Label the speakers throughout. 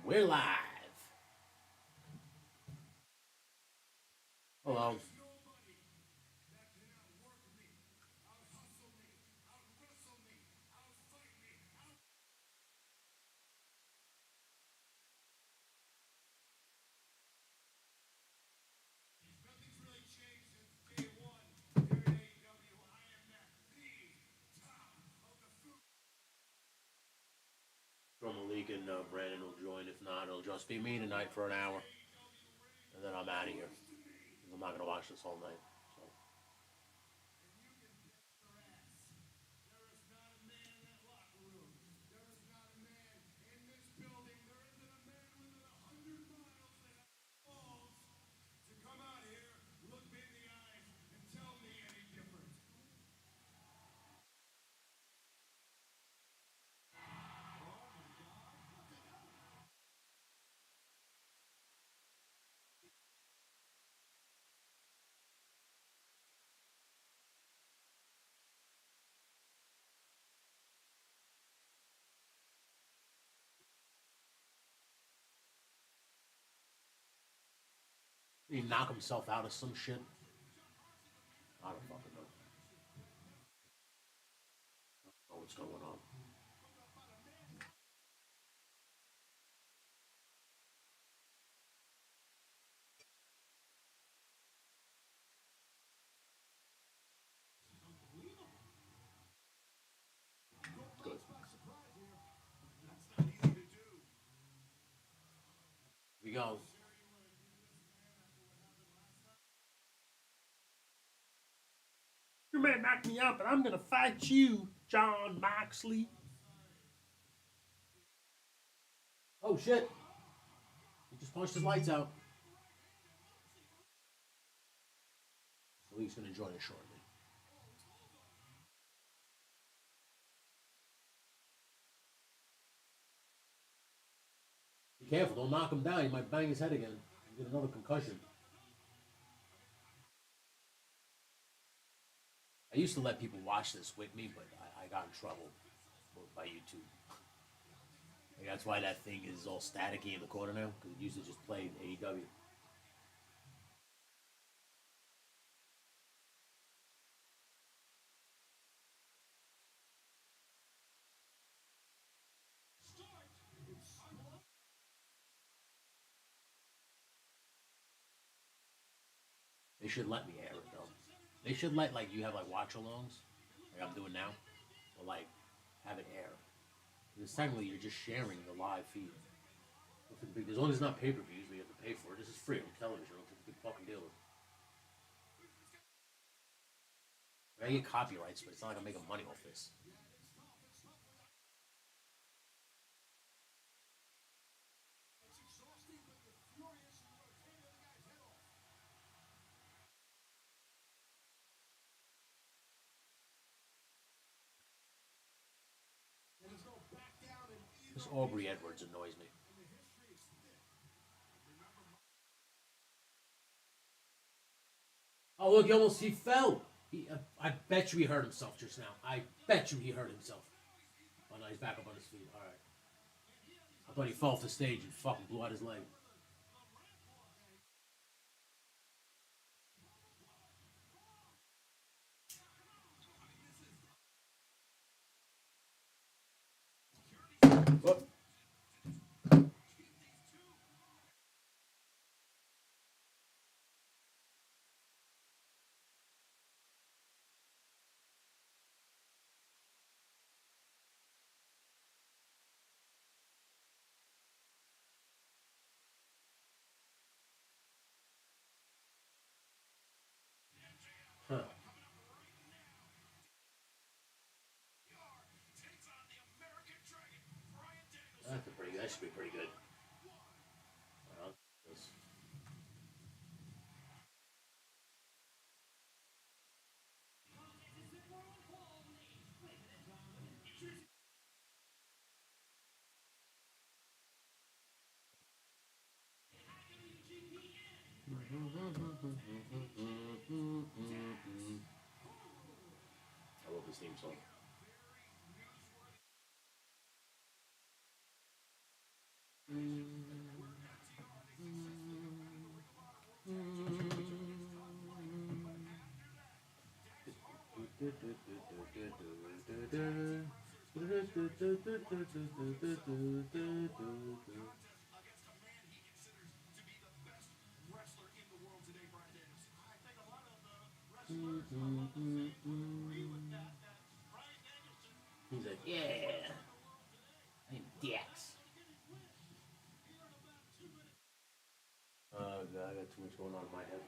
Speaker 1: We're live. Hello. From Malik and Brandon will join. If not, it'll just be me tonight for an hour, and then I'm out of here. I'm not gonna watch this all night. So. Did he knock himself out of some shit? I don't fucking know. I don't know what's going on. Good. Here we go. You may knock me out, but I'm gonna fight you, John Moxley. Oh shit! He just punched his lights out. So he's gonna join us shortly. Be careful! Don't knock him down. He might bang his head again. Get another concussion. I used to let people watch this with me, but I got in trouble by YouTube. Like, that's why that thing is all staticky in the corner now, because it used to just play AEW. They should let me air it though. They should let like you have like watch alongs, like I'm doing now, or like have it air. Because technically you're just sharing the live feed. As long as it's not pay per views, we have to pay for it. This is free on television. It's a big fucking deal. I get copyrights, but it's not like I'm making money off this. This Aubrey Edwards annoys me. Oh look, he fell. I bet you he hurt himself just now. I bet you he hurt himself. Oh no, he's back up on his feet. All right. I thought he fell off the stage and fucking blew out his leg. Oh. Huh. That should be pretty good. Well, I love this theme song. He's like, yeah, I'm Dax. God, I got too much going on in my head.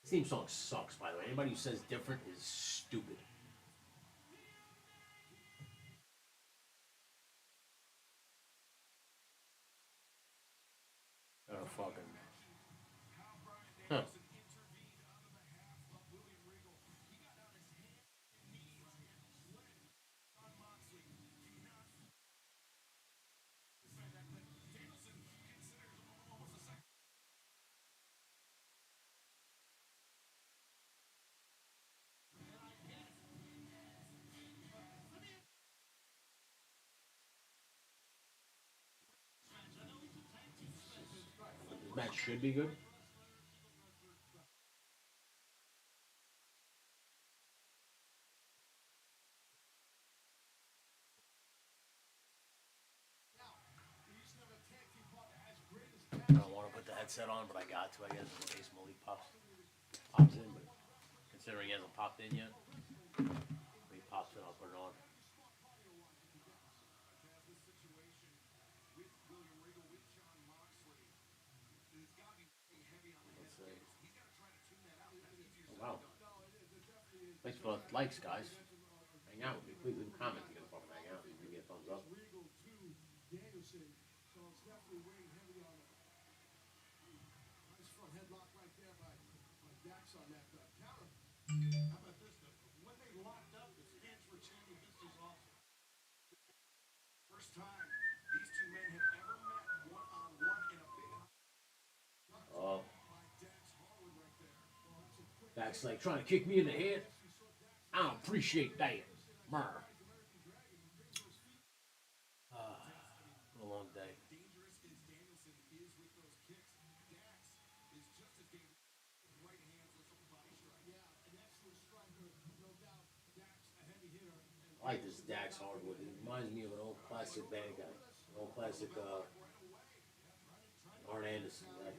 Speaker 1: This theme song sucks, by the way. Anybody who says different is stupid. Oh, fucking. Huh. This match should be good. I don't want to put the headset on, but I got to, I guess, in case Malik pops in. But considering he hasn't popped in yet, when he pops in, I'll put it on. Let's see. Oh, wow. Thanks for the likes, guys. Hang out with me. Please leave a comment if you're gonna fucking hang out. Give me a thumbs up. Oh, Dax like trying to kick me in the head. I don't appreciate that. Brr. A long day. I like this Dax hardwood. It reminds me of an old classic bad guy. An old classic Arn Anderson guy.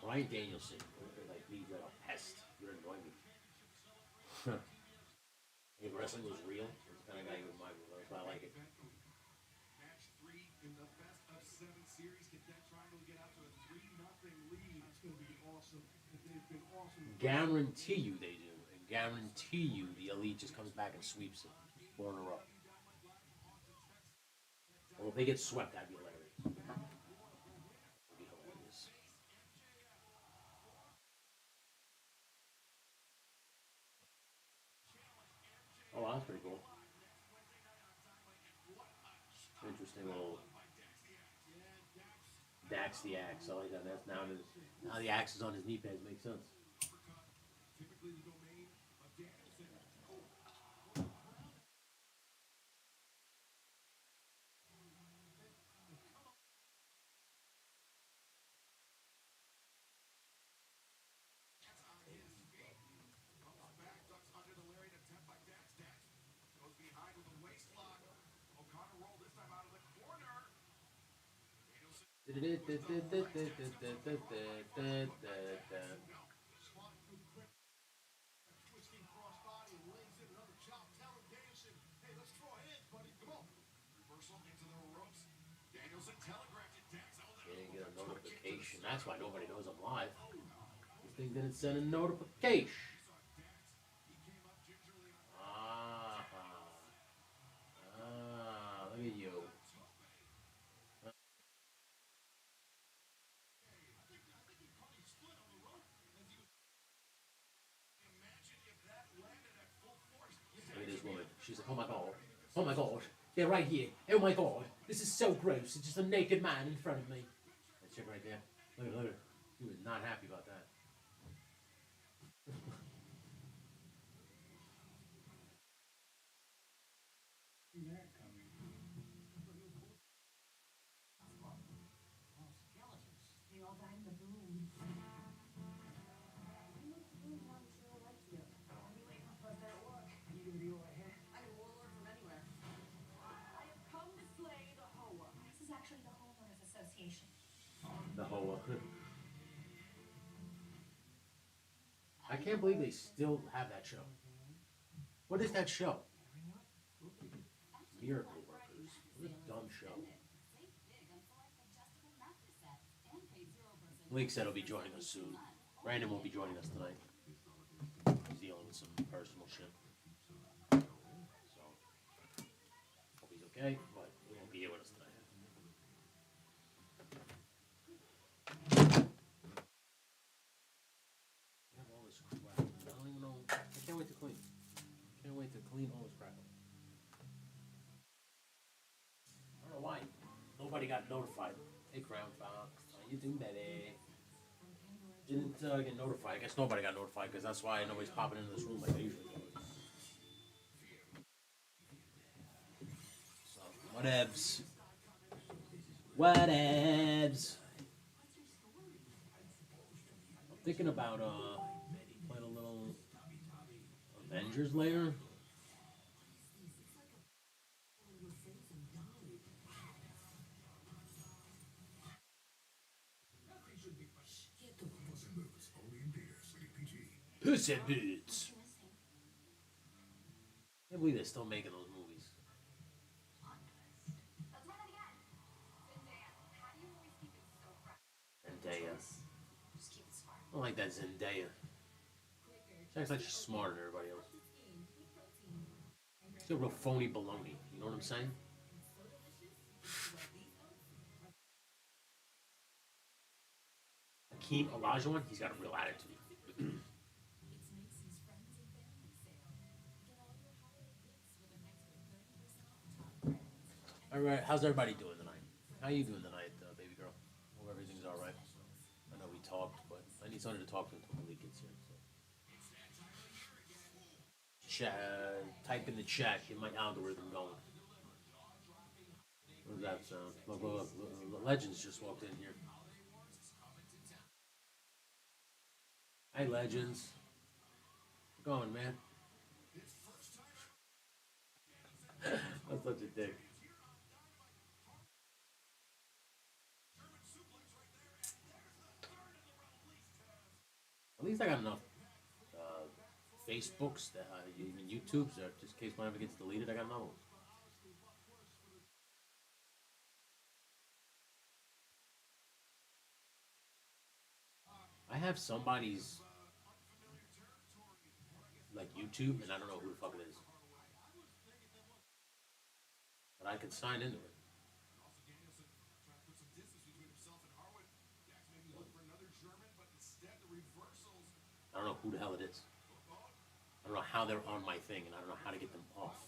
Speaker 1: Brian Danielson, like he's like a pest. You're annoying me. If wrestling was real, it's the kind of guy you remind me of. That's why I like it. Guarantee you they do. And guarantee you the Elite just comes back and sweeps it. 4 in a row. Well, if they get swept, that'd be hilarious. That'd be hilarious. Oh, that's pretty cool. Interesting little Dax the Axe. I like that. That's now the axe is on his knee pads. Makes sense. Didn't get a notification. That's why nobody knows I'm live. This thing didn't send a notification. Ah, look at you. Oh my god, they're right here. Oh my god, this is so gross. It's just a naked man in front of me. That chick right there. Look at her. She was not happy about that. The whole. I can't believe they still have that show. What is that show? Miracle Workers. What a dumb show. Blake said he'll be joining us soon. Brandon won't be joining us tonight. He's dealing with some personal shit. So, hope he's okay, but he won't be here with us tonight. I have all this crap. I don't even know. I can't wait to clean. Can't wait to clean all this crap up. I don't know why. Nobody got notified. Hey, Crown Fox. How you doing, baby? Didn't get notified. I guess nobody got notified because that's why nobody's popping into this room like they usually do. So, whatevs. Whatevs. I'm thinking about playing a little Avengers later. Puss in Boots. I can't believe they're still making those movies. Zendaya. I don't like that Zendaya. She acts like she's smarter than everybody else. She's a real phony baloney. You know what I'm saying? Hakeem Olajuwon, he's got a real attitude. All right, how's everybody doing tonight? How you doing tonight, baby girl? Hope everything's all right. I know we talked, but I need somebody to talk to until Malik gets here. So, type in the chat. Get my algorithm going. What does that sound? Look, Legends just walked in here. Hey, Legends. How's it going, man? That's such a dick. At least I got enough Facebooks, that even YouTubes, just in case one ever gets deleted. I got another one. I have somebody's like YouTube, and I don't know who the fuck it is, but I could sign into it. I don't know who the hell it is. I don't know how they're on my thing, and I don't know how to get them off.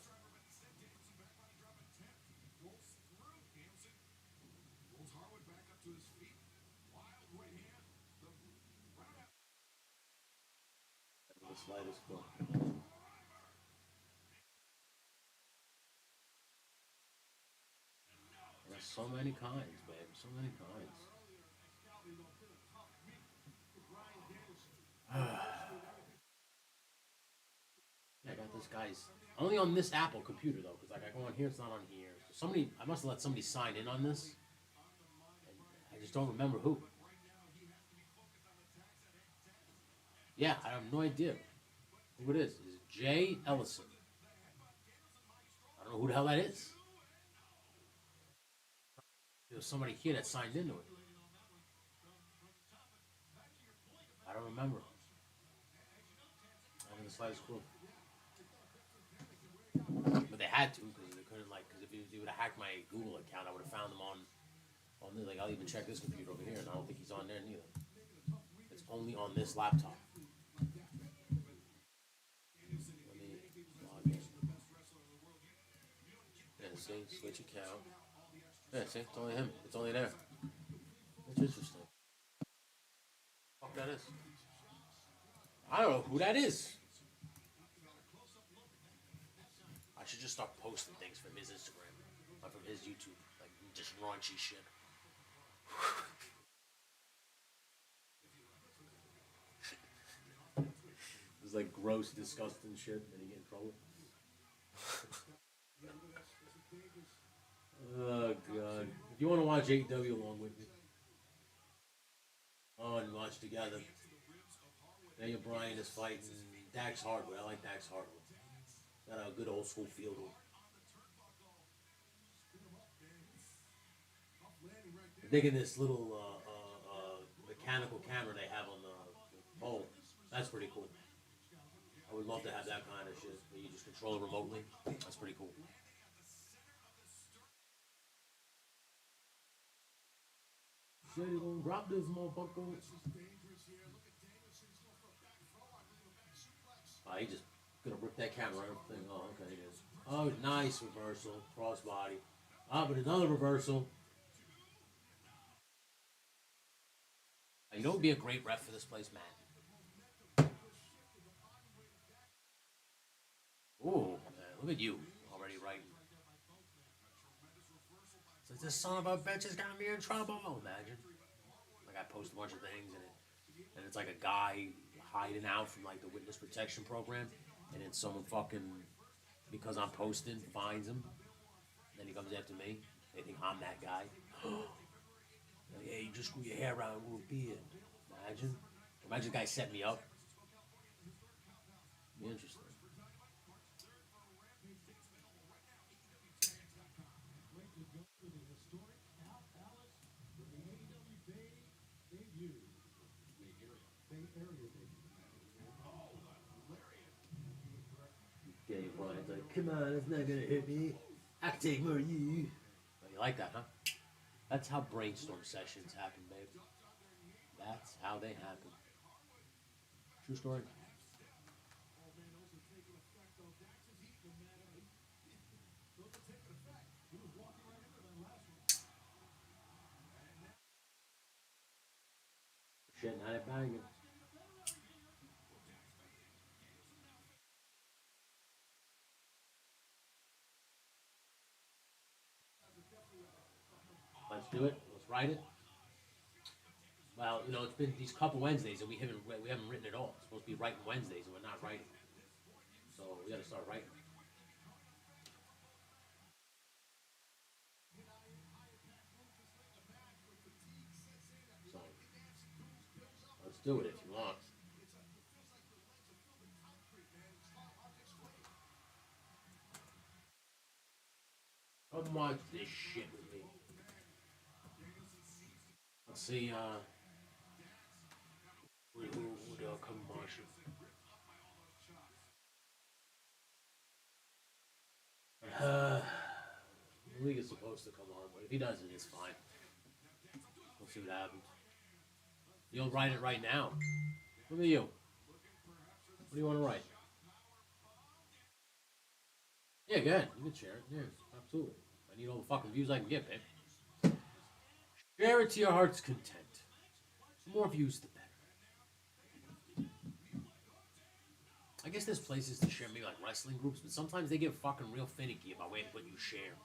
Speaker 1: The slightest clue. There's so many kinds, babe. So many kinds. Yeah, I got this guy's only on this Apple computer though, because like I go on here, it's not on here. So somebody, I must have let somebody sign in on this, and I just don't remember who. Yeah, I have no idea who it is. It's Jay Ellison. I don't know who the hell that is. There was somebody here that signed into it. I don't remember. I haven't the slightest clue. But they had to because they couldn't because if you would have hacked my Google account, I would have found them on this. Like I'll even check this computer over here, and I don't think he's on there neither. It's only on this laptop. Let me log in. see, switch account. Yeah, see, it's only him. It's only there. That's interesting. Fuck that is. I don't know who that is. I should just start posting things from his Instagram, not from his YouTube, like just raunchy shit. It's like gross, disgusting shit, and then you get in trouble. Oh god! If you want to watch AEW along with me, oh, and watch together. Daniel Bryan is fighting Dax Hardwood. I like Dax Hardwood. Got a good old school feel to him. I'm digging this little mechanical camera they have on the pole. That's pretty cool. I would love to have that kind of shit where you just control it remotely. That's pretty cool. Shit, you gonna drop this motherfucker. He just gonna rip that camera and everything. Oh, okay, it is. Oh, nice reversal, crossbody. Ah, but another reversal. You know, what would be a great ref for this place, Matt. Ooh, look at you already writing. It's like this son of a bitch has got me in trouble. Imagine, like I post a bunch of things and it's like a guy hiding out from like the witness protection program, and then someone fucking because I'm posting finds him. Then he comes after me. They think I'm that guy. Like, hey, you just grew your hair out and grew a beard. Imagine the guy set me up. Be interesting. Dave Bryan's like, come on, it's not gonna hit me. I can take more of you. Oh, you like that, huh? That's how brainstorm sessions happen, babe. That's how they happen. True story. Shit, not it banging. Let's do it. Let's write it. Well, you know, it's been these couple Wednesdays and we haven't written at all. It's supposed to be writing Wednesdays and we're not writing. So we got to start writing. So let's do it if you want. Come watch this shit with me. Let's see. Who they'll come watch it. The league is supposed to come on, but if he doesn't, it's fine. We'll see what happens. You'll write it right now. Look at you. What do you want to write? Yeah, go ahead. You can share it. Yeah, absolutely. I need all the fucking views I can get, babe. Share it to your heart's content. The more views, the better. I guess there's places to share maybe like wrestling groups, but sometimes they get fucking real finicky about what you share.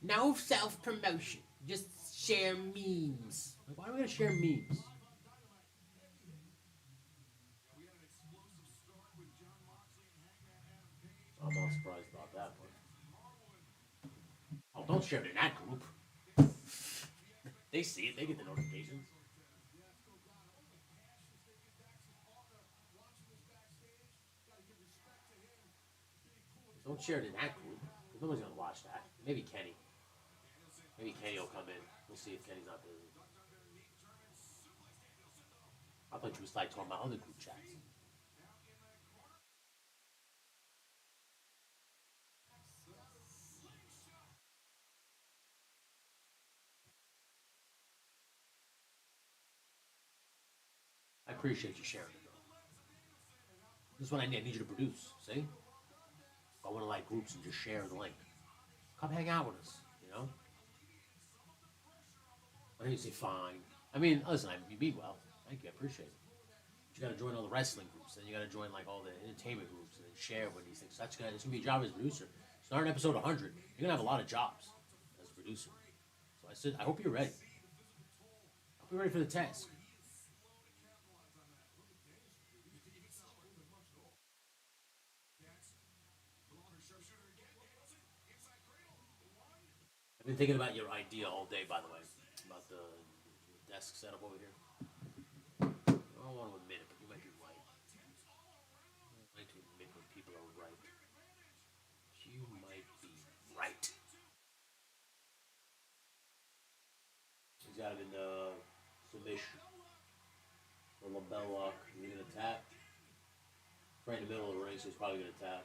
Speaker 1: No self promotion. Just share memes. Like, why are we gonna share memes? I'm not surprised about that one. Oh, don't share it in that group. They see it. They get the notifications. Don't share it in that group. Nobody's gonna watch that. Maybe Kenny. Maybe Kenny will come in. We'll see if Kenny's not busy. I thought you was like talking about other group chats. I appreciate you sharing it, though. This is what I need. I need you to produce. See? I want to like groups and just share the link. Come hang out with us. You know. And you say fine. I mean, listen, you mean well. Thank you, I appreciate it. But you got to join all the wrestling groups, then you got to join like all the entertainment groups, and then share with these things. So that's gonna it's gonna be a job as a producer. Starting episode 100, you're gonna have a lot of jobs as a producer. So I said, I hope you're ready. I hope you're ready for the task. I've been thinking about your idea all day, by the way, about the desk setup over here. I don't want to admit it, but you might be right. I don't like to admit when people are right. You might be right. He's got him in the submission. The label lock. Is he gonna tap? Right in the middle of the ring, so he's probably gonna tap.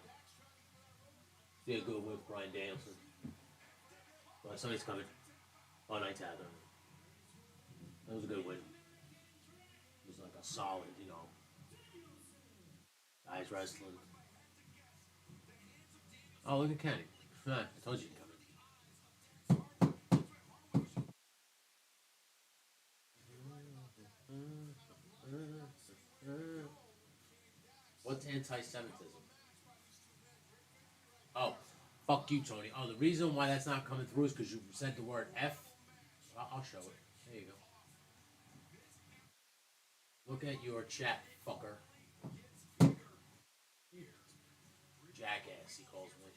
Speaker 1: See a good win for Brian Danielson. Well, somebody's coming. Oh, night tap. That was a good win. It was like a solid, guys wrestling. Oh, look at Kenny. I told you he'd come in. What's anti-Semitism? Oh, fuck you, Tony. Oh, the reason why that's not coming through is because you said the word F. I'll show it. There you go. Look at your chat, fucker. Jackass, he calls me.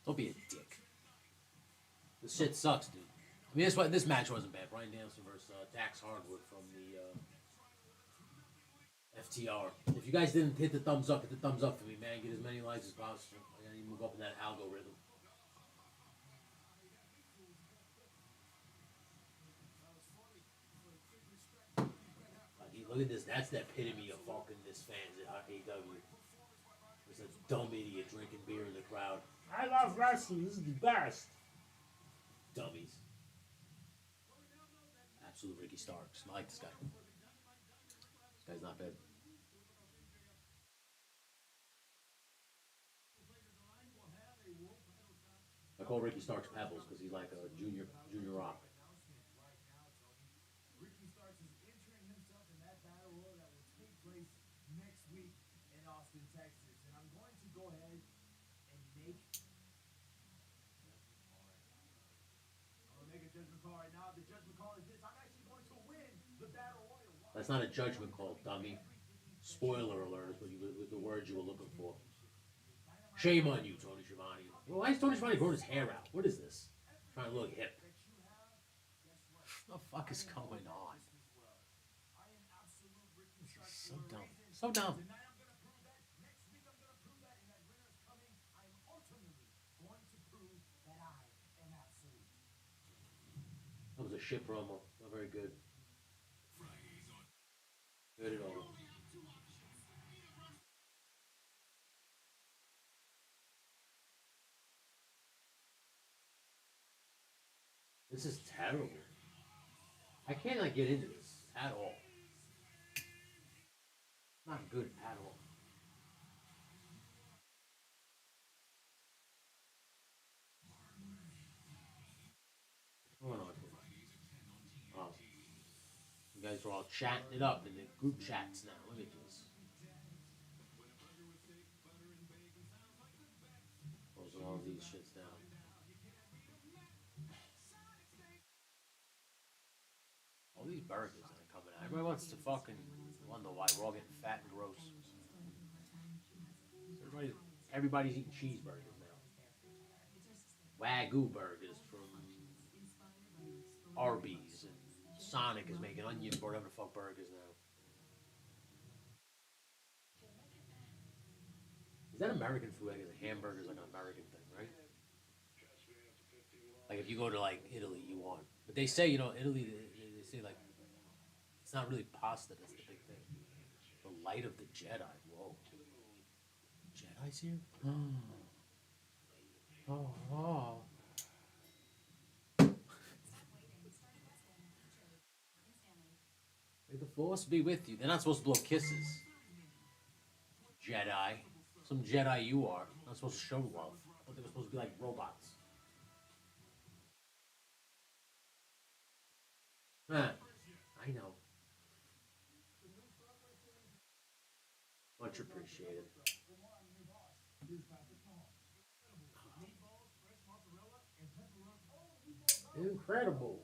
Speaker 1: Don't be a dick. This shit sucks, dude. I mean, this match wasn't bad. Brian Danielson versus Dax Hardwood from the FTR. If you guys didn't hit the thumbs up, hit the thumbs up for me, man. Get as many likes as possible. I gotta move up in that algorithm. Look at this. That's the epitome of fucking this fans at AEW. There's a dumb idiot drinking beer in the crowd.
Speaker 2: I love wrestling. This is the best.
Speaker 1: Dummies. Absolute Ricky Starks. I like this guy. This guy's not bad. I call Ricky Starks Pebbles because he's like a junior rock.
Speaker 2: Ricky Starks is entering himself in that battle royal that will take place next week in Austin, Texas. And I'm going to go ahead and make a judgment call right now. The judgment call is this. I'm actually going to win the battle royal.
Speaker 1: That's not a judgment call, dummy. Spoiler alert is what the words you were looking for. Shame on you, Tony Schiavone. Well, why is Tony Schiavone growing his hair out? What is this? Trying to look hip. What the fuck is going on? So dumb. So dumb. That was a shit promo. Not very good. Good at all. This is terrible. I can't get into this at all. Not good at all. What's going on here? Oh. You guys are all chatting it up in the group chats now. Look at this. Closing all these shits down. All these burgers that are coming out. Everybody wants to fucking wonder why we're all getting fat and gross. Everybody's eating cheeseburgers now. Wagyu burgers from Arby's, and Sonic is making onion or whatever the fuck burgers now. Is that American food? I guess a hamburger is like an American thing, right? Like if you go to like Italy, you want. But they say Italy. They say like it's not really pasta. That's the big thing. The light of the Jedi. Whoa. Jedi's here. Oh. May the force be with you. They're not supposed to blow kisses. Jedi. Some Jedi you are. Not supposed to show love. I thought they were supposed to be like robots. Huh. I know. Much appreciated. Incredible.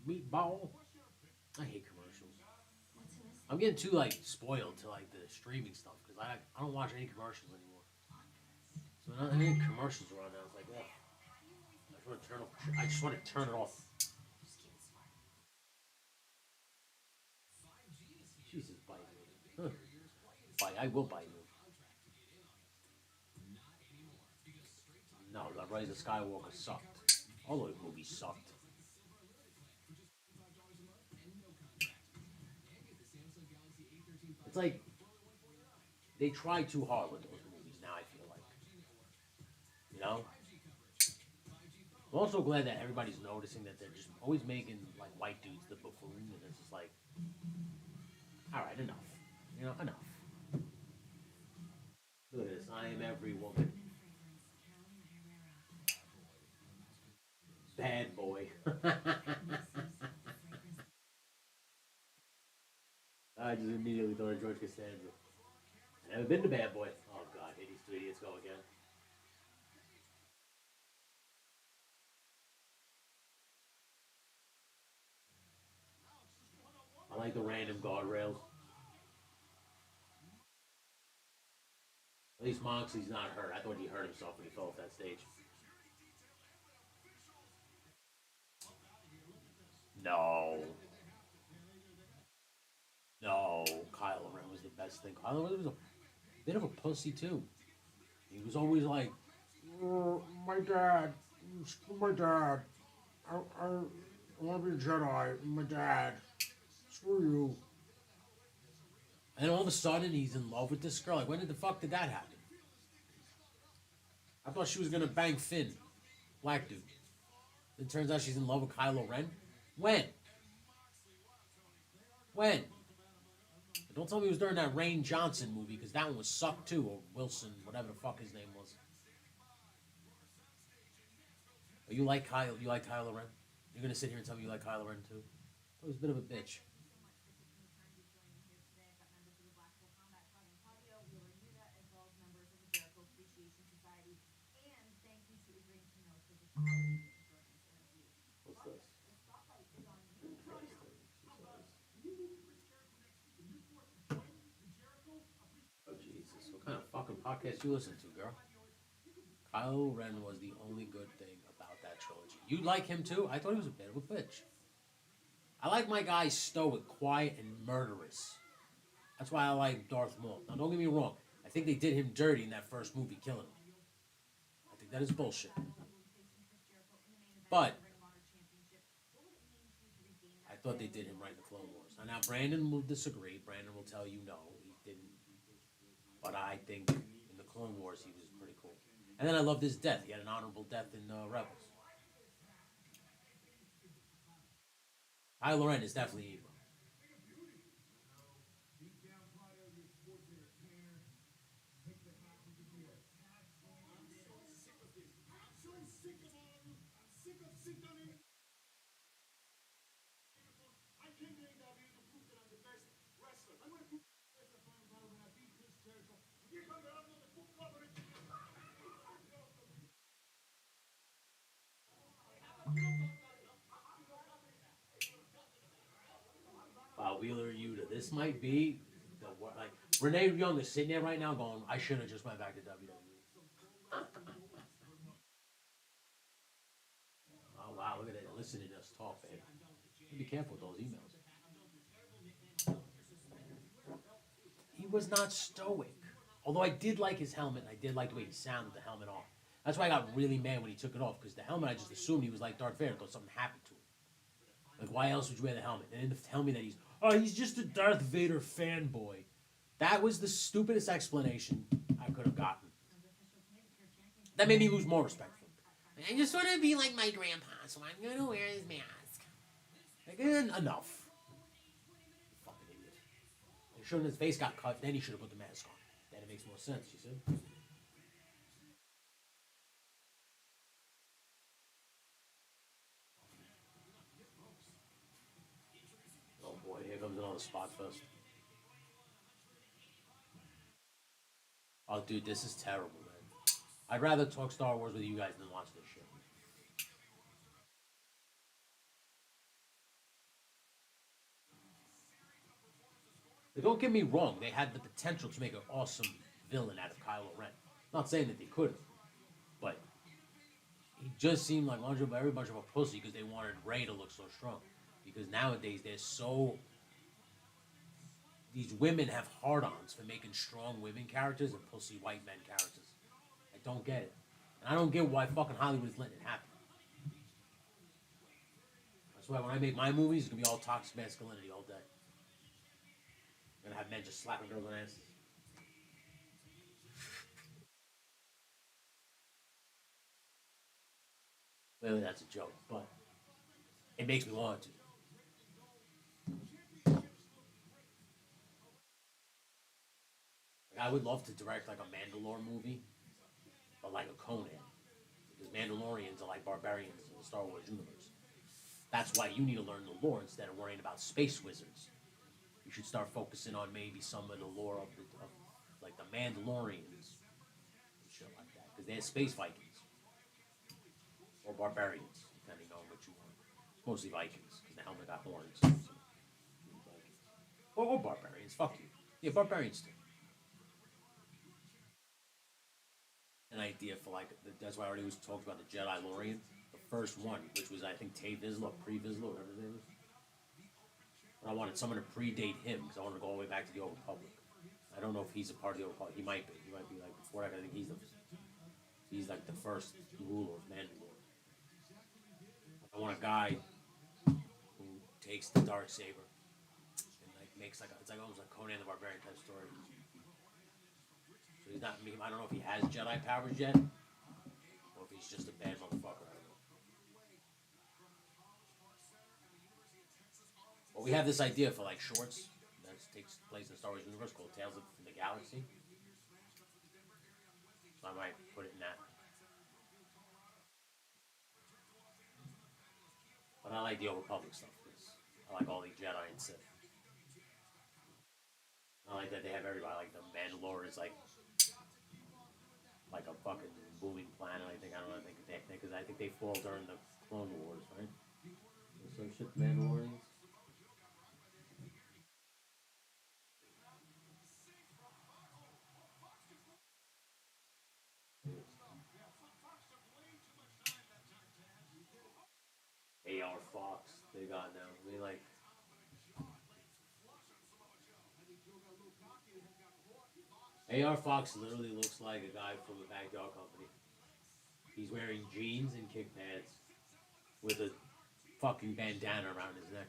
Speaker 1: Meatball. I hate commercials. I'm getting too like spoiled to like the streaming stuff because I don't watch any commercials anymore. So when any commercials are on now, it's like, oh, I just want to turn off. I just want to turn it off. Jesus, bite me. Huh. Bite. I will bite you. No, the Rise of Skywalker sucked. All those movies sucked. It's like they try too hard with those movies. Now I feel like, you know. I'm also glad that everybody's noticing that they're just always making like white dudes the buffoon, and it's just like, all right, enough. You know, enough. Look at this. I am every woman. Bad boy. I just immediately thought of George Costanza. I never been to Bad Boy. Oh God, here these two idiots go again. I like the random guardrails. At least Moxley's not hurt. I thought he hurt himself when he fell off that stage. No. No. Kylo Ren was the best thing. Kylo Ren was a bit of a pussy too. He was always like, "Oh, my dad, my dad, I want to be a Jedi, my dad, screw you." And all of a sudden, he's in love with this girl. Like, when did the fuck did that happen? I thought she was gonna bang Finn, black dude. It turns out she's in love with Kylo Ren. When? When? Don't tell me it was during that Rain Johnson movie because that one was sucked too, or Wilson, whatever the fuck his name was. Oh, you like Kyle? You like Kylo Ren? You're gonna sit here and tell me you like Kylo Ren too? He was a bit of a bitch. What's this? Interesting. She says. Oh Jesus! What kind of fucking podcast you listen to, girl? Kylo Ren was the only good thing about that trilogy. You like him too? I thought he was a bit of a bitch. I like my guy stoic, quiet, and murderous. That's why I like Darth Maul. Now, don't get me wrong. I think they did him dirty in that first movie, killing him. I think that is bullshit. But I thought they did him right in the Clone Wars. Now Brandon will disagree. Brandon will tell you no, he didn't. But I think in the Clone Wars he was pretty cool. And then I loved his death. He had an honorable death in Rebels. Kylo Ren is definitely evil. Wow, Wheeler Yuta. This might be the like Renee Young is sitting there right now going, I should have just went back to WWE. Oh wow, look at it. Listening to us talk, babe. Be careful with those emails. He was not stoic. Although I did like his helmet, and I did like the way he sounded with the helmet off. That's why I got really mad when he took it off, because the helmet I just assumed he was like Darth Vader, thought something happened to him. Like, why else would you wear the helmet? And then tell me that he's just a Darth Vader fanboy. That was the stupidest explanation I could have gotten. That made me lose more respect for him. I just want to be like my grandpa, so I'm going to wear his mask. Like, enough. Fucking idiot. He shouldn't his face got cut, then he should have put the mask on. Then That makes more sense. You see? Oh boy, here comes another spot fest. Oh, dude, this is terrible, man. I'd rather talk Star Wars with you guys than watch this shit. But don't get me wrong; they had the potential to make an awesome villain out of Kylo Ren. Not saying that they couldn't, but he just seemed like every bunch of a pussy because they wanted Rey to look so strong. Because nowadays they're so these women have hard-ons for making strong women characters and pussy white men characters. I don't get it, and I don't get why fucking Hollywood is letting it happen. That's why when I make my movies, it's gonna be all toxic masculinity all day. I'm gonna have men just slapping girls on asses. Clearly, that's a joke, but it makes me want to. Like, I would love to direct like a Mandalore movie, but like a Conan, because Mandalorians are like barbarians in the Star Wars universe. That's why you need to learn the lore instead of worrying about space wizards. You should start focusing on maybe some of the lore of like the Mandalorians and shit like that, because they're space Vikings or barbarians, depending on what you want. It's mostly Vikings because the helmet got horns. So, or barbarians. Fuck you. Yeah, barbarians too. An idea for like that's why I already was talked about the Jedi Lorian, the first one, which was I think Tay Vizsla, Pre Vizsla, whatever his name is. But I wanted someone to predate him because I wanted to go all the way back to the Old Republic. I don't know if he's a part of the Old Republic. He might be. He might be like before that. I think he's like the first ruler of Mandalore. I want a guy who takes the dark saber and like makes like it's like almost like Conan the Barbarian type story. So he's not. I don't know if he has Jedi powers yet, or if he's just a bad motherfucker. I don't know. But we have this idea for like shorts that takes place in the Star Wars universe called Tales from the Galaxy. So I might put it in that. But I like the Old Republic stuff because I like all the Jedi and Sith. I like that they have everybody. Like the Mandalore is like a fucking booming planet. I don't know. I think they because I think they fall during the Clone Wars, right? Some shit, Mandalorians. AR Fox they got now. I mean, like AR Fox literally looks like a guy from a backyard company. He's wearing jeans and kick pads with a fucking bandana around his neck.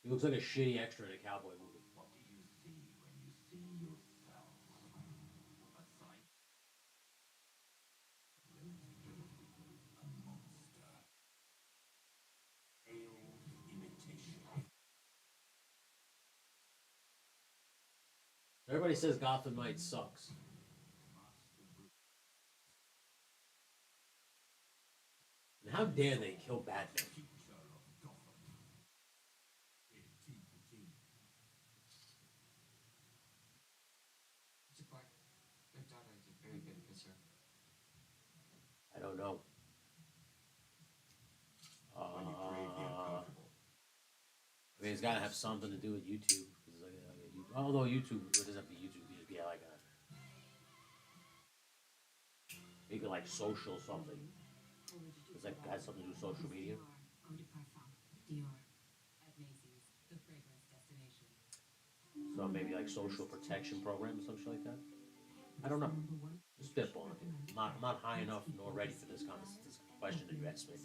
Speaker 1: He looks like a shitty extra in a cowboy movie. Everybody says Gotham Knights sucks. And how dare they kill Batman? I don't know. I mean, it's got to have something to do with YouTube. Although YouTube, it doesn't have to be YouTube. It could just be like a maybe like social something. It's like has something to do with social media. So maybe like social protection program or something like that. I don't know. Spitballing. I'm not high enough nor ready for this question that you asked me.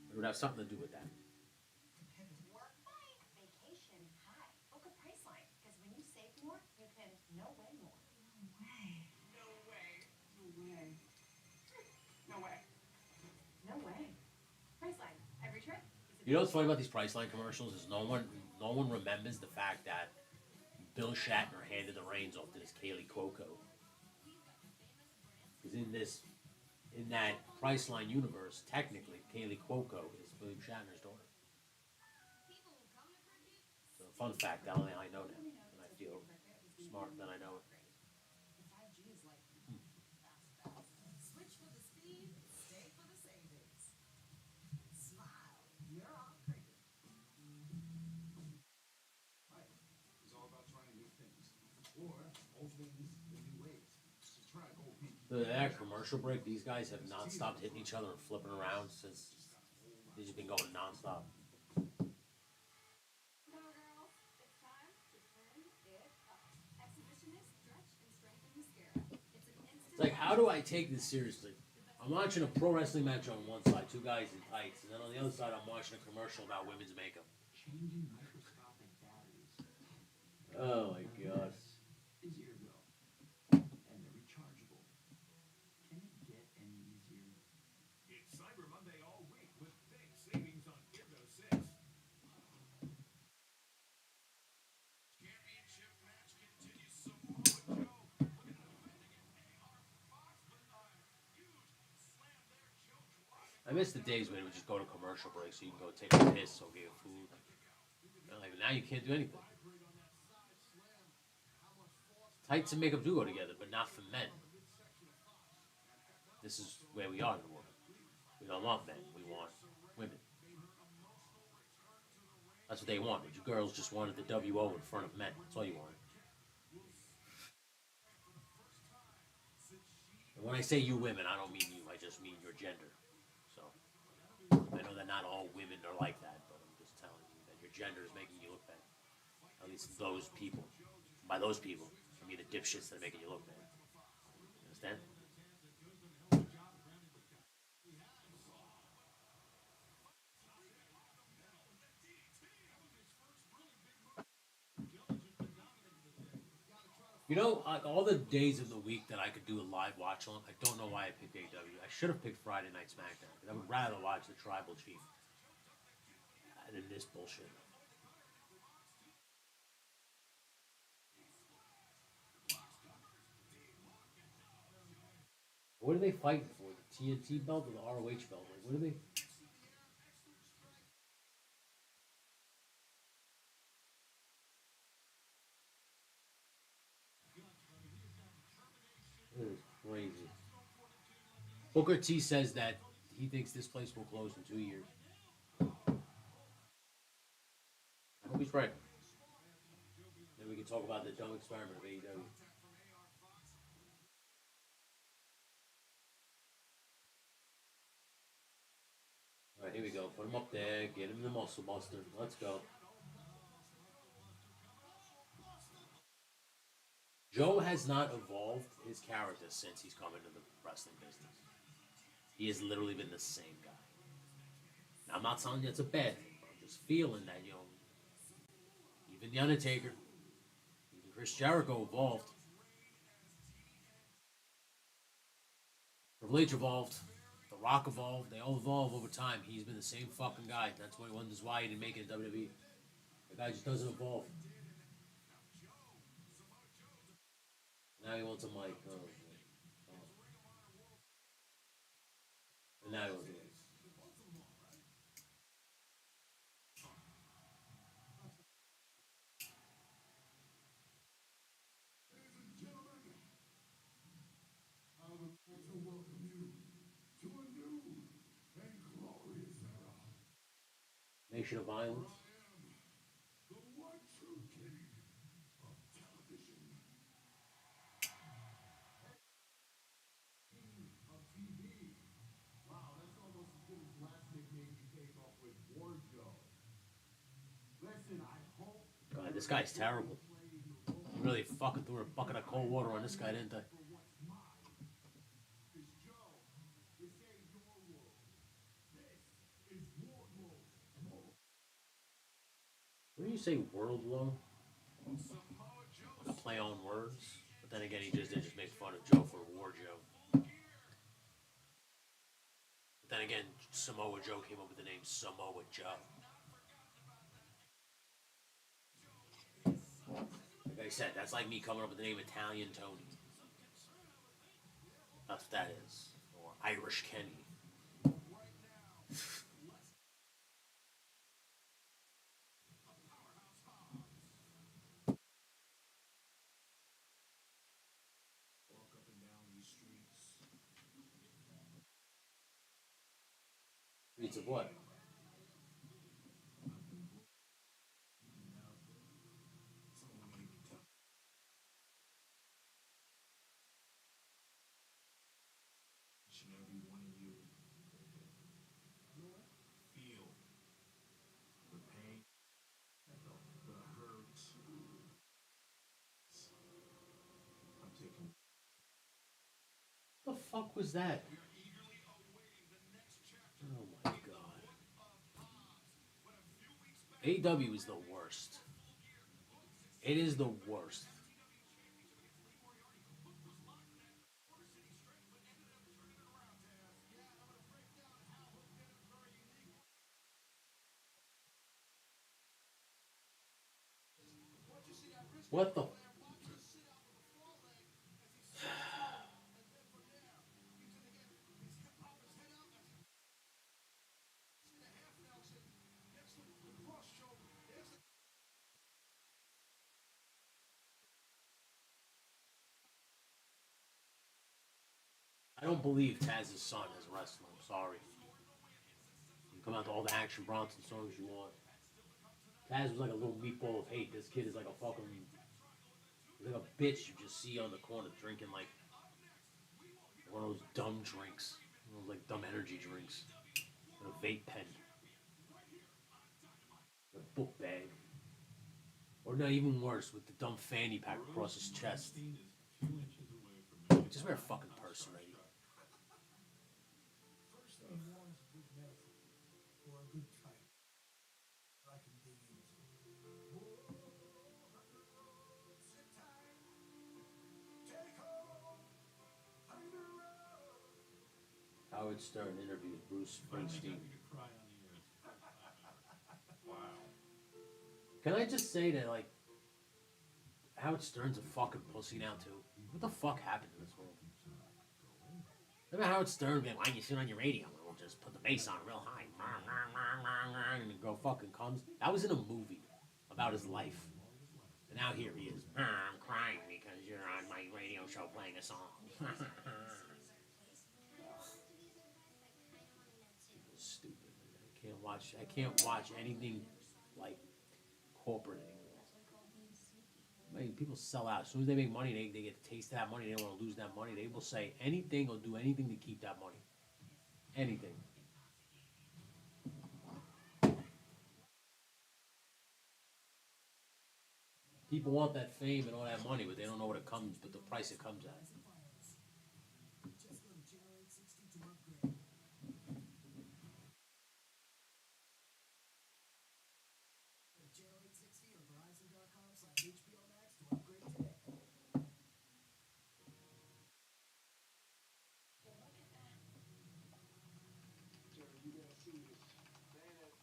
Speaker 1: It would have something to do with that.
Speaker 3: Work fine, vacation high. Book a Priceline, because when you save more, you can no way more.
Speaker 4: No way. No way. No way. No way.
Speaker 3: No way. Priceline. Every trip is
Speaker 1: You know what's funny about these Priceline commercials is no one remembers the fact that Bill Shatner handed the reins off to this Kaylee Cuoco. Because in that Priceline universe, technically Kaylee Cuoco is William Shatner's daughter. So fun fact, only I know now, and I feel smart that I know it.
Speaker 3: The 5G is like fast. Switch for the speed, stay for the savings. Smile, you're all cricket.
Speaker 2: Life is all about trying new things, or old things in new ways. So try Gold Beef.
Speaker 1: That commercial break, these guys have not stopped hitting each other and flipping around since they've just been going nonstop.
Speaker 3: Come on, girls. It's time to turn it up. Exhibitionist stretch and strengthen mascara. It's an instant.
Speaker 1: It's like, how do I take this seriously? I'm watching a pro wrestling match on one side, two guys in tights, and then on the other side, I'm watching a commercial about women's makeup.
Speaker 2: Changing microscopic batteries
Speaker 1: Oh my god.
Speaker 2: is easier though, and they're rechargeable. Can it get any easier?
Speaker 5: It's Cyber Monday all week with big savings on Eargo 6. Championship match continues. Samoa Joe looking to defend against AR Fox, but huge slam there. Joe dropping.
Speaker 1: I miss the days when it would just go to commercial break so you can go take a piss or get food. Like, now you can't do anything. Tights and makeup do go together, but not for men. This is where we are in the world. We don't want men, we want women. That's what they wanted. You girls just wanted the WO in front of men. That's all you wanted. And when I say you women, I don't mean you, I just mean your gender. So, I know that not all women are like that, but I'm just telling you that your gender is making you look bad. At least those people. By those people, I mean the dipshits that are making you look bad. You understand? You know, all the days of the week that I could do a live watch on, I don't know why I picked AEW. I should have picked Friday Night SmackDown because I would rather watch the Tribal Chief than this bullshit. What are they fighting for? The TNT belt or the ROH belt? Like, what are they? This is crazy. Booker T says that he thinks this place will close in 2 years. I hope he's right. Then we can talk about the dumb experiment of AEW. All right, here we go. Put him up there. Get him the muscle buster. Let's go. Joe has not evolved his character since he's come into the wrestling business. He has literally been the same guy. Now, I'm not telling you it's a bad thing, but I'm just feeling that, even The Undertaker, even Chris Jericho evolved. Triple H evolved. The Rock evolved. They all evolve over time. He's been the same fucking guy. That's why he wonders why he didn't make it in WWE. The guy just doesn't evolve. Now he wants a mic. Oh. And now he wants a mic.
Speaker 2: I would like to welcome you to a new and glorious era.
Speaker 1: Nation of Violence.
Speaker 2: The one true king of television. King of TV. Wow, that's almost as good as the last nickname you came up with, Warjo. Listen, I hope.
Speaker 1: God, this guy's terrible. They really fucking threw a bucket of cold water on this guy, didn't they?
Speaker 2: Because Joe, this ain't your world. This is Wardlow's world.
Speaker 1: What do you say, Worldlow?
Speaker 5: Samoa Joe
Speaker 1: A play on words? But then again, he just did just make fun of Joe for War Joe. Then again, Samoa Joe came up with the name Samoa Joe. Like I said, that's like me coming up with the name Italian Tony. That's what that is. Or Irish Kenny.
Speaker 5: Walk up and down these streets.
Speaker 1: Streets of what?
Speaker 5: I've been bleeding out. Someone made me tell each and every one of you feel the pain, the hurt. I'm taking.
Speaker 1: The fuck was that?
Speaker 5: We are eagerly awaiting the next chapter.
Speaker 1: Oh my god.
Speaker 5: Of Hobbs. When a few weeks back,
Speaker 1: AEW is the worst. It is the worst. What the? I don't believe Taz's son is wrestling. I'm sorry. You come out to all the Action Bronson songs you want. Taz was like a little meatball of hate. This kid is like a fucking, he's like a bitch you just see on the corner drinking like one of those dumb drinks, one of those like dumb energy drinks, and a vape pen, a book bag, or not even worse with the dumb fanny pack across his chest. Just wear a fucking purse already.
Speaker 2: First thing you want is a good medicine or a good type I can dig into. Sit tight, take hold, find a road.
Speaker 1: Howard Stern interviews Bruce Springsteen.
Speaker 5: Wow.
Speaker 1: Can I just say that like Howard Stern's a fucking pussy now too? What the fuck happened in this world? Remember Howard Stern being, why you sit on your radio? We'll just put the bass on real high. And the girl fucking comes. That was in a movie about his life. And now here he is. I'm crying because you're on my radio show playing a song. Stupid, man. I can't watch anything like corporate anymore. I mean, people sell out. As soon as they make money, they get to taste that money. They don't want to lose that money. They will say anything or do anything to keep that money. Anything. People want that fame and all that money, but they don't know what it comes, but the price it comes at.
Speaker 2: Just go to Channel 860 to upgrade. Go to Channel 860 or Verizon.com/HBO Max to upgrade today.
Speaker 5: Jerry, you gotta see this. Ain't it?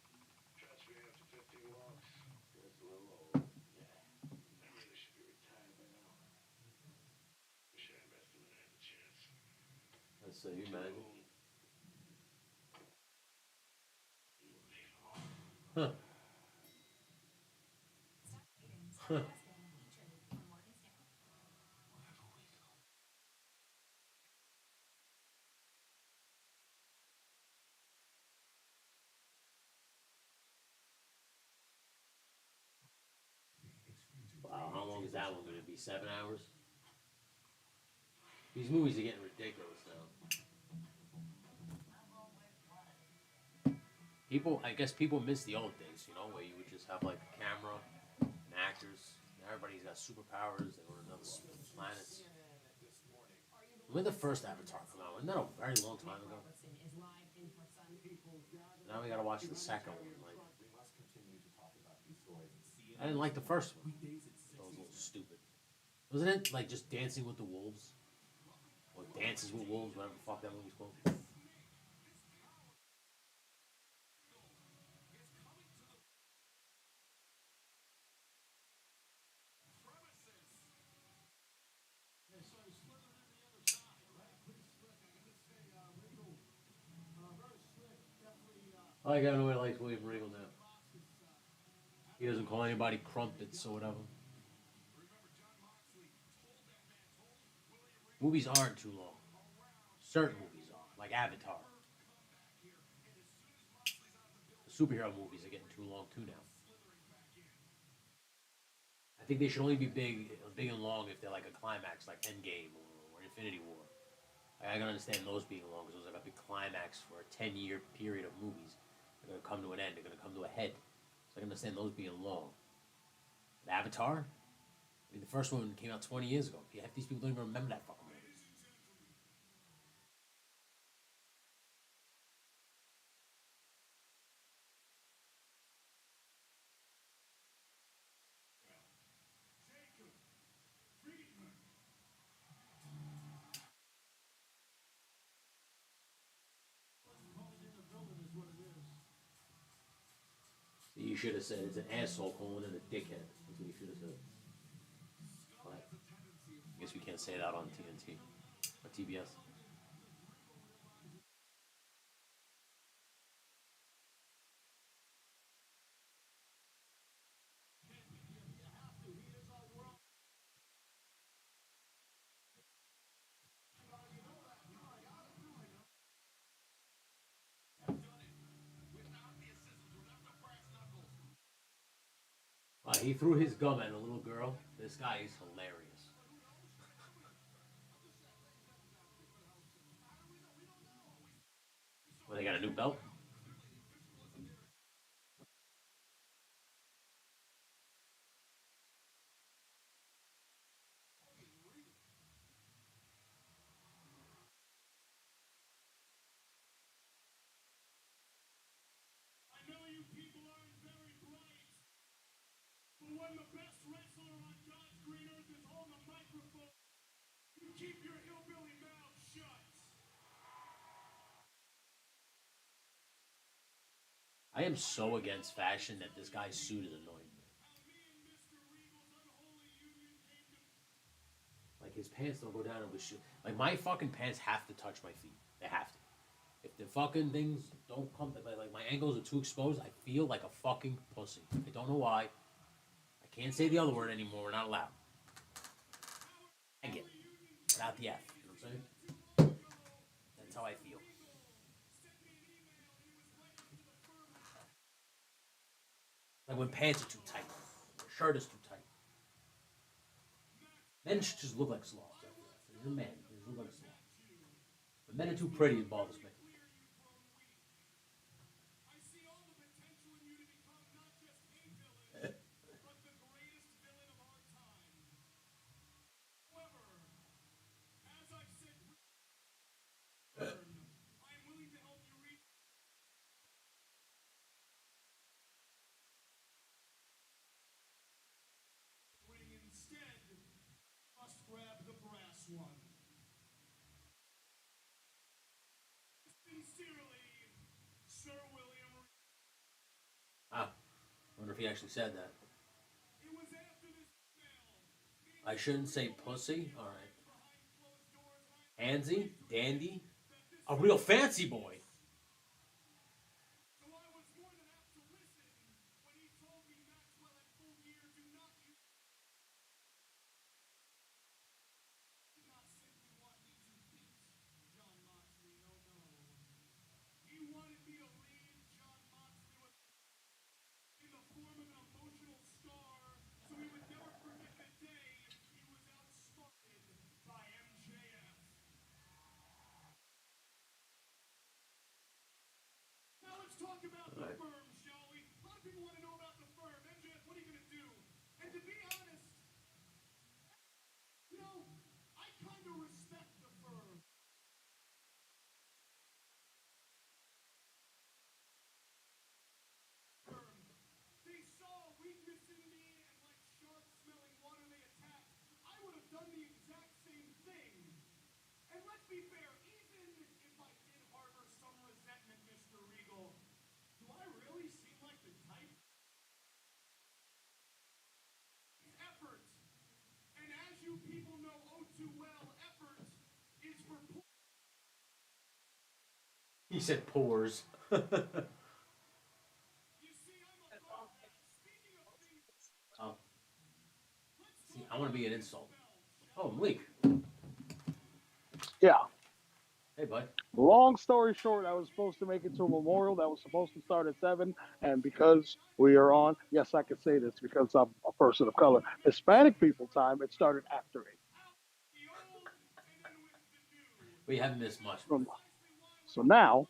Speaker 5: Trust me, after 15 walks, it's a little old. Yeah. I really should be retired by now. Wish I invested when I had the chance.
Speaker 1: Let's say, you imagine. Huh. Huh. Wow, how long is that one going to be? 7 hours? These movies are getting ridiculous now. I guess people miss the old days, where you would just have like a camera and actors. Now everybody's got superpowers. They go to other planets. When did the first Avatar come out? Wasn't that a very long time ago? Now we gotta watch the second one. Like,
Speaker 5: We must continue to talk about these stories and see it.
Speaker 1: I didn't like the first one.
Speaker 5: Weekdays at 6
Speaker 1: That was a little stupid. Wasn't it like just Dancing with the Wolves? Or Dances with Wolves, whatever the fuck that movie's called. I got nobody likes William Regal now. He doesn't call anybody crumpets or whatever. Movies aren't too long. Certain movies are, like Avatar. The superhero movies are getting too long too now. I think they should only be big and long if they're like a climax, like Endgame or Infinity War. I can understand those being long because those are like a big climax for a 10-year period of movies. They're gonna come to an end. They're gonna come to a head. So I can understand those being long. But Avatar, I mean, the first one came out 20 years ago. Half these people don't even remember that fucking movie. You should have said it's an asshole calling it a dickhead. That's what you should have said. But I guess we can't say that on TNT or TBS. He threw his gum at a little girl. This guy is hilarious. Well, they got a new belt.
Speaker 5: I know you people aren't very bright, but when the best wrestler on God's green earth is holding a microphone, you keep your hillbilly mouth shut.
Speaker 1: I am so against fashion that this guy's suit is annoying me.
Speaker 5: How me and Mr. Regal's unholy union came to.
Speaker 1: Like his pants don't go down with shoe. Like my fucking pants have to touch my feet. They have to. If the fucking things don't come, like my ankles are too exposed, I feel like a fucking pussy. I don't know why. I can't say the other word anymore. We're not allowed. I get it. Without the F. You know what I'm saying? That's how I feel. Like when pants are too tight, your shirt is too tight. Men should just look like slobs. You're a man. You just look like a slob. But men are too pretty. It bothers me.
Speaker 5: I see all the potential in you to become not just a villain, but the greatest villain of our time. However, as I've said, I'm willing to help you reach. Ring instead, must grab the brass one. Sincerely, Sir William.
Speaker 1: Ah, I wonder if he actually said that.
Speaker 5: It was after this email.
Speaker 1: I shouldn't say pussy. All right.
Speaker 5: Behind closed doors, and
Speaker 1: Handsy, dandy, a real fancy boy.
Speaker 5: so I was more than apt to listen when he told me Maxwell and Full Gear do not use. Did not simply want me to beat John Moxley. No, no. He wanted me to leave John Moxley with in the form of an emotional scar, so he would never forget the day he was outsmarted by MJF. Now let's talk about
Speaker 1: All
Speaker 5: the
Speaker 1: right.
Speaker 5: firm, shall we? A lot of people want to know about the firm. MJF, what are you going to do? And to be honest, I kind of respect the firm. They saw weakness in me, and like sharks smelling water, they attacked. I would have done the exact same thing. And let's be fair, even if I did harbor some resentment, Mr. Regal, do I really seem like the type? Effort. And as you people know oh too well, effort is for.
Speaker 1: He said pores. I want to be an insult. Oh, Malik.
Speaker 6: Yeah.
Speaker 1: Hey, bud.
Speaker 6: Long story short, I was supposed to make it to a memorial that was supposed to start at 7, and because we are on, yes, I can say this because I'm a person of color, Hispanic people time, it started after 8.
Speaker 1: We haven't missed much.
Speaker 6: So now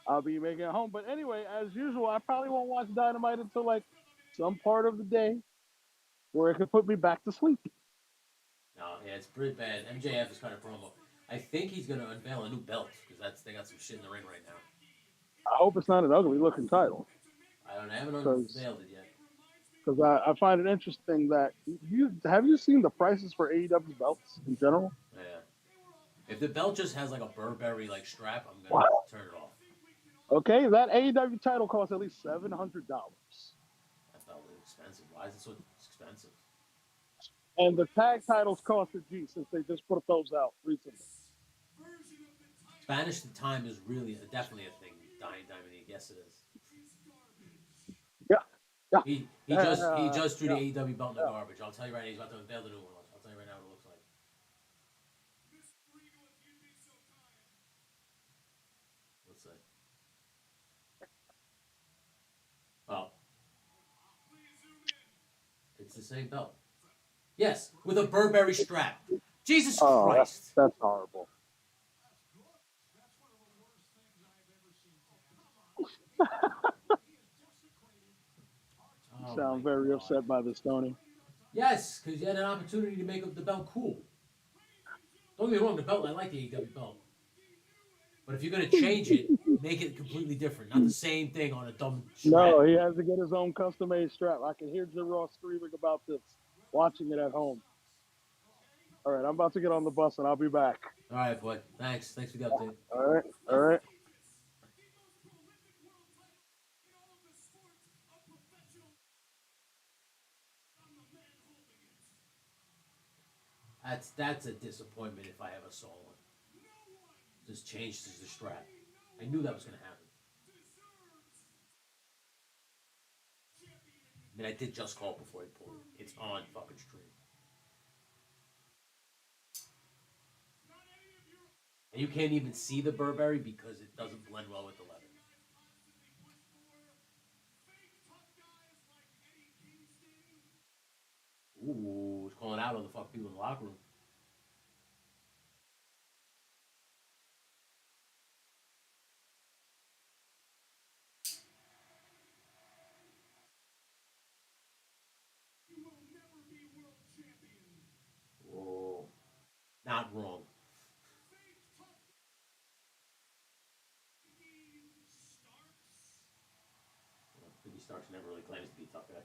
Speaker 6: I'll be making it home. But anyway, as usual, I probably won't watch Dynamite until like some part of the day where it could put me back to sleep.
Speaker 1: No, yeah, it's pretty bad. MJF is kind of promo. I think he's gonna unveil a new belt because they got some shit in the ring right now.
Speaker 6: I hope it's not an ugly looking title
Speaker 1: I haven't
Speaker 6: because
Speaker 1: unveiled it yet.
Speaker 6: I find it interesting that you seen the prices for AEW belts in general?
Speaker 1: Yeah. If the belt just has like a Burberry like strap, I'm gonna
Speaker 6: Wow.
Speaker 1: turn it off.
Speaker 6: Okay, that AEW title costs at least $700,
Speaker 1: That belt is expensive. Why is it so expensive?
Speaker 6: and the tag titles cost a G since they just put those out recently.
Speaker 1: Spanish time is really definitely a thing. Dominique, yes it is.
Speaker 6: Yeah, yeah,
Speaker 1: He just threw the
Speaker 6: yeah,
Speaker 1: AEW belt in the
Speaker 6: yeah.
Speaker 1: garbage. I'll tell you right now, he's about to unveil the new one. I'll tell you right now what it looks like. Let's see. Well, it's the same belt. Yes, with a Burberry strap. Jesus
Speaker 6: Oh,
Speaker 1: Christ.
Speaker 6: that's horrible. You
Speaker 1: Oh my
Speaker 6: sound very
Speaker 1: God.
Speaker 6: upset by this, Tony.
Speaker 1: Yes, because you had an opportunity to make the belt cool. Don't get me wrong, the belt, I like the AEW belt. But if you're going to change it, make it completely different. Not the same thing on a dumb
Speaker 6: No,
Speaker 1: strap.
Speaker 6: he has to get his own custom made strap. I can hear Jim Ross screaming about this, watching it at home. All right, I'm about to get on the bus and I'll be back.
Speaker 1: All right, boy. Thanks. Thanks for the update.
Speaker 6: All right, all right.
Speaker 1: That's a disappointment if I ever saw one. Just changed the strap. I knew that was going to happen. I mean, I did just call before he pulled it. It's on fucking stream. And you can't even see the Burberry because it doesn't blend well with the leather. Ooh, it's calling out on the fuck people in the locker room. Oh, not wrong. Biggie Starks never really claims to be a tough guy.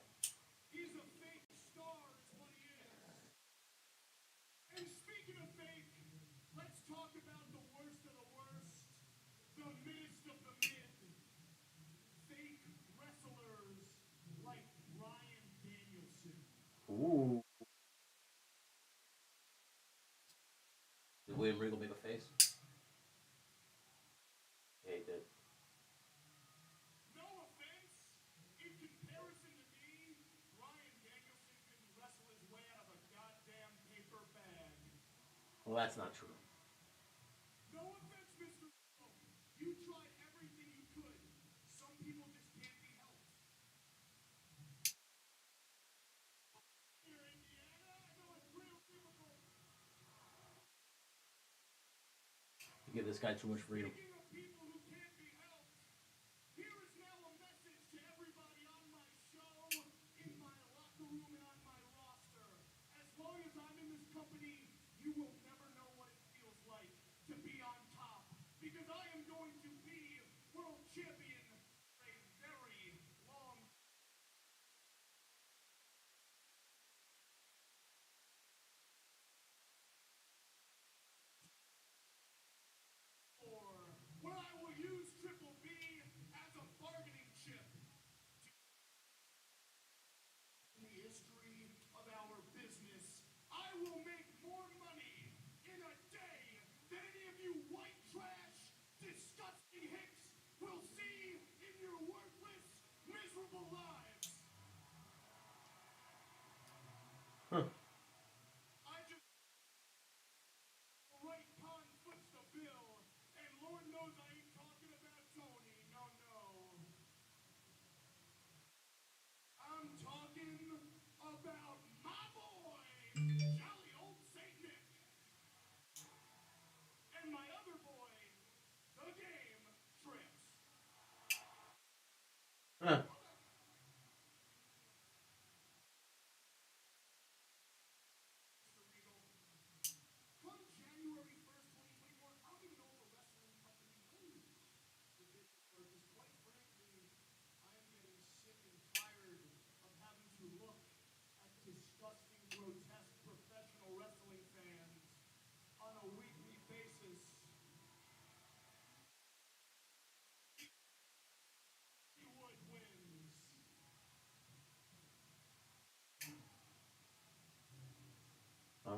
Speaker 1: Ooh. Did William Regal make a face? Yeah, he did. Well, that's not true. You give this guy too much freedom.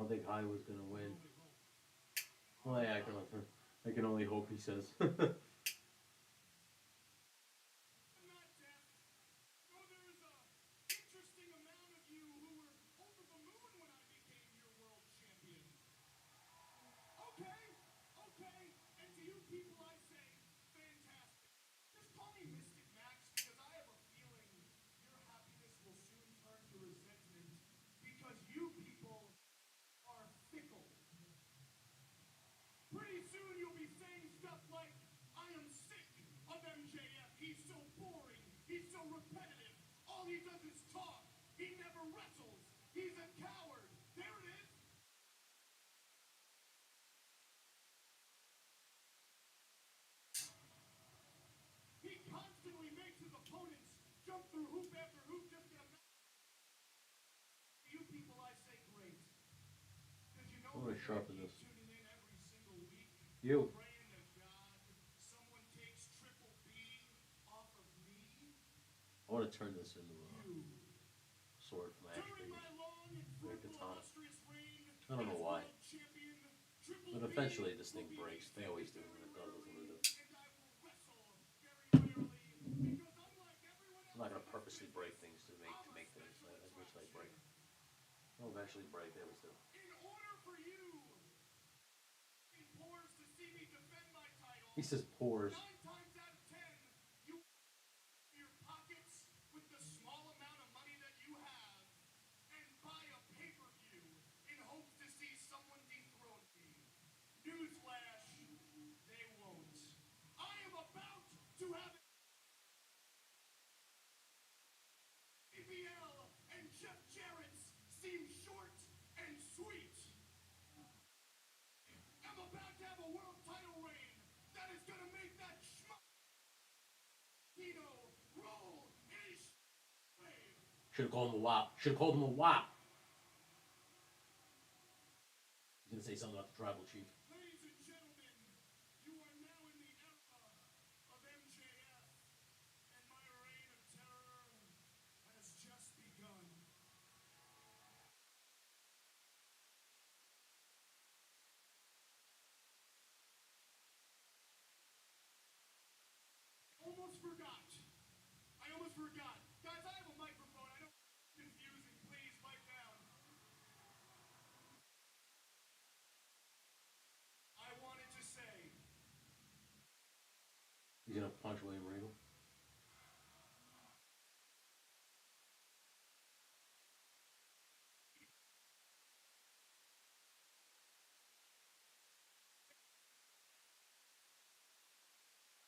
Speaker 1: don't think High was gonna win. Well, yeah, I can only hope, he says.
Speaker 2: Not deaf. No, there's a interesting amount of you who were over the moon when I became your world champion. Okay, okay. And to you people, I say, fantastic. Just call me Mystic Max because I have a feeling your happiness will soon turn to resentment because you people are fickle. Pretty soon you'll be saying stuff like, I am sick of MJF. He's so boring. He's so repetitive. All he does is talk. He never wrestles. He's a coward. There it is. He constantly makes his opponents jump through hoop after hoop just to get you people, I say great. Because you know
Speaker 1: I'm gonna sharpen this.
Speaker 2: tuning in every single week.
Speaker 1: You.
Speaker 2: Praying to God someone takes Triple B off of me.
Speaker 1: I want to turn this into a sword for my action
Speaker 2: During my
Speaker 1: figures.
Speaker 2: long and
Speaker 1: Very
Speaker 2: fruitful
Speaker 1: katana.
Speaker 2: illustrious reign
Speaker 1: I don't know
Speaker 2: as
Speaker 1: why.
Speaker 2: world champion, Triple
Speaker 1: But
Speaker 2: B
Speaker 1: eventually this
Speaker 2: will
Speaker 1: thing
Speaker 2: be
Speaker 1: breaks. They always do when it does. That's what it is.
Speaker 2: and I will wrestle very rarely because unlike everyone else
Speaker 1: I'm not
Speaker 2: in
Speaker 1: gonna
Speaker 2: this
Speaker 1: purposely break
Speaker 2: business,
Speaker 1: things to
Speaker 2: I'm a
Speaker 1: make things.
Speaker 2: special
Speaker 1: Eventually break.
Speaker 2: attraction.
Speaker 1: They'll eventually break. They always do.
Speaker 2: In order for you in pores to see me defend my title,
Speaker 1: He says pores.
Speaker 2: 9 times out of 10, you your pockets with the small amount of money that you have and buy a pay-per-view in hopes to see someone dethrone me. Newsflash, they won't. I am about to have BBL and Jeff Jarrett's seem short and sweet. I'm about to have a world title reign that is gonna make that schmuck roll in his grave.
Speaker 1: Should have called him a wop. Should have called him a wop. He's gonna say something about the tribal chief.
Speaker 2: Ladies and gentlemen, you are now in the era of MJF, and my reign of terror has just begun. Almost forgot. I almost forgot. Guys, I have a microphone. I know it's confusing. Please pipe down. I wanted to say,
Speaker 1: He's gonna punch William Regal.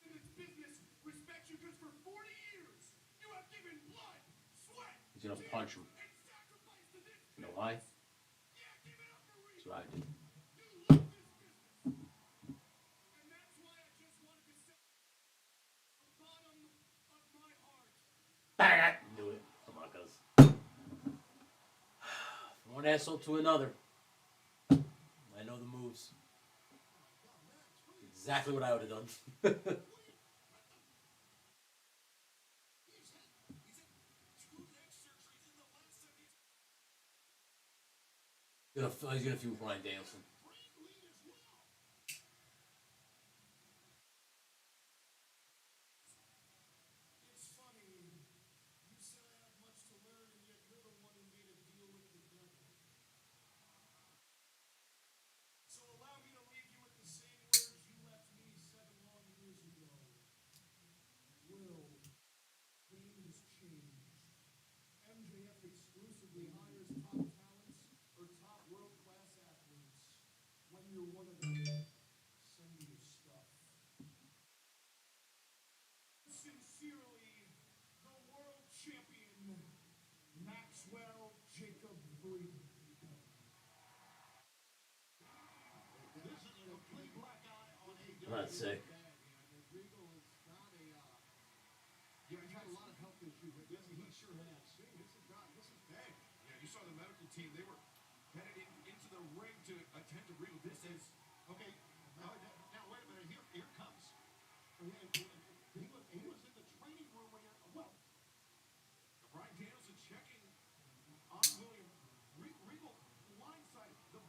Speaker 2: in this business, respect you because for 40 years, you have given blood, sweat,
Speaker 1: He's gonna
Speaker 2: tears,
Speaker 1: punch him.
Speaker 2: and sacrifice to this
Speaker 1: You know why?
Speaker 2: business. Yeah, give it up for
Speaker 1: That's
Speaker 2: Regal.
Speaker 1: what I do.
Speaker 2: You love this business. And that's why I just wanted to say from the bottom of my heart.
Speaker 1: Bang it! Do it. Come on, cuz. One asshole to another. I know the moves. Exactly what I would have done. He's gonna feud with Ryan Danielson.
Speaker 2: It's funny. You said I have much to learn, and yet you're the one who made a deal with the devil. So allow me to leave you with the same words you left me 7 long years ago. Will, game has changed. MJF exclusively hires top talents or top world-class athletes. When you're one of them, send me your stuff. Sincerely, the world champion, Maxwell Jacob Friedman.
Speaker 7: This is a complete black eye on AEW.
Speaker 1: I'm not sick.
Speaker 7: Regal is not a. He's had a lot of health issues. Yes, he sure has. See, this is bad.
Speaker 8: Yeah, you saw the medical team. They were headed into the ring to attend to Regal. This is
Speaker 7: Okay. Now wait a minute. Here it comes. He was in the training room when well.
Speaker 8: Brian Danielson checking
Speaker 7: On William Regal blindsided. The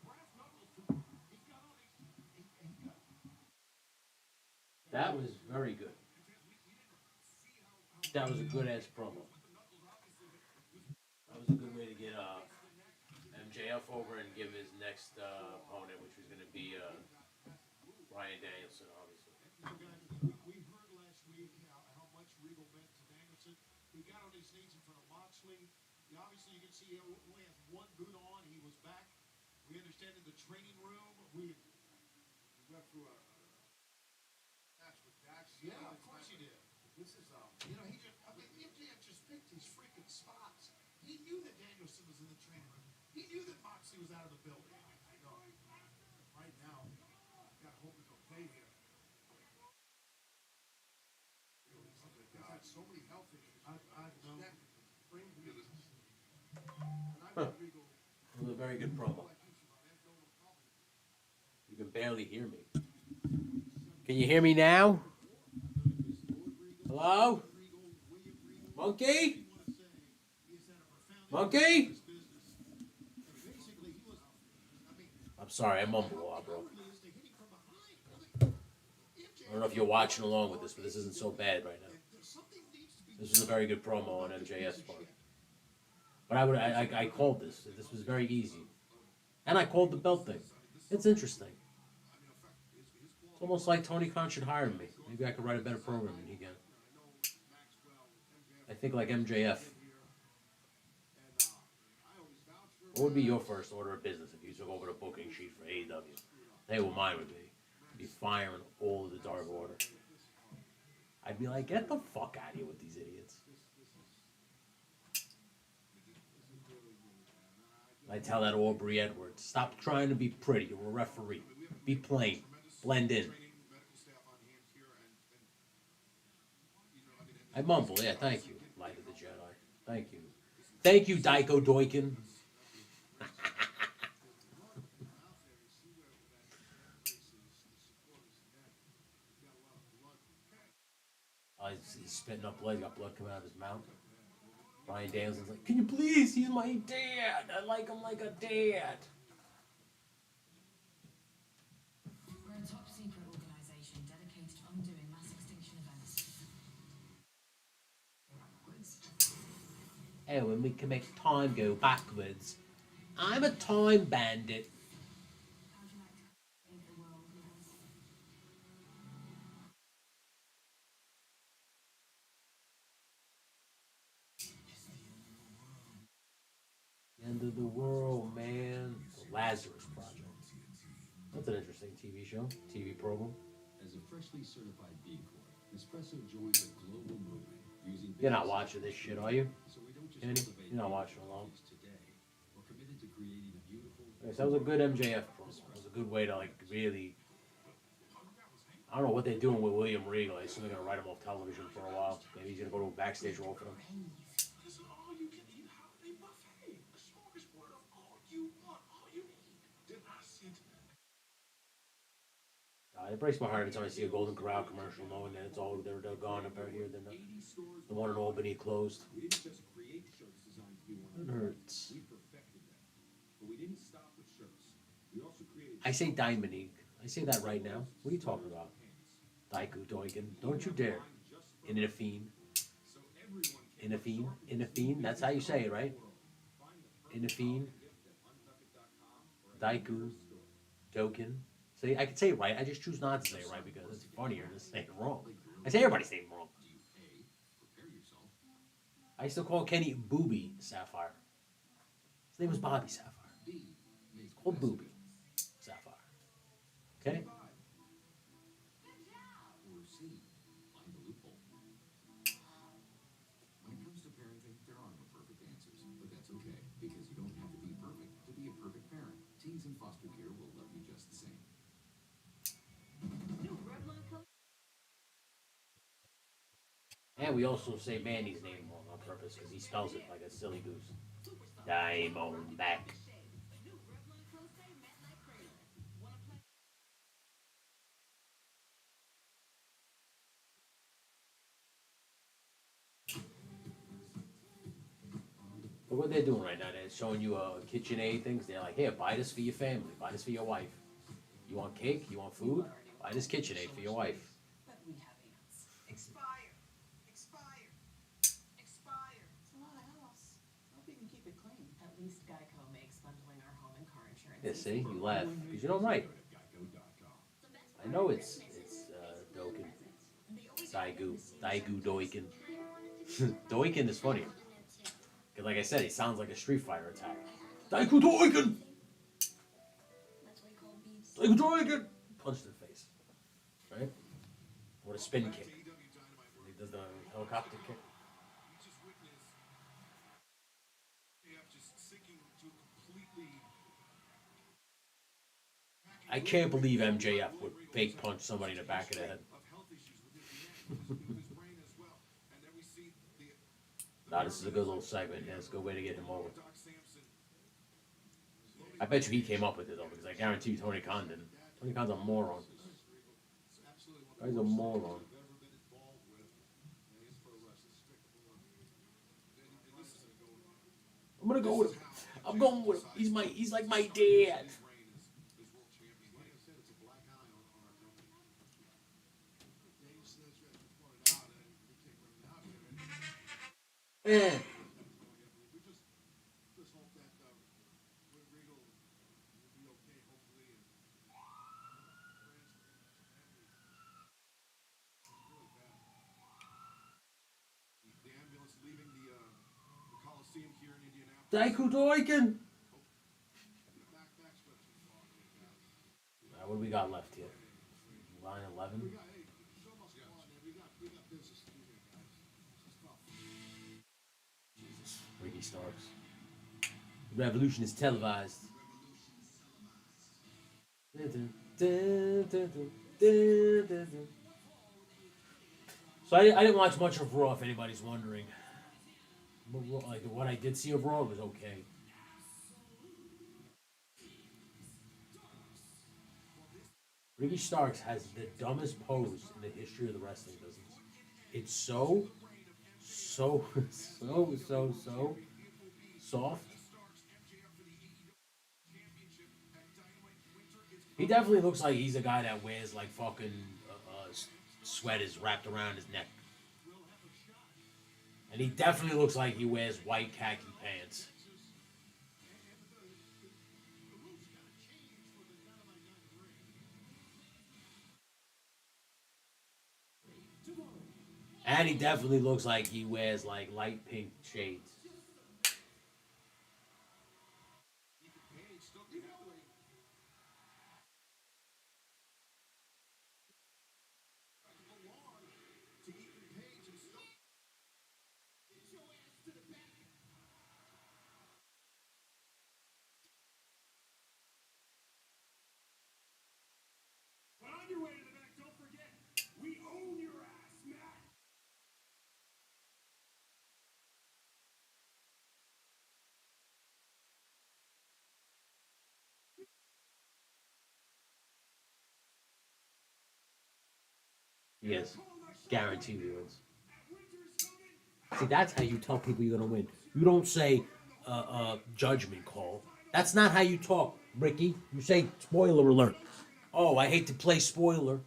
Speaker 1: That was a good ass promo. That was a good way to get MJF over and give his next opponent, which was going to be Ryan Danielson, obviously.
Speaker 7: You know, guys, we heard last week how much Regal meant to Danielson. He got on his knees in front of Moxley. Obviously, you can see he only has one boot on. He was back. We understand in the training room. We went through a match with Dax. Yeah, of course he did. This is you know, he just I mean, MJF just picked these freaking spots. He knew that Danielson was in the training room. He knew that Moxley was out of the building. I know. Right now, got to hope he's okay here. He's had so many health issues. I know. Brain bleeds. And I
Speaker 1: Huh.
Speaker 7: met Regal
Speaker 1: It was a very good promo.
Speaker 7: like you, Siobhan. I've known him probably
Speaker 1: You can barely hear me. Can you hear me now? Hello? Monkey? Monkey? I'm sorry, I mumble a lot, bro. I don't know if you're watching along with this, but this isn't so bad right now. This was a very good promo on MJF's part. But I called this. This was very easy. And I called the belt thing. It's interesting. It's almost like Tony Khan should hire me. Maybe I could write a better program than he can. I think like MJF. What would be your first order of business if you took over the booking sheet for AEW? Hey, what mine would be. I'd be firing all of the Dark Order. I'd be like, get the fuck out of here with these idiots. I tell that Aubrey Edwards, stop trying to be pretty. You're a referee. Be plain. Blend in. I mumble, yeah, thank you, Light of the Jedi. Thank you. Thank you, Daiko Doikin. He's spitting up blood. He's got blood coming out of his mouth. Brian Danielson's like, can you please? He's my dad. I like him like a dad.
Speaker 3: We're a top secret organization dedicated to undoing mass extinction events. Backwards.
Speaker 1: Oh, and we can make time go backwards. I'm a time bandit.
Speaker 3: How'd you like to save the world, Lewis?
Speaker 1: End of the world, man. The Lazarus Project. That's an interesting TV show, TV program.
Speaker 9: As a freshly certified B Corp, Nespresso joins a global movement using
Speaker 1: You're not watching this shit, are you?
Speaker 9: so we don't just
Speaker 1: Kenny?
Speaker 9: cultivate
Speaker 1: You're not watching along.
Speaker 9: technologies today. We're committed to creating a beautiful
Speaker 1: Yes, that was a good MJF promo. It was a good way to like really. I don't know what they're doing with William Regal. I assume they're gonna write him off television for a while. Maybe he's gonna go to a backstage role for them.
Speaker 8: It's an all-you-can-eat holiday buffet. A smorgasbord of all you want, all you need. Then I sit.
Speaker 1: It breaks my heart every time I see a Golden Corral commercial, knowing that it's all they're gone up out here. They're not.
Speaker 9: 80 stores.
Speaker 1: The one in Albany closed.
Speaker 9: We didn't just create shirts designed to be worn.
Speaker 1: It hurts.
Speaker 9: We perfected them. But we didn't stop with shirts. We also created
Speaker 1: I say Diamond League. I say that right now. What are you talking about? Daiku Doigan. Don't you dare. Inafine.
Speaker 9: so everyone can
Speaker 1: Inafine. Inafine. That's how you say it, right?
Speaker 9: find the
Speaker 1: Inafine.
Speaker 9: gift at untuckit.com or
Speaker 1: Daiku. Doken. See, I can say it right. I just choose not to say it right because it's funnier to say it wrong. I say everybody's name wrong.
Speaker 9: do you A, prepare yourself,
Speaker 1: I used to call Kenny Booby Sapphire. His name was Bobby Sapphire.
Speaker 9: B, make
Speaker 1: It's called Booby Sapphire. Okay?
Speaker 9: or C, find the loophole. When it comes to parenting, there are no perfect answers, but that's okay because you don't have to be perfect to be a perfect parent. Teens in foster care will love you just the same.
Speaker 1: And we also say Manny's name wrong on purpose because he spells it like a silly goose. Diamond back. But what they're doing right now, they're showing you KitchenAid things. They're like, here, buy this for your family, buy this for your wife. You want cake? You want food? Buy this KitchenAid for your wife.
Speaker 3: But we have ants.
Speaker 4: Expired. Expired. least Geico makes bundling our home and car insurance
Speaker 1: Yeah,
Speaker 4: easy.
Speaker 1: see, you laugh because you don't write. I know it's Doken. Daigu Doikin. Doikin is funnier. Because like I said, he sounds like a Street Fighter attack. Daigu Doikin! Daigu Doikin! Punch to the face. Right? Or a spin kick. He does the helicopter kick.
Speaker 7: We just witnessed AF just sinking to a completely.
Speaker 1: I can't believe MJF would fake punch somebody in the back of the head.
Speaker 7: Of health issues with his neck, with his brain as well. And then we see the
Speaker 1: Nah, this is a good little segment. Yeah, it's a good way to get him over.
Speaker 7: Doc Samson.
Speaker 1: I bet you he came up with it though, because I guarantee you Tony Khan didn't. Tony Khan's a moron.
Speaker 7: It's absolutely one of
Speaker 1: Guy's
Speaker 7: the
Speaker 1: a
Speaker 7: worst
Speaker 1: moron.
Speaker 7: things I've ever been involved with in pro wrestling. Despicable. And this is going.
Speaker 1: I'm gonna go with him. I'm going with him. He's like my dad.
Speaker 7: His reign is world champion. Like I said, it's a black eye on our company. Daniel Snitch, as you pointed out, and we can't bring him out here.
Speaker 1: Eh.
Speaker 7: We just hope that William Regal will be okay, hopefully, and friends and family. It's really bad. The ambulance leaving the Coliseum here in Indianapolis.
Speaker 1: Daiku Doikin!
Speaker 7: Back stretch too far here, guys.
Speaker 1: What do we got left here? Line 11?
Speaker 7: We got, hey, show must go on, man. We got business to do here, guys. This is tough.
Speaker 1: Jesus. Ricky Starks. The revolution is televised. So I didn't watch much of Raw, if anybody's wondering. But like what I did see of Raw was okay. Ricky Starks has the dumbest pose in the history of the wrestling business. It's so soft. He definitely looks like he's a guy that wears like fucking sweaters wrapped around his neck. And he definitely looks like he wears white khaki pants. And he definitely looks like he wears like light pink shades.
Speaker 2: But on your way to the back, don't forget, we own your ass, Matt.
Speaker 1: He is. Guaranteed he wins. See, that's how you tell people you're gonna win. You don't say judgment call. That's not how you talk, Ricky. You say spoiler alert. Oh, I hate to play spoiler.
Speaker 2: You're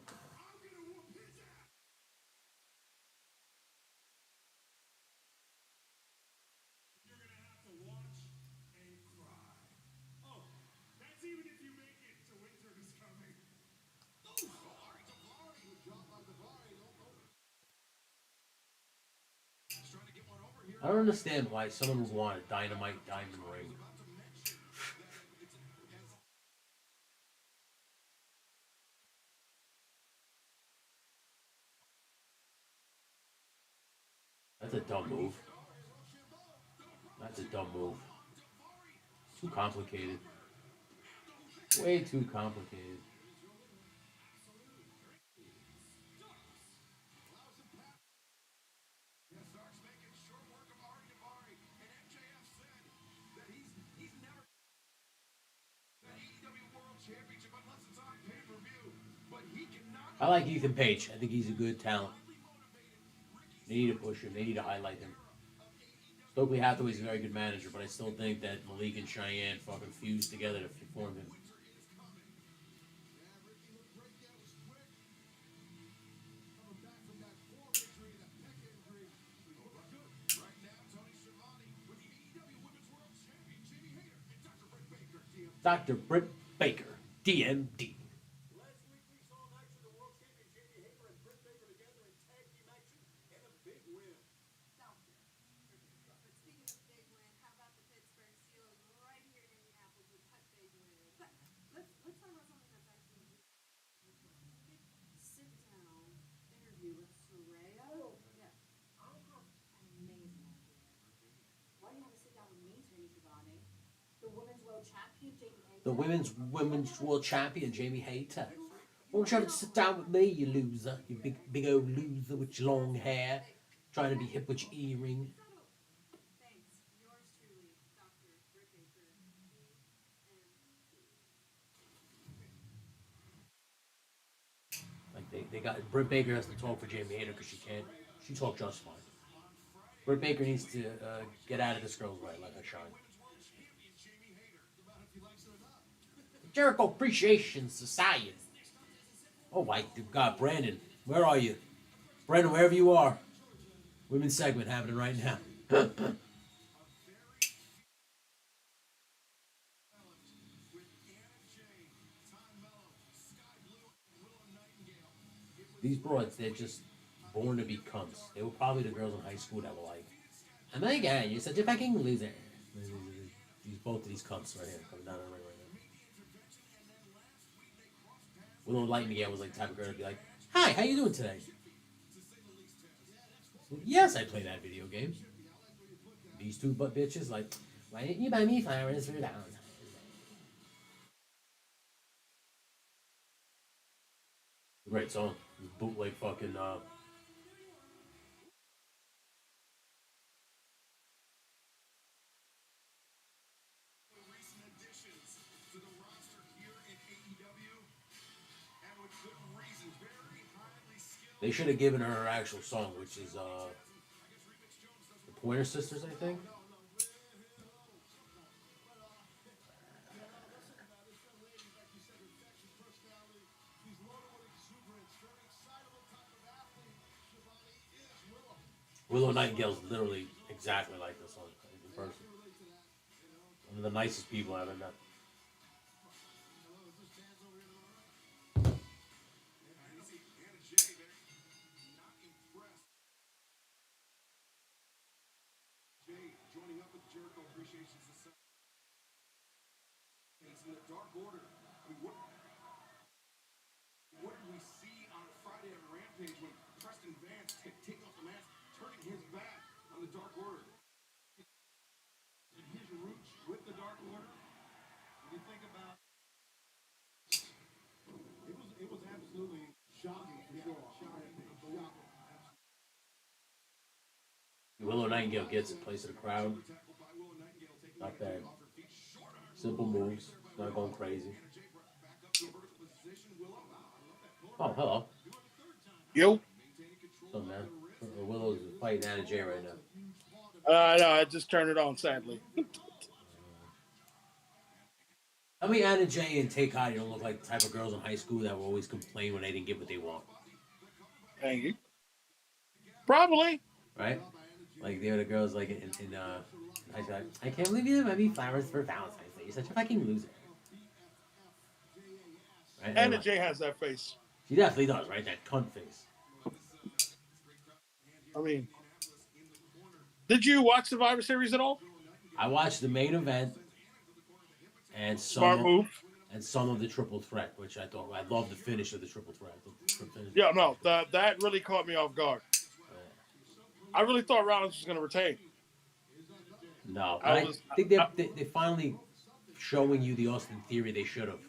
Speaker 2: gonna have to watch and cry. Oh, that's even if you make it to Winter is Coming.
Speaker 1: I don't understand why someone would want a dynamite diamond ring. That's a dumb move. That's a dumb move. Too complicated. Way too complicated.
Speaker 7: Starks making short work of Ari Daivari, and MJF said that he's never that AEW World Championship unless it's on pay-per-view. But he cannot
Speaker 1: I like Ethan Page. I think he's a good talent. They need to push him. They need to highlight him. Stokely Hathaway's a very good manager, but I still think that Malik and Cheyenne fucking fused together to form him.
Speaker 7: right now Tony Schiavone with the AEW Women's World Championship. He
Speaker 1: Dr. Britt Baker, DMD.
Speaker 7: Last week we saw an action the world champion Jamie Hager and Britt Baker together in tag team action and a big win.
Speaker 3: Doctor. But speaking of big win, how about the Pittsburgh Steelers right here in Indianapolis with that big win? But let's talk about something that's actually big sit down interview with Soraya. Yeah. I have an amazing idea. Why do you have a sit down with me, Tony Schiavone? The women's world champion, Jamie Hayter.
Speaker 1: The women's world champion, Jamie Hayter. Won't you have to sit down with me, you loser? You big old loser with your long hair. Trying to be hip with your earring.
Speaker 3: Thanks. Yours truly, Dr. Britt Baker, DMD.
Speaker 1: Like they got Britt Baker has to talk for Jamie Hayter because she can't. She talked just fine. Britt Baker needs to get out of this girl's way like a shine. Jericho Appreciation Society. Oh my God, Brandon, where are you? Brandon, wherever you are. Women's segment happening right now. These broads, they're just born to be cunts. They were probably the girls in high school that were like, "Oh my God, you're such a fucking loser." These both of these cunts right here coming down the ring right now. Willow Nightingale was like the type of girl to be like, "Hi, how you doing today?" Yes, I play that video game. These two butt bitches like, "Why didn't you buy me flowers for Valentine's?" Great song. Bootleg fucking
Speaker 7: Recent additions to the roster here in AEW, and with good reason, very highly skilled.
Speaker 1: they should have given her her actual song, which is the Pointer Sisters, I think. Willow Nightingale's literally exactly like this one in person. One of the nicest people I've ever met.
Speaker 7: Joining up with Jericho Appreciation Society. It's in the Dark Order. I mean, what did we see on Friday at Rampage when Preston Vance take off the mask, turning his back on the Dark Order? And his roots with the Dark Order. When you think about it was absolutely shocking for sure. Shocking.
Speaker 1: Willow Nightingale gets it, plays to the crowd. Not bad. Simple moves. Not going crazy. Oh, hello.
Speaker 6: Yo.
Speaker 1: So, man. Willow's fighting Anna Jay right now.
Speaker 6: No, I just turned it on, sadly.
Speaker 1: Tell me Anna Jay and Tay Conti don't look like the type of girls in high school that will always complain when they didn't get what they want.
Speaker 6: Thank you. Probably.
Speaker 1: Right? Like, they're the girls, like, in high school. Like, I can't believe you didn't buy me flowers for Valentine's Day. You're such a fucking loser. Right?
Speaker 6: Anna Jay has that face.
Speaker 1: She definitely does, right? That cunt face.
Speaker 6: I mean, did you watch Survivor Series at all?
Speaker 1: I watched the main event and
Speaker 6: Smart move.
Speaker 1: And some of the triple threat, which I thought I loved the finish of the triple threat.
Speaker 6: Yeah, no, that really caught me off guard. I really thought Rollins was going to retain.
Speaker 1: No, I think they finally showing you the Austin Theory they should have.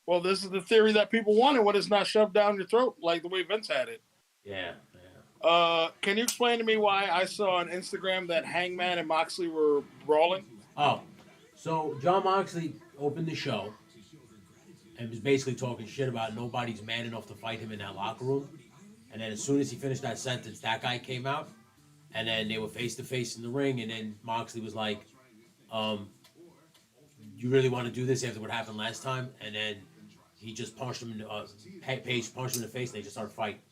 Speaker 6: Well, this is the theory that people wanted when it's not shoved down your throat like the way Vince had it.
Speaker 1: Yeah.
Speaker 6: Can you explain to me why I saw on Instagram that Hangman and Moxley were brawling?
Speaker 1: Oh, so John Moxley opened the show and was basically talking shit about nobody's man enough to fight him in that locker room. And then as soon as he finished that sentence, that guy came out. And then they were face to face in the ring. And then Moxley was like, you really want to do this after what happened last time? And then he just punched him in the Page punched him in the face and they just started fighting.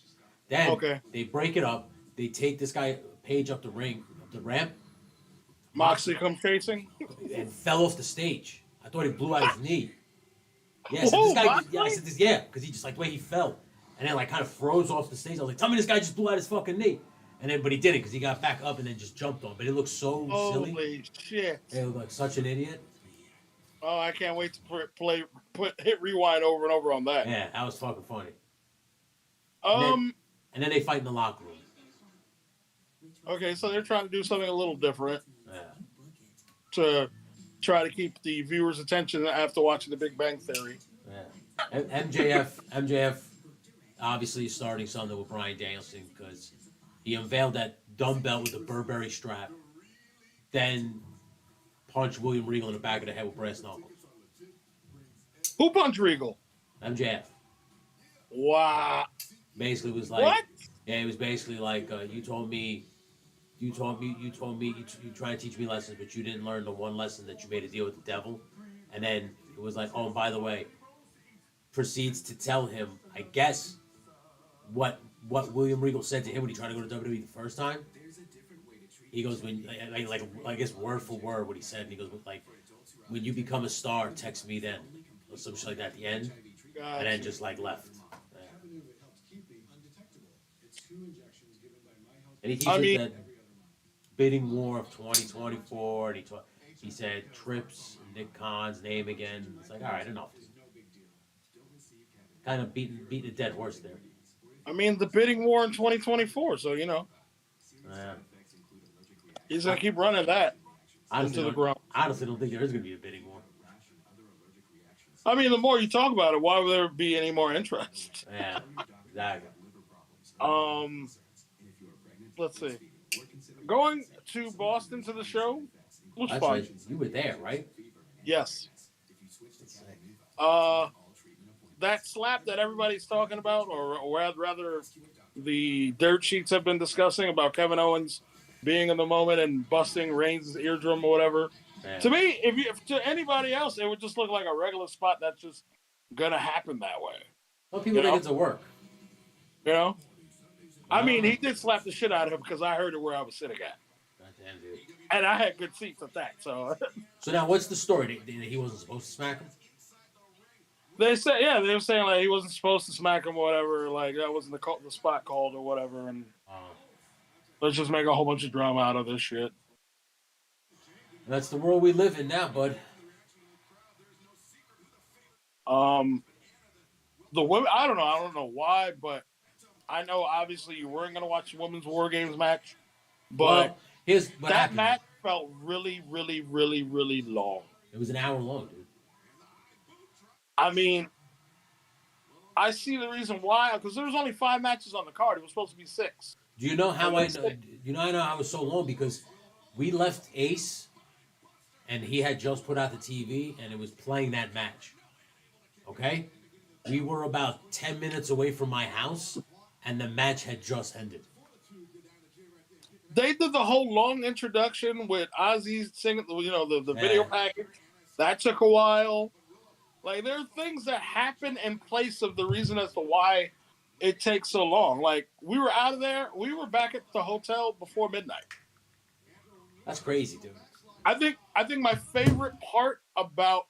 Speaker 1: Then they break it up. They take this guy Page up the ramp.
Speaker 6: Moxley comes chasing.
Speaker 1: and fell off the stage. I thought he blew out his knee. Yeah, I said this
Speaker 6: Whoa,
Speaker 1: guy.
Speaker 6: Moxley?
Speaker 1: Yeah, I said this. Yeah, because he just like the way he fell, and then like kind of froze off the stage. I was like, tell me this guy just blew out his fucking knee, and then but he didn't because he got back up and then just jumped on. But it looked so silly.
Speaker 6: Holy shit!
Speaker 1: It looked like such an idiot.
Speaker 6: Oh, I can't wait to hit rewind over and over on that.
Speaker 1: Yeah, that was fucking funny.
Speaker 6: Um.
Speaker 1: And then they fight in the locker room.
Speaker 6: Okay, so they're trying to do something a little different
Speaker 1: Yeah.
Speaker 6: to try to keep the viewers' attention after watching The Big Bang Theory.
Speaker 1: Yeah. MJF obviously is starting something with Bryan Danielson because he unveiled that dumb belt with the Burberry strap, then punched William Regal in the back of the head with brass knuckles.
Speaker 6: Who punched Regal?
Speaker 1: MJF
Speaker 6: Wow.
Speaker 1: basically was like,
Speaker 6: What?
Speaker 1: yeah, it was basically like, you try to teach me lessons, but you didn't learn the one lesson that you made a deal with the devil. And then it was like, oh, and by the way, proceeds to tell him, I guess, what William Regal said to him when he tried to go to WWE the first time. He goes, when like I guess word for word what he said, and he goes like, when you become a star, text me then, or some shit like that at the end, and then just like left. Yeah. And he teaches that bidding war of 2024, and he said Trips, Nick Khan's name again. It's like, all right, enough. Kind of beating a dead horse there.
Speaker 6: I mean, the bidding war in 2024, so you know.
Speaker 1: Yeah.
Speaker 6: He's gonna keep running that into the ground.
Speaker 1: I honestly don't think there is gonna be a bidding war.
Speaker 6: I mean, the more you talk about it, why would there be any more interest?
Speaker 1: Yeah, exactly.
Speaker 6: Let's see. Going to Boston to the show was
Speaker 1: That's
Speaker 6: fun.
Speaker 1: right. You were there, right?
Speaker 6: Yes. That slap that everybody's talking about, or rather, the dirt sheets have been discussing about Kevin Owens being in the moment and busting Reigns' eardrum or whatever.
Speaker 1: Yeah.
Speaker 6: To me, if to anybody else, it would just look like a regular spot that's just gonna happen that way.
Speaker 1: Well, people think it's a work.
Speaker 6: You know? I mean, he did slap the shit out of him because I heard it where I was sitting at.
Speaker 1: Goddamn, dude.
Speaker 6: And I had good seats at that, so.
Speaker 1: So now, what's the story? That he wasn't supposed to smack him?
Speaker 6: They said, yeah, they were saying like he wasn't supposed to smack him or whatever, like that wasn't the spot called or whatever, and let's just make a whole bunch of drama out of this shit.
Speaker 1: That's the world we live in now, bud.
Speaker 6: The women, I don't know why, but I know obviously you weren't gonna watch the women's War Games match, but
Speaker 1: well, here's what
Speaker 6: that
Speaker 1: happened.
Speaker 6: match felt really, really, really, really long.
Speaker 1: It was an hour long, dude.
Speaker 6: I mean, I see the reason why, because there was only 5 matches on the card. It was supposed to be 6.
Speaker 1: Do you know how I know? I know how it was so long because we left Ace, and he had just put out the TV, and it was playing that match. Okay, we were about 10 minutes away from my house, and the match had just ended.
Speaker 6: They did the whole long introduction with Ozzy singing, the video package. That took a while. Like, there are things that happen in place of the reason as to why it takes so long. Like, we were out of there. We were back at the hotel before midnight.
Speaker 1: That's crazy, dude.
Speaker 6: I think my favorite part about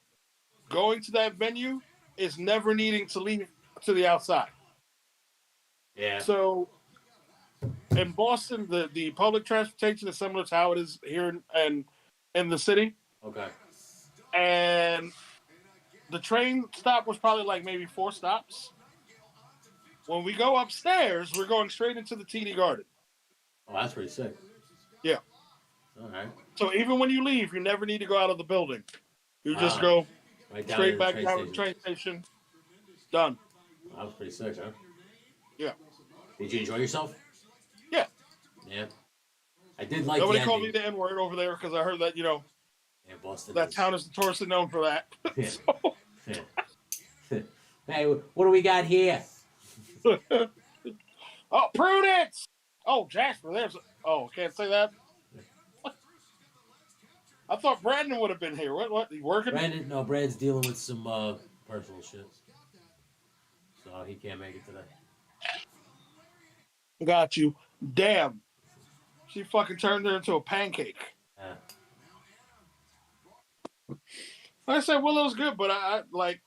Speaker 6: going to that venue is never needing to leave to the outside.
Speaker 1: Yeah.
Speaker 6: So, in Boston, the public transportation is similar to how it is here in the city.
Speaker 1: Okay.
Speaker 6: And the train stop was probably like maybe 4 stops. When we go upstairs, we're going straight into the TD Garden.
Speaker 1: Oh, that's pretty sick.
Speaker 6: Yeah.
Speaker 1: All right.
Speaker 6: So even when you leave, you never need to go out of the building. You just go
Speaker 1: right down
Speaker 6: straight back
Speaker 1: train
Speaker 6: down to the train station. Done.
Speaker 1: Well, that was pretty sick, huh?
Speaker 6: Yeah.
Speaker 1: Did you enjoy yourself?
Speaker 6: Yeah.
Speaker 1: Yeah. I did like
Speaker 6: Nobody
Speaker 1: the
Speaker 6: called me
Speaker 1: ending.
Speaker 6: the N-word over there because I heard that,
Speaker 1: Yeah, Boston.
Speaker 6: that town is notoriously known for that.
Speaker 1: Yeah.
Speaker 6: So,
Speaker 1: Yeah. Hey, what do we got here?
Speaker 6: oh, Prudence! Oh, Jasper, there's... Oh, can't say that? I thought Brandon would have been here. What? He working?
Speaker 1: Brandon's dealing with some personal shit. So he can't make it today.
Speaker 6: Got you. Damn. She fucking turned her into a pancake.
Speaker 1: Yeah.
Speaker 6: Like I said, Willow's good, but I like,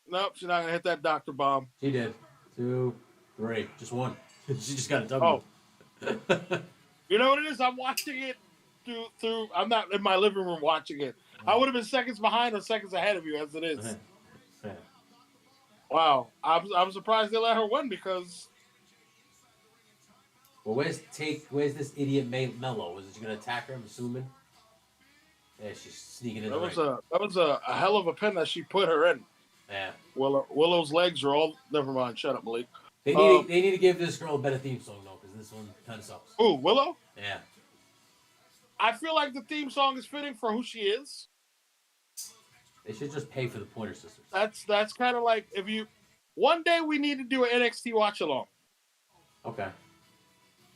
Speaker 6: nope, she's not gonna hit that doctor bomb.
Speaker 1: She did 2, 3, just one. She just got a W.
Speaker 6: Oh, you know what it is? I'm watching it through. I'm not in my living room watching it. I would have been seconds behind or seconds ahead of you, as it is.
Speaker 1: Yeah.
Speaker 6: Wow, I'm surprised they let her win because
Speaker 1: Well, where's this idiot Mello? Is she gonna attack her? I'm assuming. Yeah, she's sneaking in the ring.
Speaker 6: that was a hell of a pin that she put her in.
Speaker 1: Yeah.
Speaker 6: Willow's legs are all. Never mind. Shut up, Malik.
Speaker 1: They need to give this girl a better theme song though, because this one kind of sucks.
Speaker 6: Ooh, Willow.
Speaker 1: Yeah.
Speaker 6: I feel like the theme song is fitting for who she is.
Speaker 1: They should just pay for the Pointer Sisters.
Speaker 6: That's kind of like if you. One day we need to do an NXT watch along.
Speaker 1: Okay.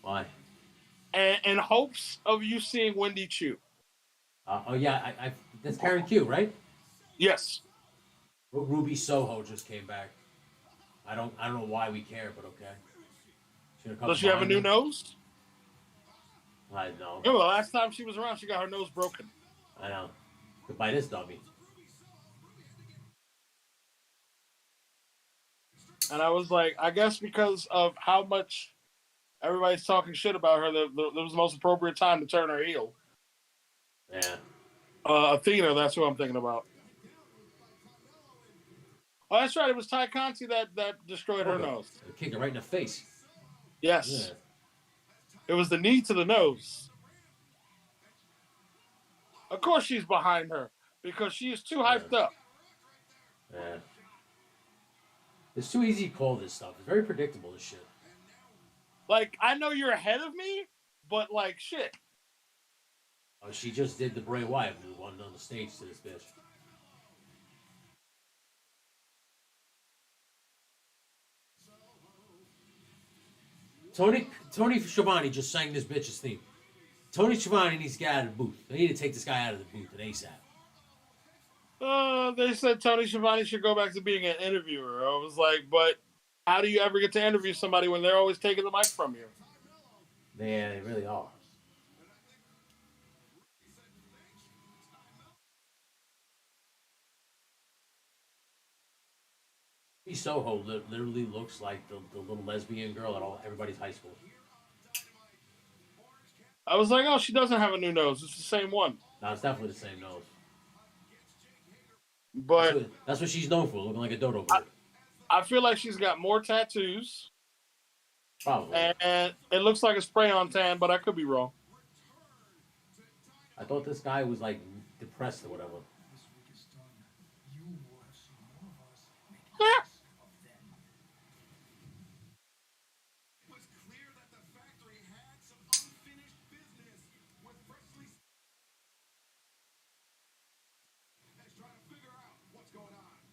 Speaker 1: Why?
Speaker 6: And in hopes of you seeing Wendy Chu.
Speaker 1: Oh yeah, I that's Karen Q, right?
Speaker 6: Yes.
Speaker 1: Ruby Soho just came back. I don't know why we care, but okay.
Speaker 6: Does she have a new nose?
Speaker 1: I know.
Speaker 6: Remember the last time she was around, she got her nose broken.
Speaker 1: I know. Goodbye, this dummy.
Speaker 6: And I was like, I guess because of how much everybody's talking shit about her, that was the most appropriate time to turn her heel.
Speaker 1: Yeah.
Speaker 6: Athena, that's who I'm thinking about. Oh, that's right. It was Ty Conti that destroyed her nose.
Speaker 1: Kicked her right in the face.
Speaker 6: Yes.
Speaker 1: Yeah.
Speaker 6: It was the knee to the nose. Of course she's behind her because she is too hyped up.
Speaker 1: Yeah. It's too easy to call this stuff. It's very predictable, this shit.
Speaker 6: Like, I know you're ahead of me, but like, shit.
Speaker 1: Oh, she just did the Bray Wyatt move on the stage to this bitch. Tony Schiavone just sang this bitch's theme. Tony Schiavone needs to get out of the booth. They need to take this guy out of the booth at ASAP.
Speaker 6: They said Tony Schiavone should go back to being an interviewer. I was like, but how do you ever get to interview somebody when they're always taking the mic from you?
Speaker 1: Yeah, they really are. Soho literally looks like the little lesbian girl at everybody's high school.
Speaker 6: I was like, oh, she doesn't have a new nose. It's the same one.
Speaker 1: No, it's definitely the same nose.
Speaker 6: But
Speaker 1: that's what she's known for, looking like a dodo bird.
Speaker 6: I feel like she's got more tattoos.
Speaker 1: Probably.
Speaker 6: And it looks like a spray-on tan, but I could be wrong.
Speaker 1: I thought this guy was like depressed or whatever.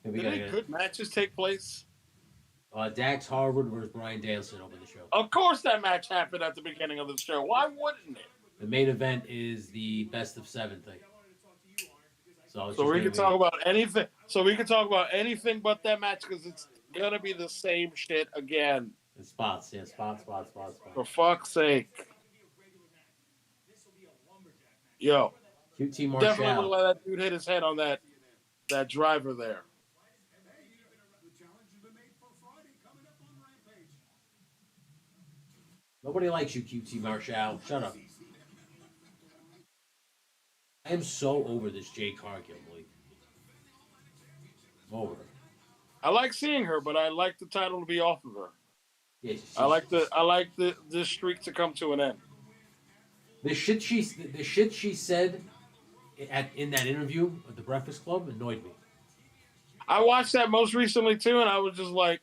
Speaker 6: Did any good matches take place?
Speaker 1: Dax Harwood versus Bryan Danielson opened the show.
Speaker 6: Of course that match happened at the beginning of the show. Why wouldn't it?
Speaker 1: The main event is the best of 7 thing.
Speaker 6: So we can talk about anything. So we can talk about anything but that match because it's gonna be the same shit again.
Speaker 1: In spots, yeah, spots.
Speaker 6: For fuck's sake. Yo.
Speaker 1: QT Marshall.
Speaker 6: Definitely let that dude hit his head on that driver there.
Speaker 1: Nobody likes you, QT Marshall. Shut up. I am so over this Jade Cargill, Malik. I'm over her.
Speaker 6: I like seeing her, but I like the title to be off of her.
Speaker 1: Yeah,
Speaker 6: I like this streak to come to an end.
Speaker 1: The shit she said in that interview at the Breakfast Club annoyed me.
Speaker 6: I watched that most recently too, and I was just like,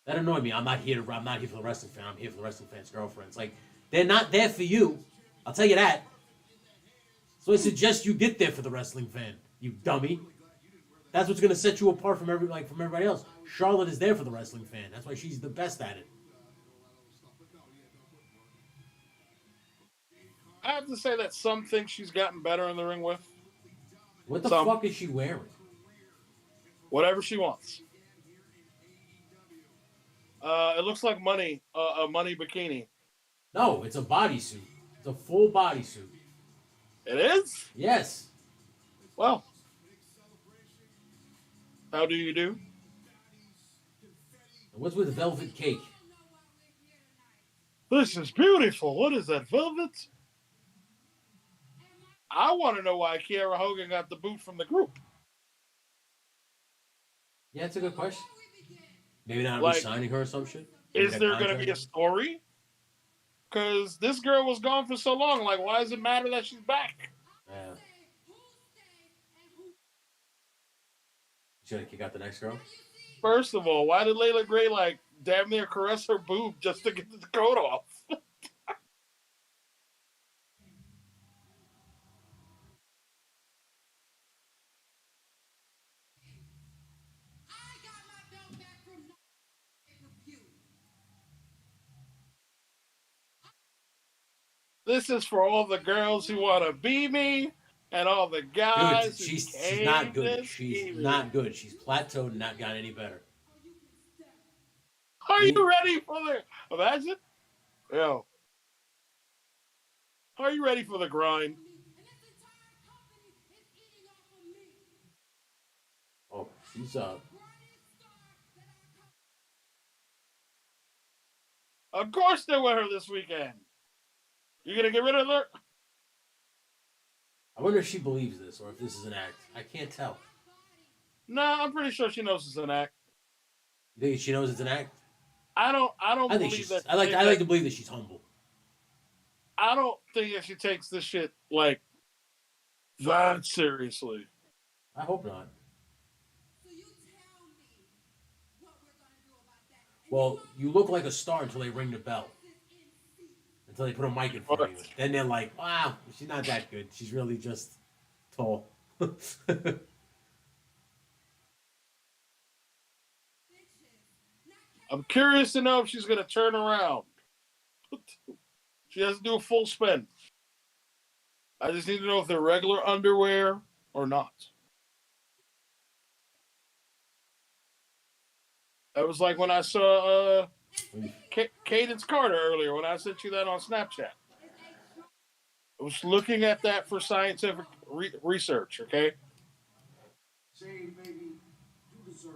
Speaker 1: that annoyed me. I'm not here for the wrestling fan. I'm here for the wrestling fans' girlfriends. Like, they're not there for you. I'll tell you that. So I suggest you get there for the wrestling fan, you dummy. That's what's gonna set you apart from everybody else. Charlotte is there for the wrestling fan. That's why she's the best at it.
Speaker 6: I have to say that some things she's gotten better in the ring with.
Speaker 1: What the fuck is she wearing?
Speaker 6: Whatever she wants. It looks like a money bikini.
Speaker 1: No, it's a bodysuit. It's a full bodysuit.
Speaker 6: It is?
Speaker 1: Yes.
Speaker 6: Well, how do you do?
Speaker 1: And what's with velvet cake?
Speaker 6: This is beautiful. What is that, velvet? I want to know why Kiera Hogan got the boot from the group.
Speaker 1: Yeah, it's a good question. Maybe not
Speaker 6: Like,
Speaker 1: re-signing her or some shit. Maybe
Speaker 6: is
Speaker 1: that
Speaker 6: there going to be a
Speaker 1: contract.
Speaker 6: story? Because this girl was gone for so long. Like, why does it matter that she's back?
Speaker 1: Yeah. She's gonna kick out the next girl.
Speaker 6: First of all, why did Layla Gray like damn near caress her boob just to get the coat off? This is for all the girls who want to be me and all the
Speaker 1: Dude,
Speaker 6: guys who
Speaker 1: she's not
Speaker 6: came
Speaker 1: good.
Speaker 6: to
Speaker 1: She's
Speaker 6: see me.
Speaker 1: not good. She's plateaued and not got any better.
Speaker 6: Are
Speaker 1: Me,
Speaker 6: you ready for the imagine? Yo, are you ready for the grind?
Speaker 1: oh, she's
Speaker 6: Of course they with her this weekend. You gonna get rid of her?
Speaker 1: I wonder if she believes this or if this is an act. I can't tell.
Speaker 6: Nah, I'm pretty sure she knows it's an act.
Speaker 1: You think she knows it's an act?
Speaker 6: I don't
Speaker 1: I think
Speaker 6: believe
Speaker 1: she's.
Speaker 6: that.
Speaker 1: I like to believe that she's humble.
Speaker 6: I don't think that she takes this shit like that seriously.
Speaker 1: I hope not. Well, you look like a star until they ring the bell. Until they put a mic in front of you. Then they're like, wow, she's not that good. She's really just tall.
Speaker 6: I'm curious to know if she's gonna turn around. She has to do a full spin. I just need to know if they're regular underwear or not. That was like when I saw Cadence Carter earlier when I sent you that on Snapchat. I was looking at that for scientific research, okay?
Speaker 7: Say, baby, you deserve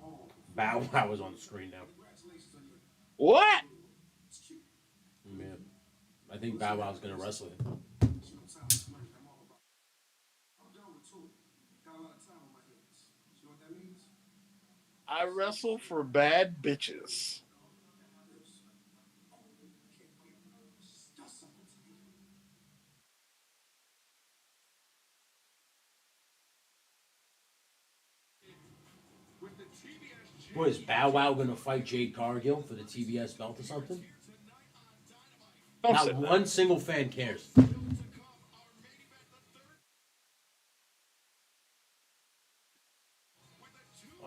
Speaker 7: all.
Speaker 1: Bow Wow was on the screen now.
Speaker 7: Congratulations on your.
Speaker 6: What?
Speaker 7: It's cute.
Speaker 1: Man, I think Bow Wow's gonna wrestle him.
Speaker 7: You know, time money. I'm all about. I'm done with two. Got a lot of time on my hands. You know what that means?
Speaker 6: I wrestle for bad bitches.
Speaker 1: Boy, is Bow Wow gonna fight Jade Cargill for the TBS belt or something?
Speaker 6: Don't
Speaker 1: Not
Speaker 6: say that.
Speaker 1: one single fan cares. Oh,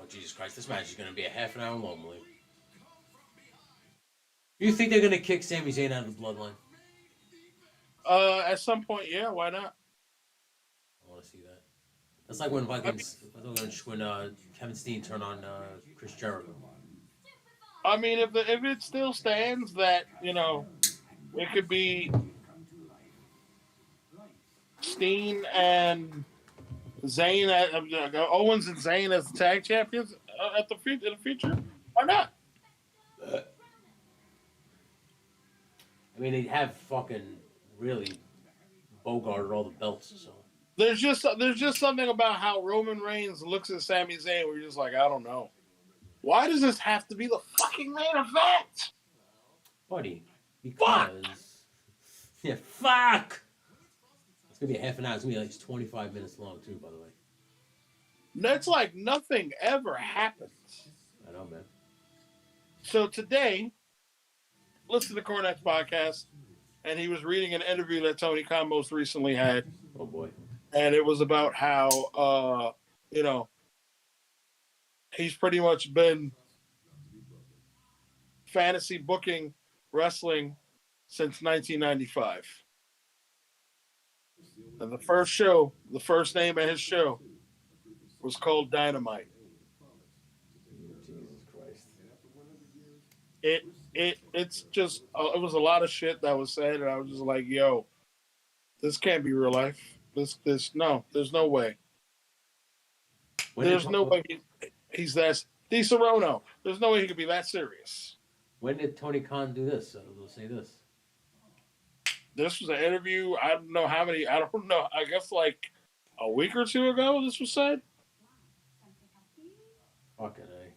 Speaker 1: Jesus Christ. This match is going to be a half an hour long, Malik. Do you think they're going to kick Sami Zayn out of the bloodline?
Speaker 6: At some point, yeah, why not?
Speaker 1: I want to see that. That's like when Kevin Steen turned on Chris Jericho.
Speaker 6: I mean, if it still stands that it could be Steen and Zayn, Owens and Zayn as the tag champions in the future, why not?
Speaker 1: I mean, they have fucking really bogarted all the belts, so.
Speaker 6: There's just something about how Roman Reigns looks at Sami Zayn where you're just like, I don't know. Why does this have to be the fucking main event?
Speaker 1: Buddy, because... Yeah, fuck! It's going to be a half an hour. It's going to be like 25 minutes long, too, by the way.
Speaker 6: That's like nothing ever happens.
Speaker 1: I know, man.
Speaker 6: So today, listen to Cornette's podcast, and he was reading an interview that Tony Khan most recently had.
Speaker 1: Oh, boy.
Speaker 6: And it was about how, he's pretty much been fantasy booking wrestling since 1995. And the first name of his show was called Dynamite.
Speaker 1: Jesus Christ.
Speaker 6: It's just, it was a lot of shit that was said, and I was just like, yo, this can't be real life. There's no way.
Speaker 1: When did
Speaker 6: There's no way he's that DiSerono. There's no way he could be that serious.
Speaker 1: when did Tony Khan do this? We'll say this.
Speaker 6: This was an interview. I don't know how many. I don't know. I guess like a week or two ago. This was said.
Speaker 1: Fucking A.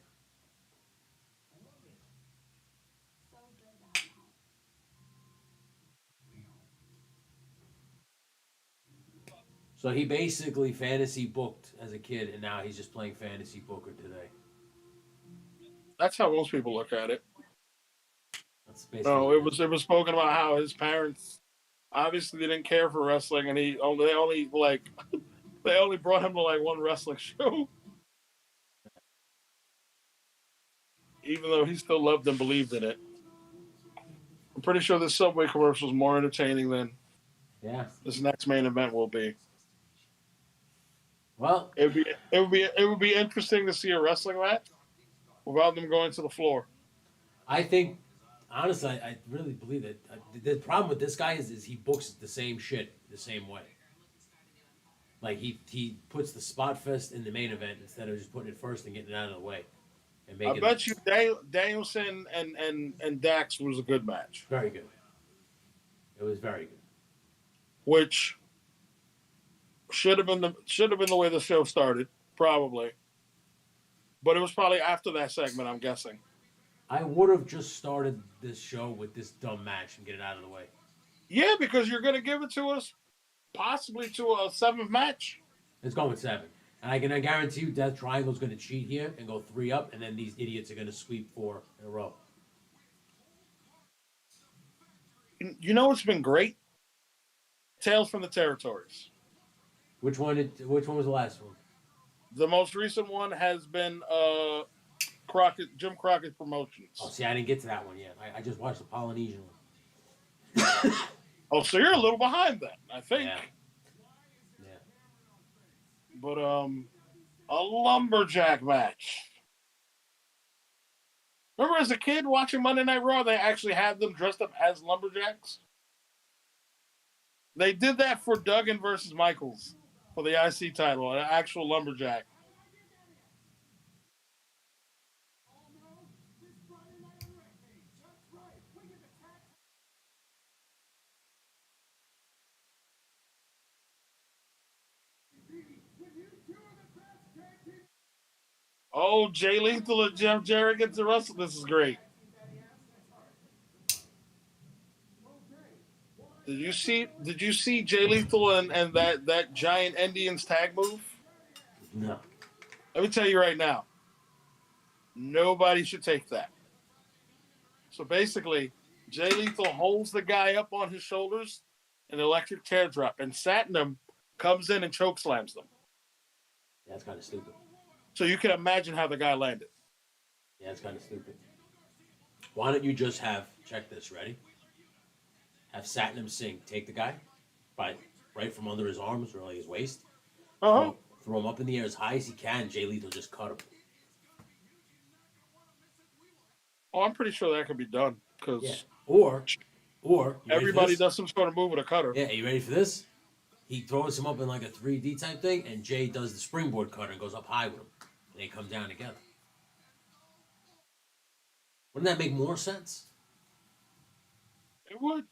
Speaker 1: So he basically fantasy booked as a kid, and now he's just playing fantasy booker today.
Speaker 6: That's how most people look at it.
Speaker 1: That's basically.
Speaker 6: No, it was spoken about how his parents obviously they didn't care for wrestling, and they only like they only brought him to like one wrestling show, even though he still loved and believed in it. I'm pretty sure this Subway commercial is more entertaining than this next main event will be.
Speaker 1: Well,
Speaker 6: it would be interesting to see a wrestling match without them going to the floor.
Speaker 1: I think, honestly, I really believe that. The problem with this guy is he books the same shit the same way. Like he puts the spot fest in the main event instead of just putting it first and getting it out of the way. And
Speaker 6: I bet you Danielson and Dax was a good match.
Speaker 1: Very good. It was very good.
Speaker 6: Which should have been the way the show started, probably. But it was probably after that segment, I'm guessing.
Speaker 1: I would have just started this show with this dumb match and get it out of the way.
Speaker 6: Yeah, because you're going to give it to us possibly to a 7th match.
Speaker 1: It's going with 7. And I can guarantee you Death Triangle's going to cheat here and go 3 up, and then these idiots are going to sweep 4 in a row.
Speaker 6: You know what's been great? Tales from the Territories.
Speaker 1: Which one was the last one?
Speaker 6: The most recent one has been Jim Crockett Promotions.
Speaker 1: Oh, see, I didn't get to that one yet. I just watched the Polynesian one.
Speaker 6: Oh, so you're a little behind then, I think.
Speaker 1: Yeah.
Speaker 6: But a lumberjack match. Remember as a kid watching Monday Night Raw, they actually had them dressed up as lumberjacks? They did that for Duggan versus Michaels for the IC title, an actual lumberjack. Oh, Jay Lethal and Jeff Jarrett get to wrestle. This is great. Did you see Jay Lethal and that giant Indians tag move?
Speaker 1: No.
Speaker 6: Let me tell you right now. Nobody should take that. So basically, Jay Lethal holds the guy up on his shoulders, an electric teardrop, and Satnam comes in and chokeslams them.
Speaker 1: Yeah, that's kind of stupid.
Speaker 6: So you can imagine how the guy landed.
Speaker 1: Yeah, it's kind of stupid. Why don't you just check this, ready? Have Satnam Singh take the guy right from under his arms or like his waist.
Speaker 6: Uh-huh.
Speaker 1: Throw him up in the air as high as he can. Jay Lethal just cut him.
Speaker 6: Oh, I'm pretty sure that could be done.
Speaker 1: Or
Speaker 6: everybody does some sort of move with a cutter.
Speaker 1: Yeah, are you ready for this? He throws him up in like a 3D type thing, and Jay does the springboard cutter and goes up high with him. And they come down together. Wouldn't that make more sense?
Speaker 6: It would.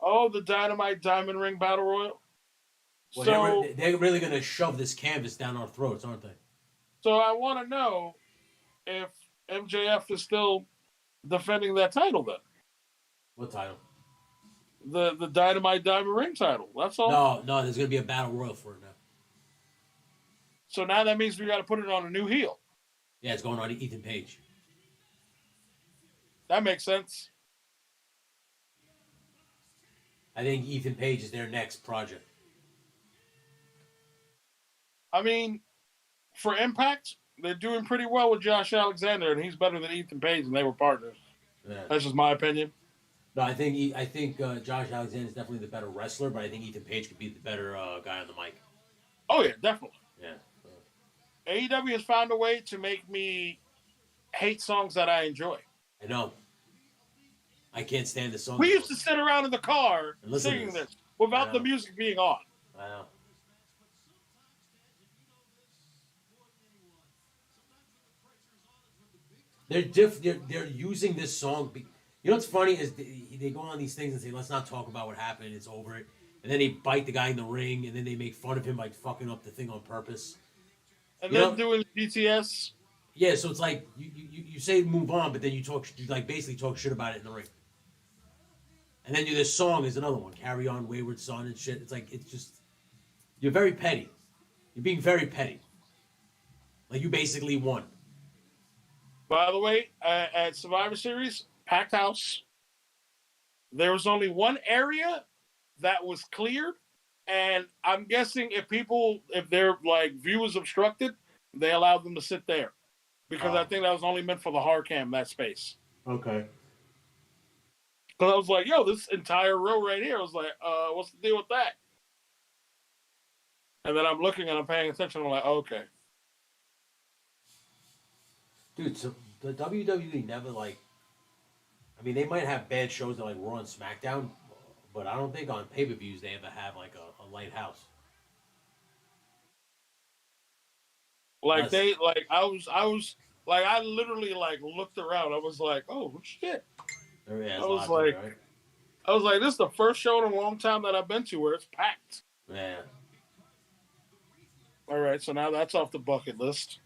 Speaker 6: Oh, the Dynamite Diamond Ring Battle Royal.
Speaker 1: Well, they're really going to shove this canvas down our throats, aren't they?
Speaker 6: So I want to know if MJF is still defending that title then.
Speaker 1: What title?
Speaker 6: The Dynamite Diamond Ring title. That's all.
Speaker 1: No, there's going to be a battle royal for it now.
Speaker 6: So now that means we got to put it on a new heel.
Speaker 1: Yeah, it's going on to Ethan Page.
Speaker 6: That makes sense.
Speaker 1: I think Ethan Page is their next project.
Speaker 6: I mean, for Impact, they're doing pretty well with Josh Alexander, and he's better than Ethan Page, and they were partners. Yeah. That's just my opinion.
Speaker 1: No, I think Josh Alexander is definitely the better wrestler, but I think Ethan Page could be the better guy on the mic.
Speaker 6: Oh yeah, definitely.
Speaker 1: Yeah.
Speaker 6: AEW has found a way to make me hate songs that I enjoy.
Speaker 1: I know. I can't stand the song.
Speaker 6: We used to sit around in the car singing this without the music being on.
Speaker 1: I know. They're using this song. You know what's funny is they go on these things and say, "Let's not talk about what happened. It's over it." And then they bite the guy in the ring, and then they make fun of him by fucking up the thing on purpose.
Speaker 6: And
Speaker 1: You
Speaker 6: then
Speaker 1: know?
Speaker 6: doing GTS.
Speaker 1: Yeah. So it's like you say move on, but then you like basically talk shit about it in the ring. And then this song is another one, "Carry On, Wayward Son" and shit. It's like it's just you're very petty. You're being very petty. Like you basically won.
Speaker 6: By the way, at Survivor Series, packed house. There was only one area that was cleared, and I'm guessing if their like view was obstructed, they allowed them to sit there because I think that was only meant for the hard cam that space.
Speaker 1: Okay.
Speaker 6: Because I was like, yo, this entire row right here. I was like, what's the deal with that? And then I'm looking and I'm paying attention. I'm like, okay.
Speaker 1: Dude, so the WWE never like. I mean, they might have bad shows that like Raw and SmackDown, but I don't think on pay per views they ever have like a light house.
Speaker 6: Like
Speaker 1: Unless-
Speaker 6: I literally like looked around. I was like, oh shit.
Speaker 1: Yeah,
Speaker 6: I was like,
Speaker 1: right?
Speaker 6: I was like, this is the first show in a long time that I've been to where it's packed.
Speaker 1: Yeah.
Speaker 6: All right, so now that's off the bucket list.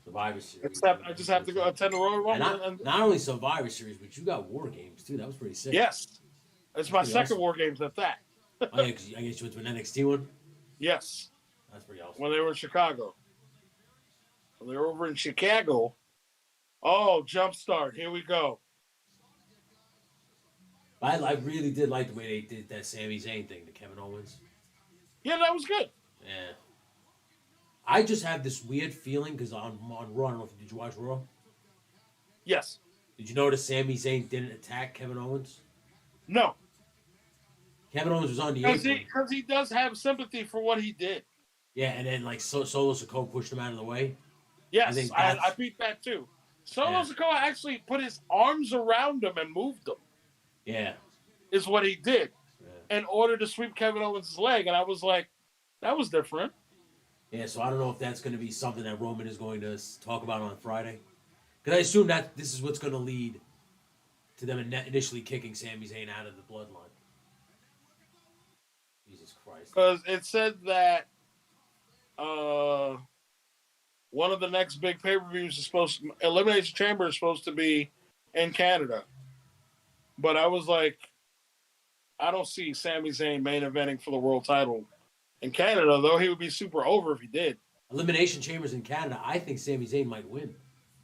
Speaker 1: Survivor Series.
Speaker 6: Except I just have to go attend the Royal Rumble.
Speaker 1: And not only Survivor Series, but you got War Games too. That was pretty sick.
Speaker 6: Yes, it's my
Speaker 1: pretty
Speaker 6: second
Speaker 1: awesome.
Speaker 6: War Games at that.
Speaker 1: Oh yeah, because I guess you went to an NXT one.
Speaker 6: Yes,
Speaker 1: That's pretty awesome.
Speaker 6: when they were in Chicago. When they were over in Chicago. Oh, Jumpstart. Here we go.
Speaker 1: I really did like the way they did that Sami Zayn thing to Kevin Owens.
Speaker 6: Yeah, that was good.
Speaker 1: Yeah. I just have this weird feeling because on Raw, I don't know if did you watch Raw?
Speaker 6: Yes.
Speaker 1: Did you notice Sami Zayn didn't attack Kevin Owens?
Speaker 6: No.
Speaker 1: Kevin Owens was on the
Speaker 6: Because
Speaker 1: apron.
Speaker 6: he does have sympathy for what he did.
Speaker 1: Yeah, and then like Solo Sikoa pushed him out of the way.
Speaker 6: Yes, I beat that too. Solo Sikoa actually put his arms around him and moved him.
Speaker 1: Yeah.
Speaker 6: Is what he did
Speaker 1: Yeah.
Speaker 6: in order to sweep Kevin Owens' leg. And I was like, that was different.
Speaker 1: Yeah, so I don't know if that's going to be something that Roman is going to talk about on Friday. Because I assume that this is what's going to lead to them initially kicking Sami Zayn out of the bloodline. Jesus Christ.
Speaker 6: Because it said that one of the next big pay-per-views is supposed to, Elimination Chamber is supposed to be in Canada. But I was like, I don't see Sami Zayn main eventing for the world title in Canada, though he would be super over if he did.
Speaker 1: Elimination Chambers in Canada, I think Sami Zayn might win.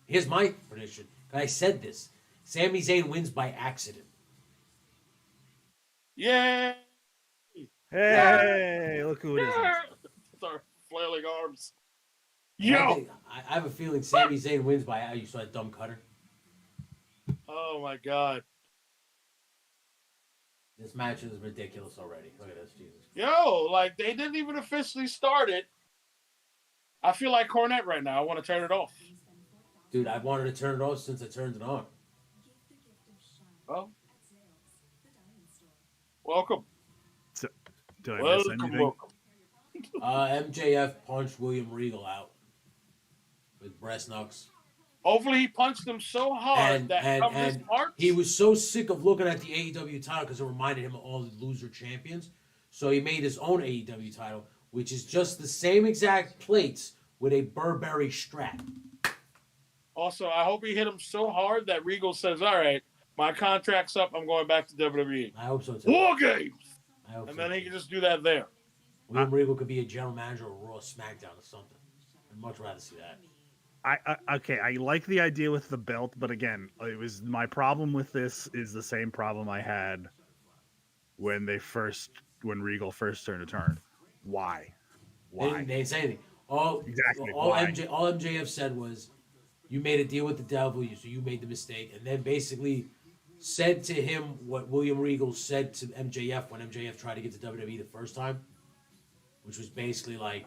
Speaker 1: Here's my prediction. I said this. Sami Zayn wins by accident.
Speaker 6: Yeah.
Speaker 10: Hey, look who it is.
Speaker 6: Start flailing arms.
Speaker 1: I
Speaker 6: Yo!
Speaker 1: think- I have a feeling Sami Zayn wins by... You saw that dumb cutter?
Speaker 6: Oh, my God.
Speaker 1: This match is ridiculous already. Look at this, Jesus.
Speaker 6: Yo, like, they didn't even officially start it. I feel like Cornette right now. I want to turn it off.
Speaker 1: Dude, I've wanted to turn it off since I turned it on.
Speaker 6: Oh. Welcome.
Speaker 10: So, did I miss anything?
Speaker 1: MJF punched William Regal out with breast knucks.
Speaker 6: Hopefully he punched him so hard that covered his parts.
Speaker 1: He was so sick of looking at the AEW title because it reminded him of all the loser champions. So he made his own AEW title, which is just the same exact plates with a Burberry strap.
Speaker 6: Also, I hope he hit him so hard that Regal says, all right, my contract's up. I'm going back to WWE.
Speaker 1: I hope so, too.
Speaker 6: War Games!
Speaker 1: I hope
Speaker 6: And
Speaker 1: so,
Speaker 6: then he
Speaker 1: too.
Speaker 6: can just do that there.
Speaker 1: William Regal could be a general manager of Raw SmackDown or something. I'd much rather see that.
Speaker 10: I like the idea with the belt, but again, it was my problem with this is the same problem I had when Regal first turned a turn. Why?
Speaker 1: They didn't say anything. All
Speaker 10: why?
Speaker 1: MJF said was, you made a deal with the devil, so you made the mistake. And then basically said to him what William Regal said to MJF when MJF tried to get to WWE the first time, which was basically like,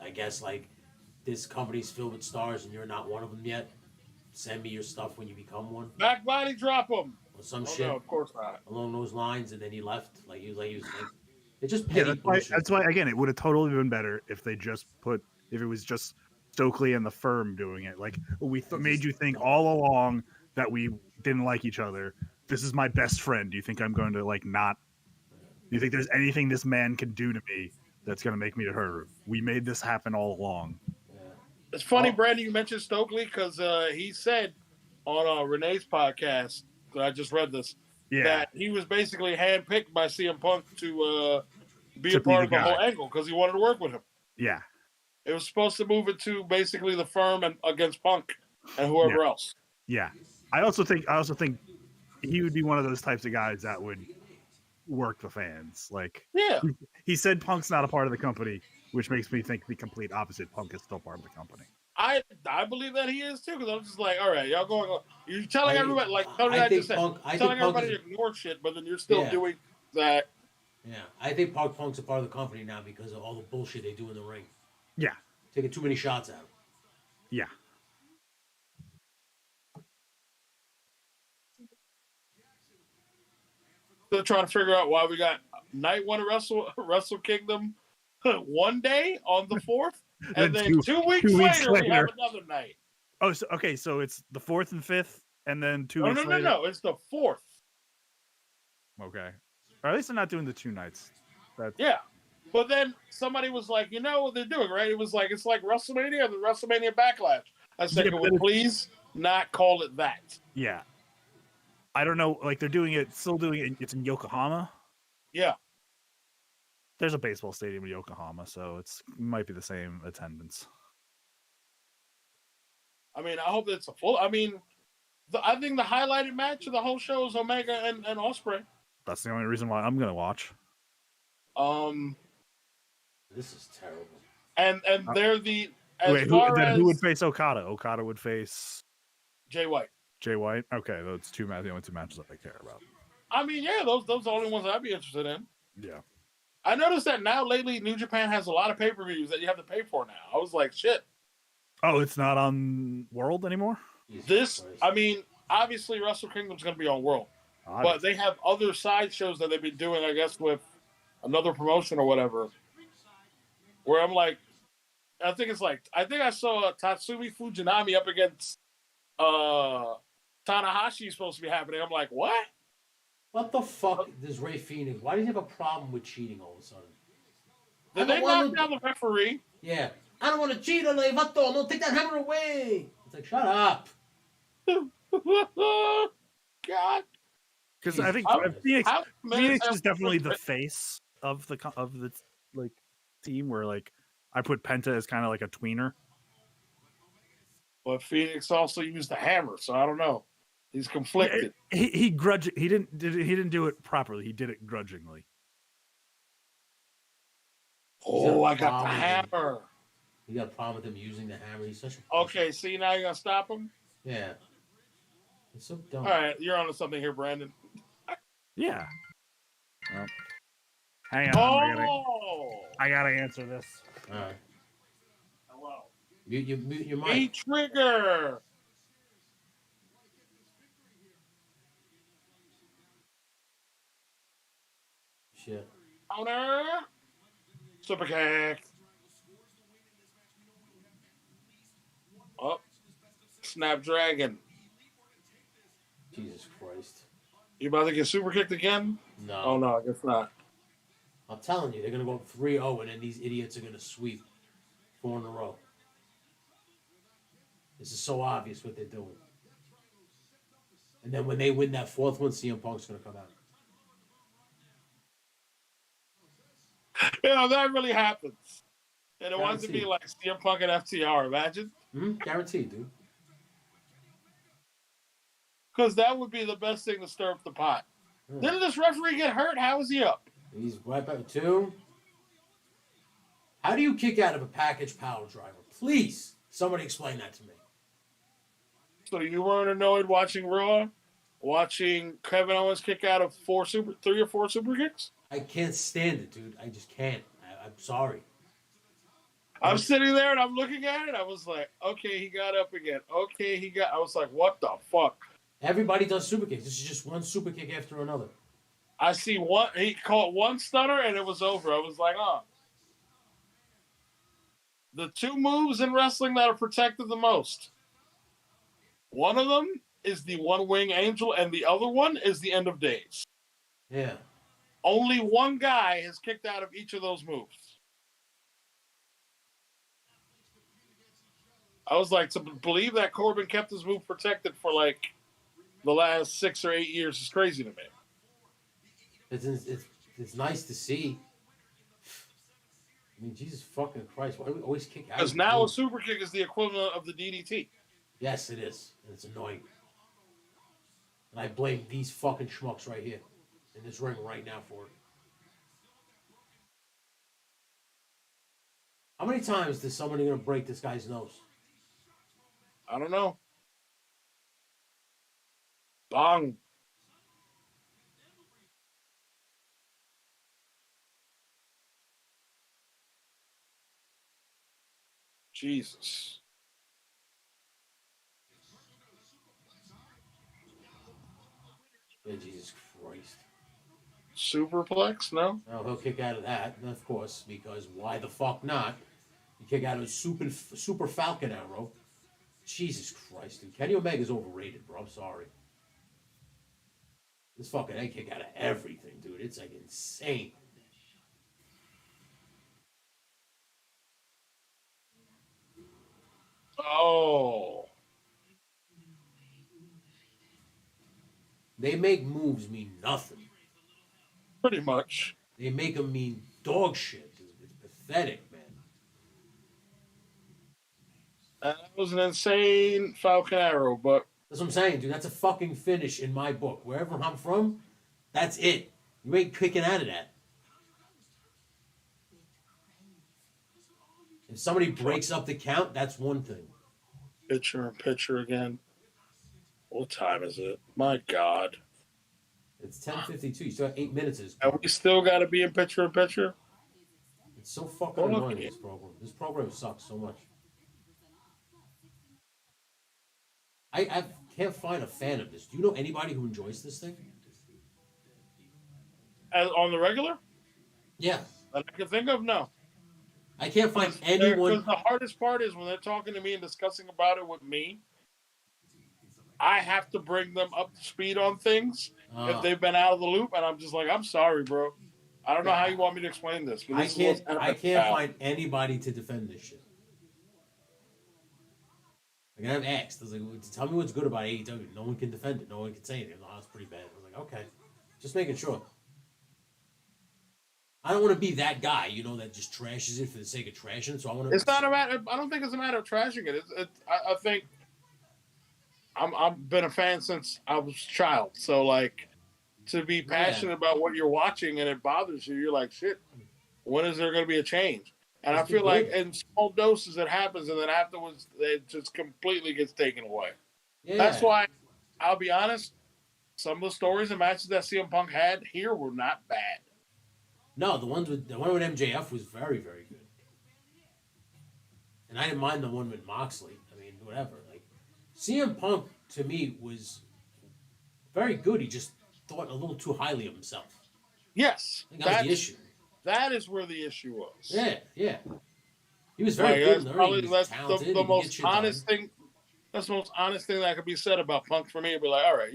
Speaker 1: I guess like, this company's filled with stars and you're not one of them yet. Send me your stuff when you become one.
Speaker 6: Back body drop him.
Speaker 1: Or some shit.
Speaker 6: No, of course not.
Speaker 1: Along those lines, and then he left. Like he was like, it's just
Speaker 10: Yeah,
Speaker 1: petty
Speaker 10: that's
Speaker 1: bullshit.
Speaker 10: why again, it would have totally been better if they just if it was just Stokely and the firm doing it. Like we
Speaker 1: I
Speaker 10: made
Speaker 1: just
Speaker 10: you think
Speaker 1: don't-
Speaker 10: all along that we didn't like each other. This is my best friend. Do you think I'm going to like not? Do you think there's anything this man can do to me that's going to make me hurt him? We made this happen all along.
Speaker 1: Yeah.
Speaker 6: It's funny,
Speaker 1: Oh.
Speaker 6: Brandon, you mentioned Stokely because he said on Renee's podcast that I just read this
Speaker 10: Yeah,
Speaker 6: that he was basically handpicked by CM Punk to be
Speaker 10: To
Speaker 6: a
Speaker 10: be
Speaker 6: part
Speaker 10: the
Speaker 6: of the whole
Speaker 10: guy.
Speaker 6: angle because he wanted to work with him.
Speaker 10: yeah.
Speaker 6: It was supposed to move it to basically the firm and against Punk and whoever else.
Speaker 10: Yeah. I also think he would be one of those types of guys that would work the fans. Like
Speaker 6: Yeah.
Speaker 10: he said Punk's not a part of the company, which makes me think the complete opposite. Punk is still part of the company.
Speaker 6: I believe that he is too because I'm just like, all right, y'all going. You're telling everybody like Tony
Speaker 1: I
Speaker 6: I
Speaker 1: think
Speaker 6: just said,
Speaker 1: Punk- I think
Speaker 6: telling
Speaker 1: Punk
Speaker 6: everybody
Speaker 1: is-
Speaker 6: to ignore shit, but then you're still
Speaker 1: Yeah.
Speaker 6: doing that.
Speaker 1: Yeah, I think Punk's a part of the company now because of all the bullshit they do in the ring.
Speaker 10: Yeah.
Speaker 1: Taking too many shots at him.
Speaker 10: Yeah.
Speaker 6: Still trying to figure out why we got night one of Wrestle Kingdom one day on the 4th, and then 2 weeks, later we have another night.
Speaker 10: Oh, so, okay. So it's the 4th and 5th, and then 2
Speaker 6: No,
Speaker 10: weeks
Speaker 6: no,
Speaker 10: later.
Speaker 6: no. It's the 4th.
Speaker 10: Okay. Or at least they're not doing the 2 nights. That's...
Speaker 6: Yeah. But then somebody was like, you know what they're doing, right? It was like, it's like WrestleMania and the WrestleMania Backlash. I said,
Speaker 10: Yeah,
Speaker 6: can
Speaker 10: but
Speaker 6: we please not call it that?
Speaker 10: Yeah. I don't know. Like they're doing it, still doing it. It's in Yokohama.
Speaker 6: Yeah.
Speaker 10: There's a baseball stadium in Yokohama, so it might be the same attendance.
Speaker 6: I mean, I hope it's a full. I mean, I think the highlighted match of the whole show is Omega and Ospreay.
Speaker 10: That's the only reason why I'm gonna watch.
Speaker 1: This is terrible.
Speaker 6: And they're the
Speaker 10: who would face Okada? Okada would face
Speaker 6: Jay White.
Speaker 10: Jay White. Okay, those the only 2 matches that I care about.
Speaker 6: I mean, yeah, those are the only ones that I'd be interested in.
Speaker 10: Yeah.
Speaker 6: I noticed that now lately, New Japan has a lot of pay-per-views that you have to pay for now. I was like, shit.
Speaker 10: Oh, it's not on World anymore?
Speaker 6: I mean, obviously Wrestle Kingdom's going to be on World. But they have other side shows that they've been doing, I guess, with another promotion or whatever. Where I'm like, I think I saw Tatsumi Fujinami up against Tanahashi supposed to be happening. I'm like, what?
Speaker 1: What the fuck does Ray Phoenix? Why does he have a problem with cheating all of a sudden?
Speaker 6: Did they knock down the referee?
Speaker 1: Yeah. I don't want to cheat on Vato. No, take that hammer away. It's like, shut up.
Speaker 6: God.
Speaker 10: Because I think Phoenix is definitely the face of the like team where like I put Penta as kind of like a tweener.
Speaker 6: But Phoenix also used the hammer, so I don't know. He's conflicted.
Speaker 10: He didn't do it properly. He did it grudgingly.
Speaker 6: Oh, I got the hammer.
Speaker 1: You got a problem with him using the hammer? He's such a...
Speaker 6: Okay, see, now you're going to stop him?
Speaker 1: Yeah. It's so dumb.
Speaker 6: All right, you're onto something here, Brandon.
Speaker 10: Yeah. Well, hang on.
Speaker 6: Oh!
Speaker 10: I gotta answer this.
Speaker 1: All right.
Speaker 6: Hello.
Speaker 1: Mute your mic.
Speaker 6: A trigger.
Speaker 1: Shit.
Speaker 6: Counter. Super kick. Oh. Snapdragon.
Speaker 1: Jesus Christ.
Speaker 6: You about to get super kicked again?
Speaker 1: No.
Speaker 6: Oh, no, I guess not.
Speaker 1: I'm telling you, they're going to go 3-0, and then these idiots are going to sweep 4 in a row. This is so obvious what they're doing. And then when they win that 4th one, CM Punk's going to come out.
Speaker 6: Yeah, that really happens. And it wants to be
Speaker 1: Guaranteed.
Speaker 6: like CM Punk and FTR, imagine.
Speaker 1: Guaranteed, dude.
Speaker 6: Because that would be the best thing to stir up the pot. Didn't this referee get hurt? How is he up?
Speaker 1: He's right back 2. How do you kick out of a package power driver? Please, somebody explain that to me.
Speaker 6: So you weren't annoyed watching Raw? Watching Kevin Owens kick out of 3 or 4 super kicks?
Speaker 1: I can't stand it, dude. I just can't. I'm sorry.
Speaker 6: I'm sitting there and I'm looking at it. I was like, okay, he got up again. Okay, I was like, what the fuck?
Speaker 1: Everybody does super kicks. This is just one super kick after another.
Speaker 6: I see one. He caught one stunner and it was over. I was like, oh. the two moves in wrestling that are protected the most. One of them is the one wing angel, and the other one is the end of days.
Speaker 1: Yeah.
Speaker 6: Only one guy has kicked out of each of those moves. I was like, to believe that Corbin kept his move protected for like the last 6 or 8 years is crazy to me.
Speaker 1: It's nice to see. I mean, Jesus fucking Christ! Why do we always kick out?
Speaker 6: Because now a super kick is the equivalent of the DDT.
Speaker 1: Yes, it is, and it's annoying. And I blame these fucking schmucks right here in this ring right now for it. How many times is somebody gonna break this guy's nose?
Speaker 6: I don't know. Bong. Jesus.
Speaker 1: Yeah, Jesus Christ.
Speaker 6: Superplex? No?
Speaker 1: Now he'll kick out of that, and of course, because why the fuck not? You kick out of a super Falcon arrow. Jesus Christ, dude. Kenny Omega's overrated, bro. I'm sorry. This fucking head kick out of everything, dude. It's like insane.
Speaker 6: Oh.
Speaker 1: They make moves mean nothing.
Speaker 6: Pretty much.
Speaker 1: They make them mean dog shit, dude. It's pathetic, man.
Speaker 6: That was an insane Falcon arrow, but
Speaker 1: That's what I'm saying, dude. That's a fucking finish in my book. Wherever I'm from, that's it. You ain't kicking out of that. If somebody breaks up the count, that's one thing.
Speaker 6: picture in picture again. What time is it? My God.
Speaker 1: It's 10:52. You still have 8 minutes of this.
Speaker 6: And we still got to be in picture.
Speaker 1: It's so fucking annoying, this program. This program sucks so much. I can't find a fan of this. Do you know anybody who enjoys this thing?
Speaker 6: As on the regular?
Speaker 1: Yeah.
Speaker 6: That I can think of? No.
Speaker 1: I can't find anyone.
Speaker 6: Because the hardest part is when they're talking to me and discussing about it with me, I have to bring them up to speed on things if they've been out of the loop, and I'm just like, I'm sorry, bro. I don't know how you want me to explain this. But this
Speaker 1: I can't find anybody to defend this shit. Like, I've asked. I was like, tell me what's good about AEW. No one can defend it. No one can say anything. Oh, it's pretty bad. I was like, okay. Just making sure. I don't want to be that guy, that just trashes it for the sake of trashing. So I want to.
Speaker 6: It's not a matter. I don't think it's a matter of trashing it. I think I've been a fan since I was a child. So like, to be passionate about what you're watching and it bothers you, you're like, shit. When is there going to be a change? And I feel like in small doses it happens, and then afterwards it just completely gets taken away.
Speaker 1: Yeah.
Speaker 6: That's why I'll be honest. Some of the stories and matches that CM Punk had here were not bad.
Speaker 1: No, the one with MJF was very, very good, and I didn't mind the one with Moxley. I mean, whatever. Like CM Punk to me was very good. He just thought a little too highly of himself.
Speaker 6: Yes,
Speaker 1: I think that was the issue.
Speaker 6: That is where the issue was.
Speaker 1: Yeah. He was very good.
Speaker 6: That's probably the most honest thing. That's the most honest thing that could be said about Punk for me. It'd be like, all right,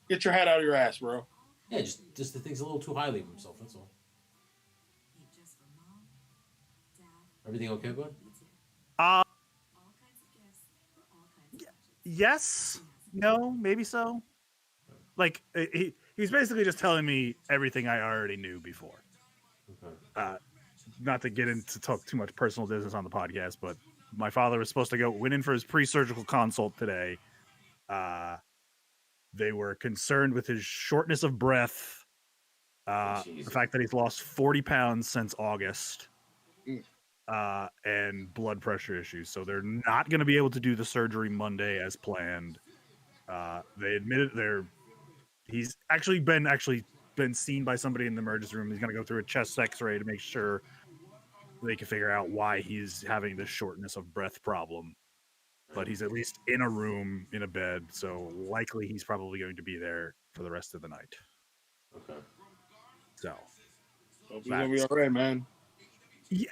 Speaker 6: get your head out of your ass, bro.
Speaker 1: Yeah, just the thing's a little too highly of himself. That's all. Everything okay, bud?
Speaker 10: Yes. No. Maybe so. Like he's basically just telling me everything I already knew before.
Speaker 1: Okay.
Speaker 10: Not to get into talk too much personal business on the podcast, but my father was supposed to went in for his pre-surgical consult today. They were concerned with his shortness of breath, the fact that he's lost 40 pounds since August, and blood pressure issues. So they're not going to be able to do the surgery Monday as planned. They admitted he's actually been seen by somebody in the emergency room. He's going to go through a chest X-ray to make sure they can figure out why he's having this shortness of breath problem. But he's at least in a room, in a bed, so likely he's probably going to be there for the rest of the night.
Speaker 1: Okay.
Speaker 6: So you're gonna be all right, man.
Speaker 10: Yeah,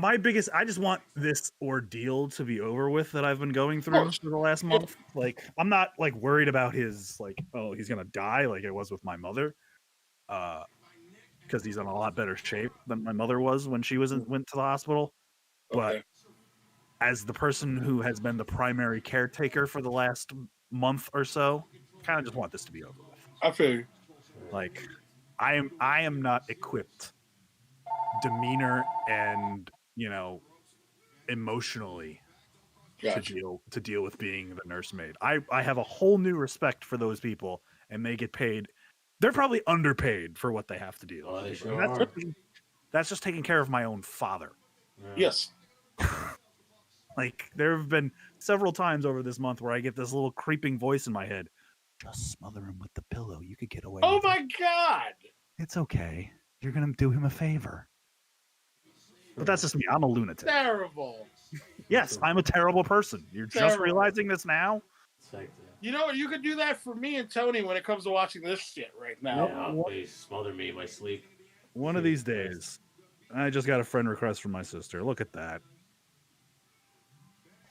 Speaker 10: I just want this ordeal to be over with that I've been going through
Speaker 6: course.
Speaker 10: for the last month. Like, I'm not like worried about his like, oh, he's gonna die like it was with my mother. Because he's in a lot better shape than my mother was when she went to the hospital. But
Speaker 6: Okay.
Speaker 10: as the person who has been the primary caretaker for the last month or so, kind of just want this to be over with.
Speaker 6: I feel you.
Speaker 10: Like, I am not equipped demeanor and emotionally
Speaker 6: Gotcha.
Speaker 10: to deal with being the nursemaid. I have a whole new respect for those people, and they get paid. They're probably underpaid for what they have to deal
Speaker 1: Oh, they
Speaker 10: with.
Speaker 1: sure
Speaker 10: And
Speaker 1: are.
Speaker 10: that's just taking care of my own father.
Speaker 6: Yes.
Speaker 10: Like, there have been several times over this month where I get this little creeping voice in my head. Just smother him with the pillow. You could get away
Speaker 6: Oh
Speaker 10: with
Speaker 6: my
Speaker 10: it.
Speaker 6: God.
Speaker 10: It's okay. You're going to do him a favor. But that's just me. I'm a lunatic.
Speaker 6: Terrible.
Speaker 10: Yes, I'm a terrible person. You're just
Speaker 6: Terrible.
Speaker 10: realizing this now?
Speaker 1: It's like,
Speaker 6: You know what? You could do that for me and Tony when it comes to watching this shit right now.
Speaker 1: yeah,
Speaker 10: What-
Speaker 1: please smother me in my sleep.
Speaker 10: One of these days, I just got a friend request from my sister. Look at that.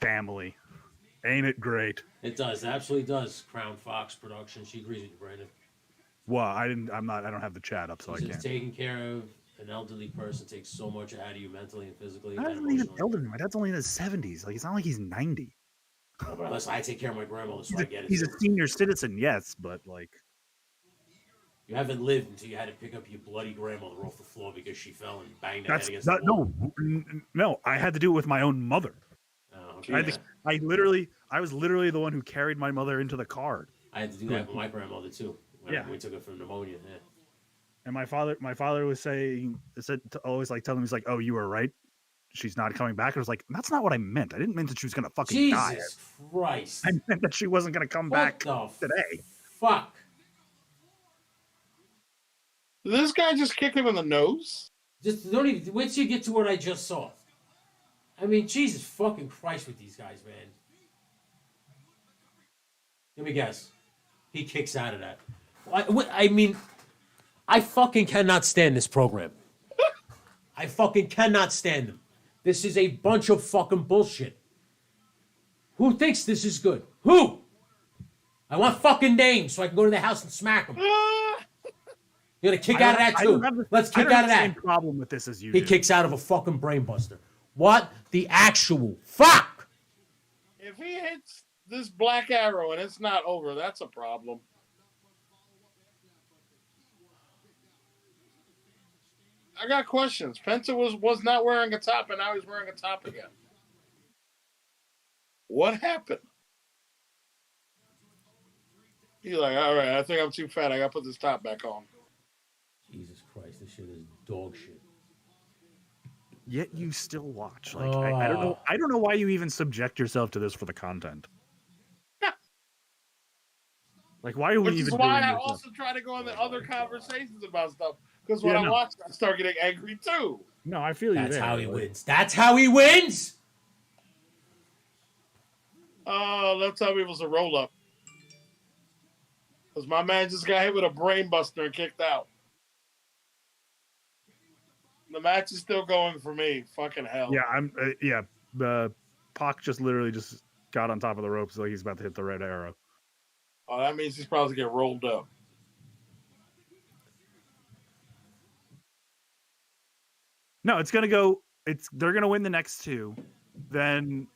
Speaker 10: Family. Ain't it great?
Speaker 1: It does. It absolutely does. Crown Fox production. She agrees with you, Brandon.
Speaker 10: Well, I don't have the chat up, so I
Speaker 1: Because
Speaker 10: can't.
Speaker 1: taking care of an elderly person takes so much out of you mentally and physically
Speaker 10: My
Speaker 1: and
Speaker 10: dad's not even
Speaker 1: emotionally.
Speaker 10: elderly. My dad's only in his 70s. Like, it's not like he's 90.
Speaker 1: No, but listen, I take care of my grandmother, so I get it.
Speaker 10: He's a
Speaker 1: too.
Speaker 10: senior citizen, yes, but like,
Speaker 1: You haven't lived until you had to pick up your bloody grandmother off the floor because she fell and banged her head
Speaker 10: that's
Speaker 1: against
Speaker 10: not,
Speaker 1: the wall.
Speaker 10: no. I had to do it with my own mother.
Speaker 1: Oh,
Speaker 10: I,
Speaker 1: okay.
Speaker 10: had to, I was literally the one who carried my mother into the car.
Speaker 1: I had to do that with my grandmother too. When
Speaker 10: Yeah.
Speaker 1: we took her from pneumonia. Yeah.
Speaker 10: And my father was always like telling me, he's like, "Oh, you were right. She's not coming back." I was like, "That's not what I meant. I didn't mean that she was gonna fucking die.
Speaker 1: Jesus Christ!
Speaker 10: I meant that she wasn't gonna come back
Speaker 1: What the
Speaker 10: today."
Speaker 1: fuck?
Speaker 6: Did this guy just kick him in the nose?
Speaker 1: Just don't even wait till you get to what I just saw. I mean, Jesus fucking Christ with these guys, man. Let me guess. He kicks out of that. I mean, I fucking cannot stand this program. I fucking cannot stand them. This is a bunch of fucking bullshit. Who thinks this is good? Who? I want fucking names so I can go to the house and smack them. You're gonna kick out of that too. Let's kick out of that.
Speaker 10: Same problem with this as you.
Speaker 1: He
Speaker 10: do.
Speaker 1: kicks out of a fucking brainbuster. What the actual fuck?
Speaker 6: If he hits this black arrow and it's not over, that's a problem. I got questions. Penta was not wearing a top, and now he's wearing a top again. What happened? He's like, all right, I think I'm too fat. I got to put this top back on.
Speaker 1: Jesus Christ, this shit is dog shit.
Speaker 10: Yet you still watch. Like, I don't know. I don't know why you even subject yourself to this for the content. Like, why are we
Speaker 6: Which
Speaker 10: even
Speaker 6: is why
Speaker 10: doing
Speaker 6: I
Speaker 10: this?
Speaker 6: also try to go into other conversations about stuff. Because when I watch, I start getting angry too.
Speaker 10: No, I feel you.
Speaker 1: That's
Speaker 10: there.
Speaker 1: how he wins. That's how he wins.
Speaker 6: Oh, let's tell me it was a roll up. Because my man just got hit with a brain buster and kicked out. The match is still going for me. Fucking hell.
Speaker 10: Yeah, The Pac just literally just got on top of the ropes like he's about to hit the red arrow.
Speaker 6: Oh, that means he's probably get rolled up.
Speaker 10: No, it's gonna go. They're gonna win the next two. Then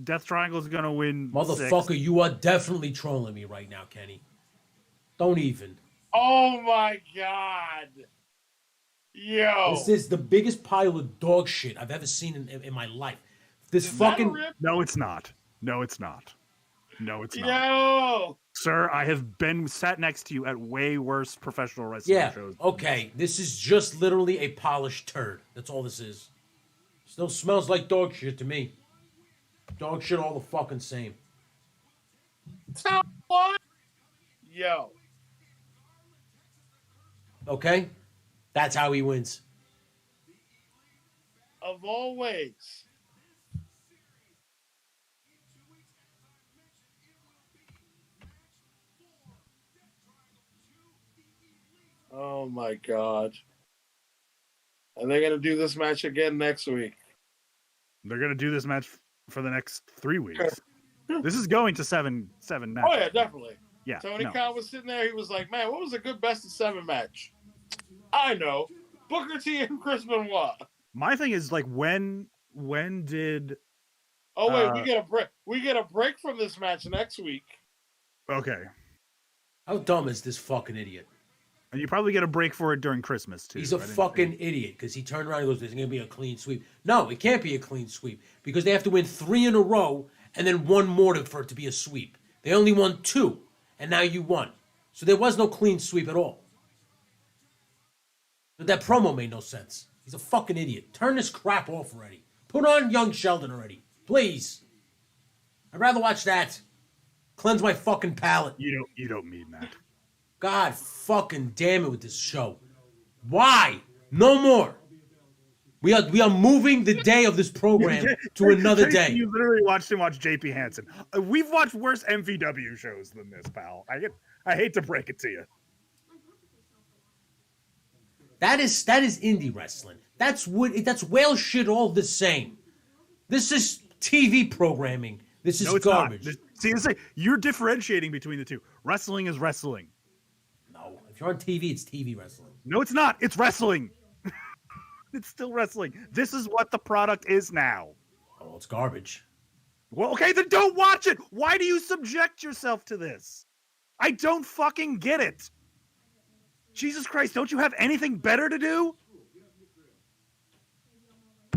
Speaker 10: Death Triangle's gonna win.
Speaker 1: Motherfucker,
Speaker 10: 6.
Speaker 1: you are definitely trolling me right now, Kenny. Don't even.
Speaker 6: Oh my God. Yo.
Speaker 1: This is the biggest pile of dog shit I've ever seen in my life. This
Speaker 6: Is that a
Speaker 1: fucking.
Speaker 6: rip?
Speaker 10: No, it's not. No, it's not. No, it's not.
Speaker 6: Yo.
Speaker 10: Sir, I have been sat next to you at way worse professional wrestling
Speaker 1: Yeah,
Speaker 10: shows.
Speaker 1: okay. This is just literally a polished turd. That's all this is. Still smells like dog shit to me. Dog shit all the fucking same.
Speaker 6: Tell what? Yo.
Speaker 1: Okay? That's how he wins.
Speaker 6: Of all ways. Oh my God. Are they going to do this match again next week?
Speaker 10: They're gonna do this match for the next 3 weeks. This is going to seven matches.
Speaker 6: Oh yeah, definitely.
Speaker 10: Yeah.
Speaker 6: Tony
Speaker 10: no.
Speaker 6: Khan was sitting there. He was like, "Man, what was a good best of 7 match?" I know, Booker T and Chris Benoit.
Speaker 10: My thing is like when did
Speaker 6: Oh wait, we get a break. We get a break from this match next week.
Speaker 10: okay.
Speaker 1: How dumb is this fucking idiot?
Speaker 10: And you probably get a break for it during Christmas too.
Speaker 1: He's a fucking idiot because he turned around and goes, "There's going to be a clean sweep." No, it can't be a clean sweep because they have to win 3 in a row and then 1 more for it to be a sweep. They only won 2, and now you won. So there was no clean sweep at all. But that promo made no sense. He's a fucking idiot. Turn this crap off already. Put on Young Sheldon already. Please. I'd rather watch that. Cleanse my fucking palate.
Speaker 10: You don't mean that.
Speaker 1: God fucking damn it with this show. Why? No more. We are moving the day of this program to another day.
Speaker 10: You literally watched him watch JP Hansen. We've watched worse MVW shows than this, pal. I hate to break it to you.
Speaker 1: That is indie wrestling. That's whale shit all the same. This is TV programming. This is garbage.
Speaker 10: See, you're differentiating between the two. Wrestling is wrestling.
Speaker 1: No, if you're on TV, it's TV wrestling.
Speaker 10: No, it's not. It's wrestling. It's still wrestling. This is what the product is now.
Speaker 1: Oh, it's garbage.
Speaker 10: Well, okay, then don't watch it. Why do you subject yourself to this? I don't fucking get it. Jesus Christ, don't you have anything better to do?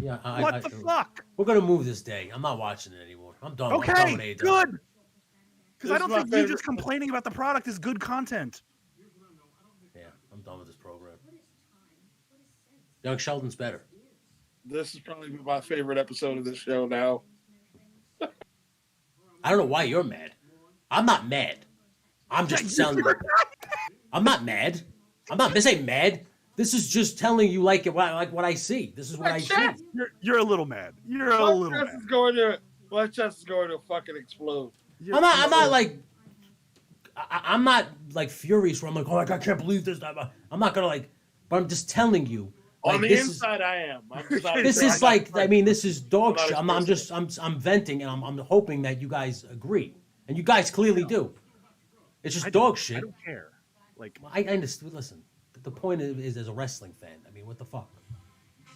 Speaker 1: Yeah,
Speaker 10: what the fuck?
Speaker 1: We're gonna move this day. I'm not watching it anymore. I'm done.
Speaker 10: Okay,
Speaker 1: I'm done with AEW.
Speaker 10: Good. Because I don't think you just complaining about the product is good content.
Speaker 1: Yeah, I'm done with this program. Young Sheldon's better.
Speaker 6: This is probably my favorite episode of this show now.
Speaker 1: I don't know why you're mad. I'm not mad. I'm just telling you. I'm not mad. This ain't mad. This is just telling you like what I see. This is what I see.
Speaker 10: You're a little mad. You're a little mad.
Speaker 6: My chest is going to fucking explode.
Speaker 1: I'm not like furious where I'm like, oh, I can't believe this. I'm not gonna like, but I'm just telling you. Like,
Speaker 6: on the inside, I am.
Speaker 1: This is like, I mean, this is dog shit. I'm venting, and I'm hoping that you guys agree, and you guys clearly do. It's just dog shit.
Speaker 10: I don't care. Like,
Speaker 1: I understand. Listen, the point is, as a wrestling fan, I mean, what the fuck?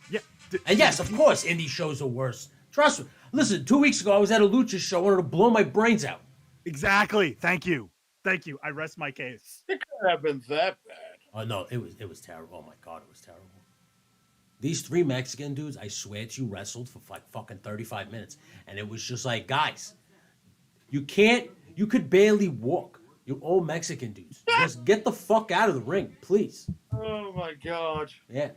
Speaker 10: Yeah.
Speaker 1: And yes, of course, indie shows are worse. Trust me. Listen, 2 weeks ago, I was at a lucha show. I wanted to blow my brains out.
Speaker 10: Exactly. Thank you. I rest my case.
Speaker 6: It couldn't have been that bad.
Speaker 1: Oh no, it was terrible. Oh my god, it was terrible. These 3 Mexican dudes, I swear to you, wrestled for like fucking 35 minutes, and it was just like, guys, you could barely walk. You old Mexican dudes, just get the fuck out of the ring, please.
Speaker 6: Oh my god.
Speaker 1: Yeah.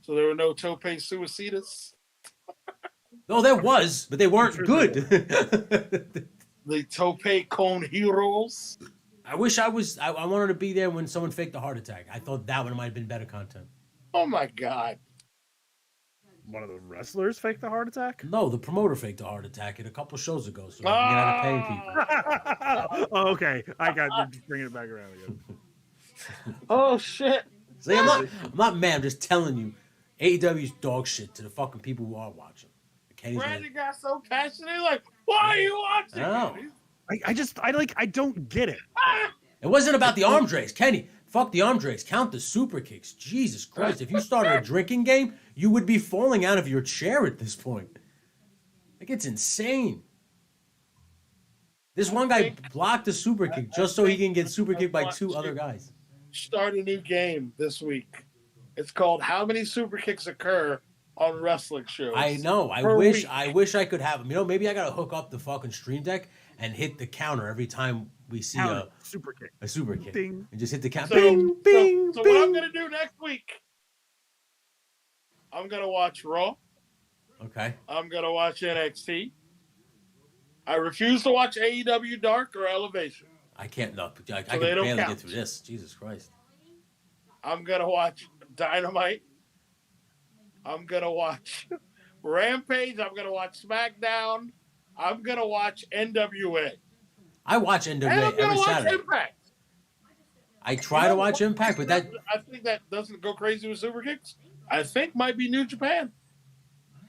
Speaker 6: So there were no Tope Suicidas?
Speaker 1: No, there was, but they weren't good.
Speaker 6: The Tope Con Heroes?
Speaker 1: I wish I wanted to be there when someone faked a heart attack. I thought that one might have been better content.
Speaker 6: Oh my god.
Speaker 10: One of the wrestlers faked a heart attack?
Speaker 1: No, the promoter faked a heart attack a couple shows ago, so I can get out of paying people.
Speaker 10: Oh, okay, I got you. Just bringing it back around again.
Speaker 6: Oh shit.
Speaker 1: See, I'm not mad. I'm just telling you, AEW's dog shit to the fucking people who are watching.
Speaker 6: Brandon got so passionate, like, why are you watching?
Speaker 10: I don't get it.
Speaker 1: It wasn't about the arm drags, Kenny. Fuck the arm drags. Count the super kicks. Jesus Christ! If you started a drinking game, you would be falling out of your chair at this point. Like, it's insane. This one guy blocked a super kick just so he can get super kicked by 2 other guys.
Speaker 6: Start a new game this week. It's called How Many Super Kicks Occur on Wrestling Shows.
Speaker 1: I know. I wish I could have them. You know, maybe I gotta hook up the fucking stream deck and hit the counter every time we see a
Speaker 10: super kick.
Speaker 1: A super kick.
Speaker 10: Ding.
Speaker 1: And just hit the counter.
Speaker 6: So,
Speaker 1: Bing, bing,
Speaker 6: so
Speaker 1: bing.
Speaker 6: what I'm gonna do next week? I'm gonna watch Raw.
Speaker 1: Okay.
Speaker 6: I'm gonna watch NXT. I refuse to watch AEW Dark or Elevation.
Speaker 1: I can't. No, I
Speaker 6: So
Speaker 1: can
Speaker 6: they don't
Speaker 1: barely
Speaker 6: count.
Speaker 1: get through this. Jesus Christ.
Speaker 6: I'm gonna watch Dynamite. I'm gonna watch Rampage. I'm gonna watch SmackDown. I'm gonna watch NWA.
Speaker 1: I watch
Speaker 6: And
Speaker 1: NWA
Speaker 6: I'm gonna
Speaker 1: every
Speaker 6: watch
Speaker 1: Saturday.
Speaker 6: Impact.
Speaker 1: I try to watch Impact, but that
Speaker 6: I think that doesn't go crazy with super kicks. I think might be New Japan.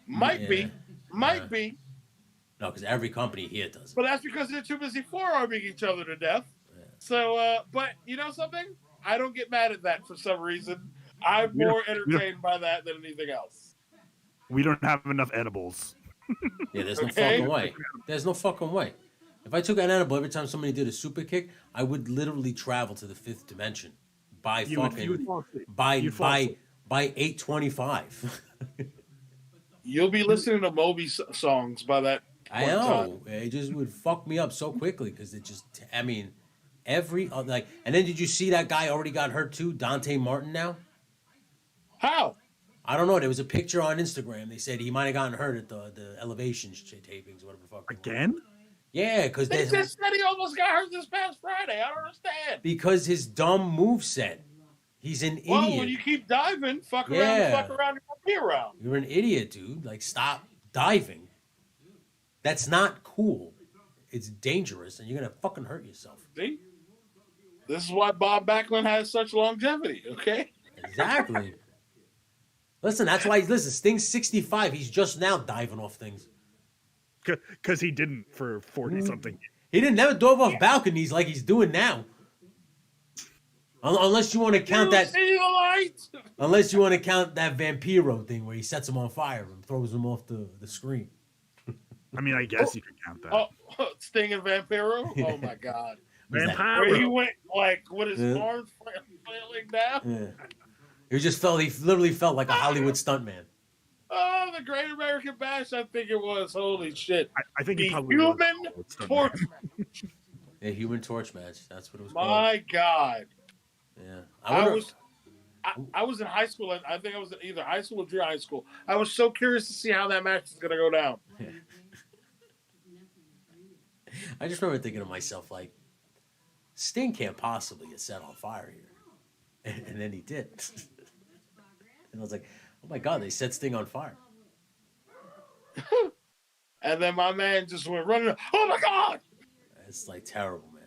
Speaker 6: Might
Speaker 1: Yeah.
Speaker 6: be. Might be.
Speaker 1: No, because every company here does it.
Speaker 6: But that's because they're too busy forearming each other to death.
Speaker 1: Yeah.
Speaker 6: So, but you know something? I don't get mad at that for some reason. I'm
Speaker 10: We don't-
Speaker 6: more entertained by that than anything else.
Speaker 10: We don't have enough edibles.
Speaker 1: Yeah, there's no
Speaker 6: Okay.
Speaker 1: fucking way. There's no fucking way. If I took an edible every time somebody did a super kick, I would literally travel to the fifth dimension by
Speaker 10: You would
Speaker 1: fucking
Speaker 10: fall asleep.
Speaker 1: by
Speaker 10: You'd fall
Speaker 1: by
Speaker 10: asleep.
Speaker 1: by 8:25.
Speaker 6: You'll be listening to Moby songs by that
Speaker 1: I
Speaker 6: point in time.
Speaker 1: know it just would fuck me up so quickly because it just. I mean, every like, and then did you see that guy already got hurt too? Dante Martin now.
Speaker 6: How?
Speaker 1: I don't know. There was a picture on Instagram. They said he might have gotten hurt at the Elevations tapings, whatever the fuck. they were.
Speaker 10: Again?
Speaker 1: Yeah, because
Speaker 6: They just said he almost got hurt this past Friday. I don't understand.
Speaker 1: because his dumb move set. He's an
Speaker 6: Well,
Speaker 1: idiot.
Speaker 6: when you keep diving, fuck around,
Speaker 1: Yeah.
Speaker 6: and fuck around, and be around.
Speaker 1: You're an idiot, dude. Like, stop diving. That's not cool. It's dangerous, and you're gonna fucking hurt yourself.
Speaker 6: See? This is why Bob Backlund has such longevity, okay?
Speaker 1: Exactly. Listen, that's why. Listen, Sting's 65. He's just now diving off things.
Speaker 10: Because he didn't for 40 something.
Speaker 1: He didn't never dove off balconies like he's doing now. Unless you want to count that.
Speaker 6: See the light?
Speaker 1: Unless you want to count that Vampiro thing where he sets him on fire and throws him off the screen.
Speaker 10: I mean, I guess you could count that.
Speaker 6: Oh, Sting and Vampiro? Oh my God.
Speaker 1: Who's that?
Speaker 6: Where he
Speaker 10: Vampiro.
Speaker 6: went like with his
Speaker 1: Yeah.
Speaker 6: arms flailing down.
Speaker 1: Yeah. He just felt. He literally felt like a Hollywood stuntman.
Speaker 6: Oh, the Great American Bash, I think it was. Holy shit.
Speaker 10: I think he
Speaker 6: The
Speaker 10: probably
Speaker 6: Human
Speaker 10: was.
Speaker 6: Torch.
Speaker 1: A Human Torch match. That's what it was called.
Speaker 6: My God.
Speaker 1: Yeah.
Speaker 6: I was in high school. And I think I was in either high school or junior high school. I was so curious to see how that match is going to go down.
Speaker 1: I just remember thinking to myself, like, Sting can't possibly get set on fire here. And then he did. And I was like, oh my God, they set Sting on fire.
Speaker 6: And then my man just went running. Oh my God.
Speaker 1: It's like terrible, man.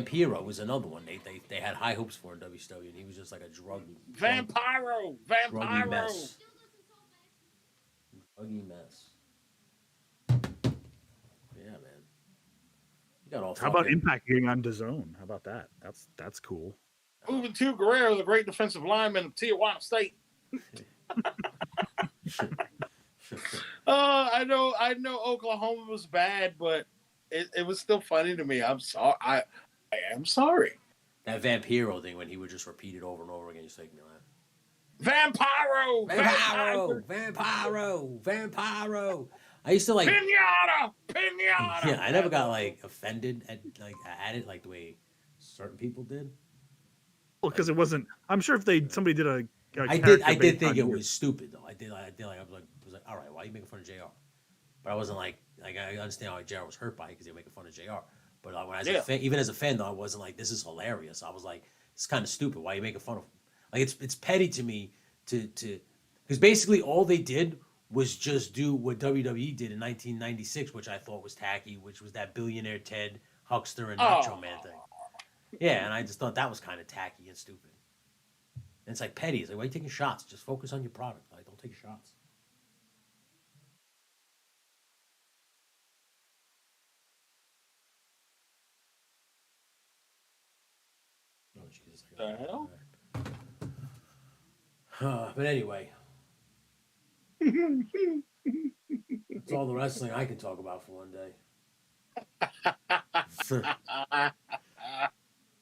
Speaker 1: Vampiro was another one. They had high hopes for in WCW, and he was just like a druggy
Speaker 6: Vampiro.
Speaker 1: mess. Druggy mess. Yeah, man. You got all.
Speaker 10: How about
Speaker 1: fucking-
Speaker 10: Impact getting on DAZN? How about that? That's cool.
Speaker 6: Moving to Guerrero, the great defensive lineman of Tijuana State. I know Oklahoma was bad, but it was still funny to me. I'm sorry. I am sorry.
Speaker 1: That Vampiro thing when he would just repeat it over and over again, just make me laugh.
Speaker 6: Vampiro.
Speaker 1: Vampiro. I used to like.
Speaker 6: Pinata.
Speaker 1: Yeah, I never got like offended at it like the way certain people did.
Speaker 10: Well, because it wasn't. I'm sure if somebody did a
Speaker 1: I
Speaker 10: character
Speaker 1: did
Speaker 10: based
Speaker 1: think
Speaker 10: on
Speaker 1: it
Speaker 10: you-
Speaker 1: was stupid though. I was like, all right, why are you making fun of JR? But I wasn't like I understand why JR was hurt by it because they were making fun of JR. But when I was a fan, even as a fan though, I wasn't like, this is hilarious. I was like, it's kind of stupid. Why are you making fun of him? Like it's petty to me to because basically all they did was just do what WWE did in 1996, which I thought was tacky, which was that billionaire Ted Huckster and Macho Man thing. Yeah, and I just thought that was kind of tacky and stupid. And it's like petty. It's like, why are you taking shots? Just focus on your product. Like, don't take shots. Oh, Jesus.
Speaker 6: The hell?
Speaker 1: But anyway. That's all the wrestling I can talk about for one day.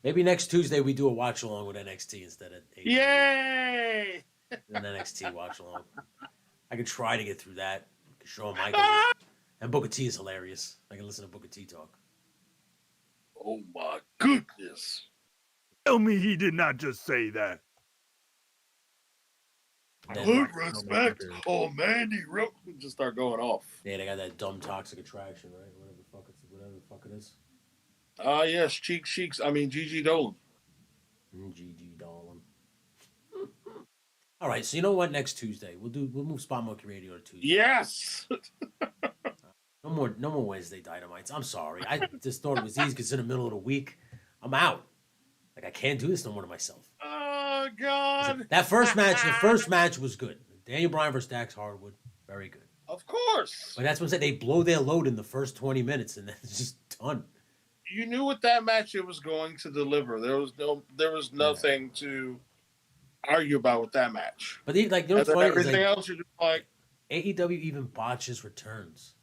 Speaker 1: Maybe next Tuesday we do a watch along with NXT instead of AEW.
Speaker 6: Yay!
Speaker 1: An NXT watch along. I could try to get through that. Show Michael. And Booker T is hilarious. I can listen to Booker T talk.
Speaker 6: Oh my goodness.
Speaker 10: Tell me he did not just say that.
Speaker 1: Then-
Speaker 6: Good respect. Oh, Mandy. Just start going off.
Speaker 1: Yeah, they got that dumb toxic attraction, right? Whatever the fuck it is.
Speaker 6: Yes, Gigi Dolan.
Speaker 1: GG Dolan. All right, so you know what? Next Tuesday we'll move Spot Monkey Radio to Tuesday.
Speaker 6: Yes.
Speaker 1: No more Wednesday Dynamites. I'm sorry. I just thought it was easy because it's in the middle of the week. I'm out. Like I can't do this no more to myself.
Speaker 6: Oh God!
Speaker 1: That first match, the first match was good. Daniel Bryan versus Dax Harwood, very good.
Speaker 6: Of course.
Speaker 1: But that's what I said. They blow their load in the first 20 minutes, and then it's just done.
Speaker 6: You knew what that match it was going to deliver. There was nothing to argue about with that match.
Speaker 1: But you know
Speaker 6: And
Speaker 1: what's
Speaker 6: then
Speaker 1: funny is
Speaker 6: everything else, you're just like,
Speaker 1: AEW even botches returns.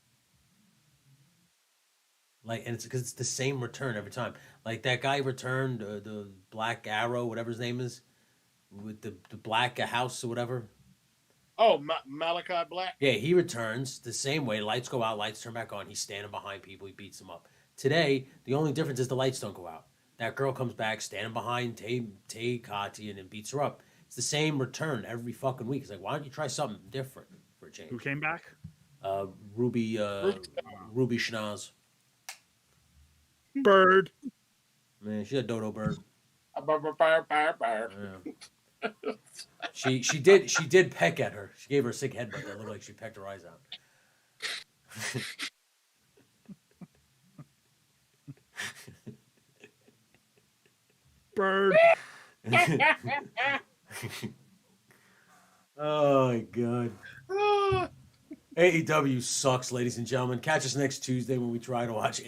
Speaker 1: And it's because it's the same return every time. Like that guy returned the Black Arrow, whatever his name is, with the Black House or whatever.
Speaker 6: oh, Malachi Black.
Speaker 1: Yeah, he returns the same way. Lights go out, lights turn back on. He's standing behind people. He beats them up. Today, the only difference is the lights don't go out. That girl comes back, standing behind Tay Kati, and then beats her up. It's the same return every fucking week. It's like, why don't you try something different for a change?
Speaker 10: Who came back?
Speaker 1: Ruby Schnaz.
Speaker 10: Bird.
Speaker 1: Man, she's a dodo bird.
Speaker 6: Yeah.
Speaker 1: Yeah. She did peck at her. She gave her a sick headbutt that looked like she pecked her eyes out.
Speaker 10: Bird.
Speaker 1: Oh my god. AEW sucks, ladies and gentlemen. Catch us next Tuesday when we try to watch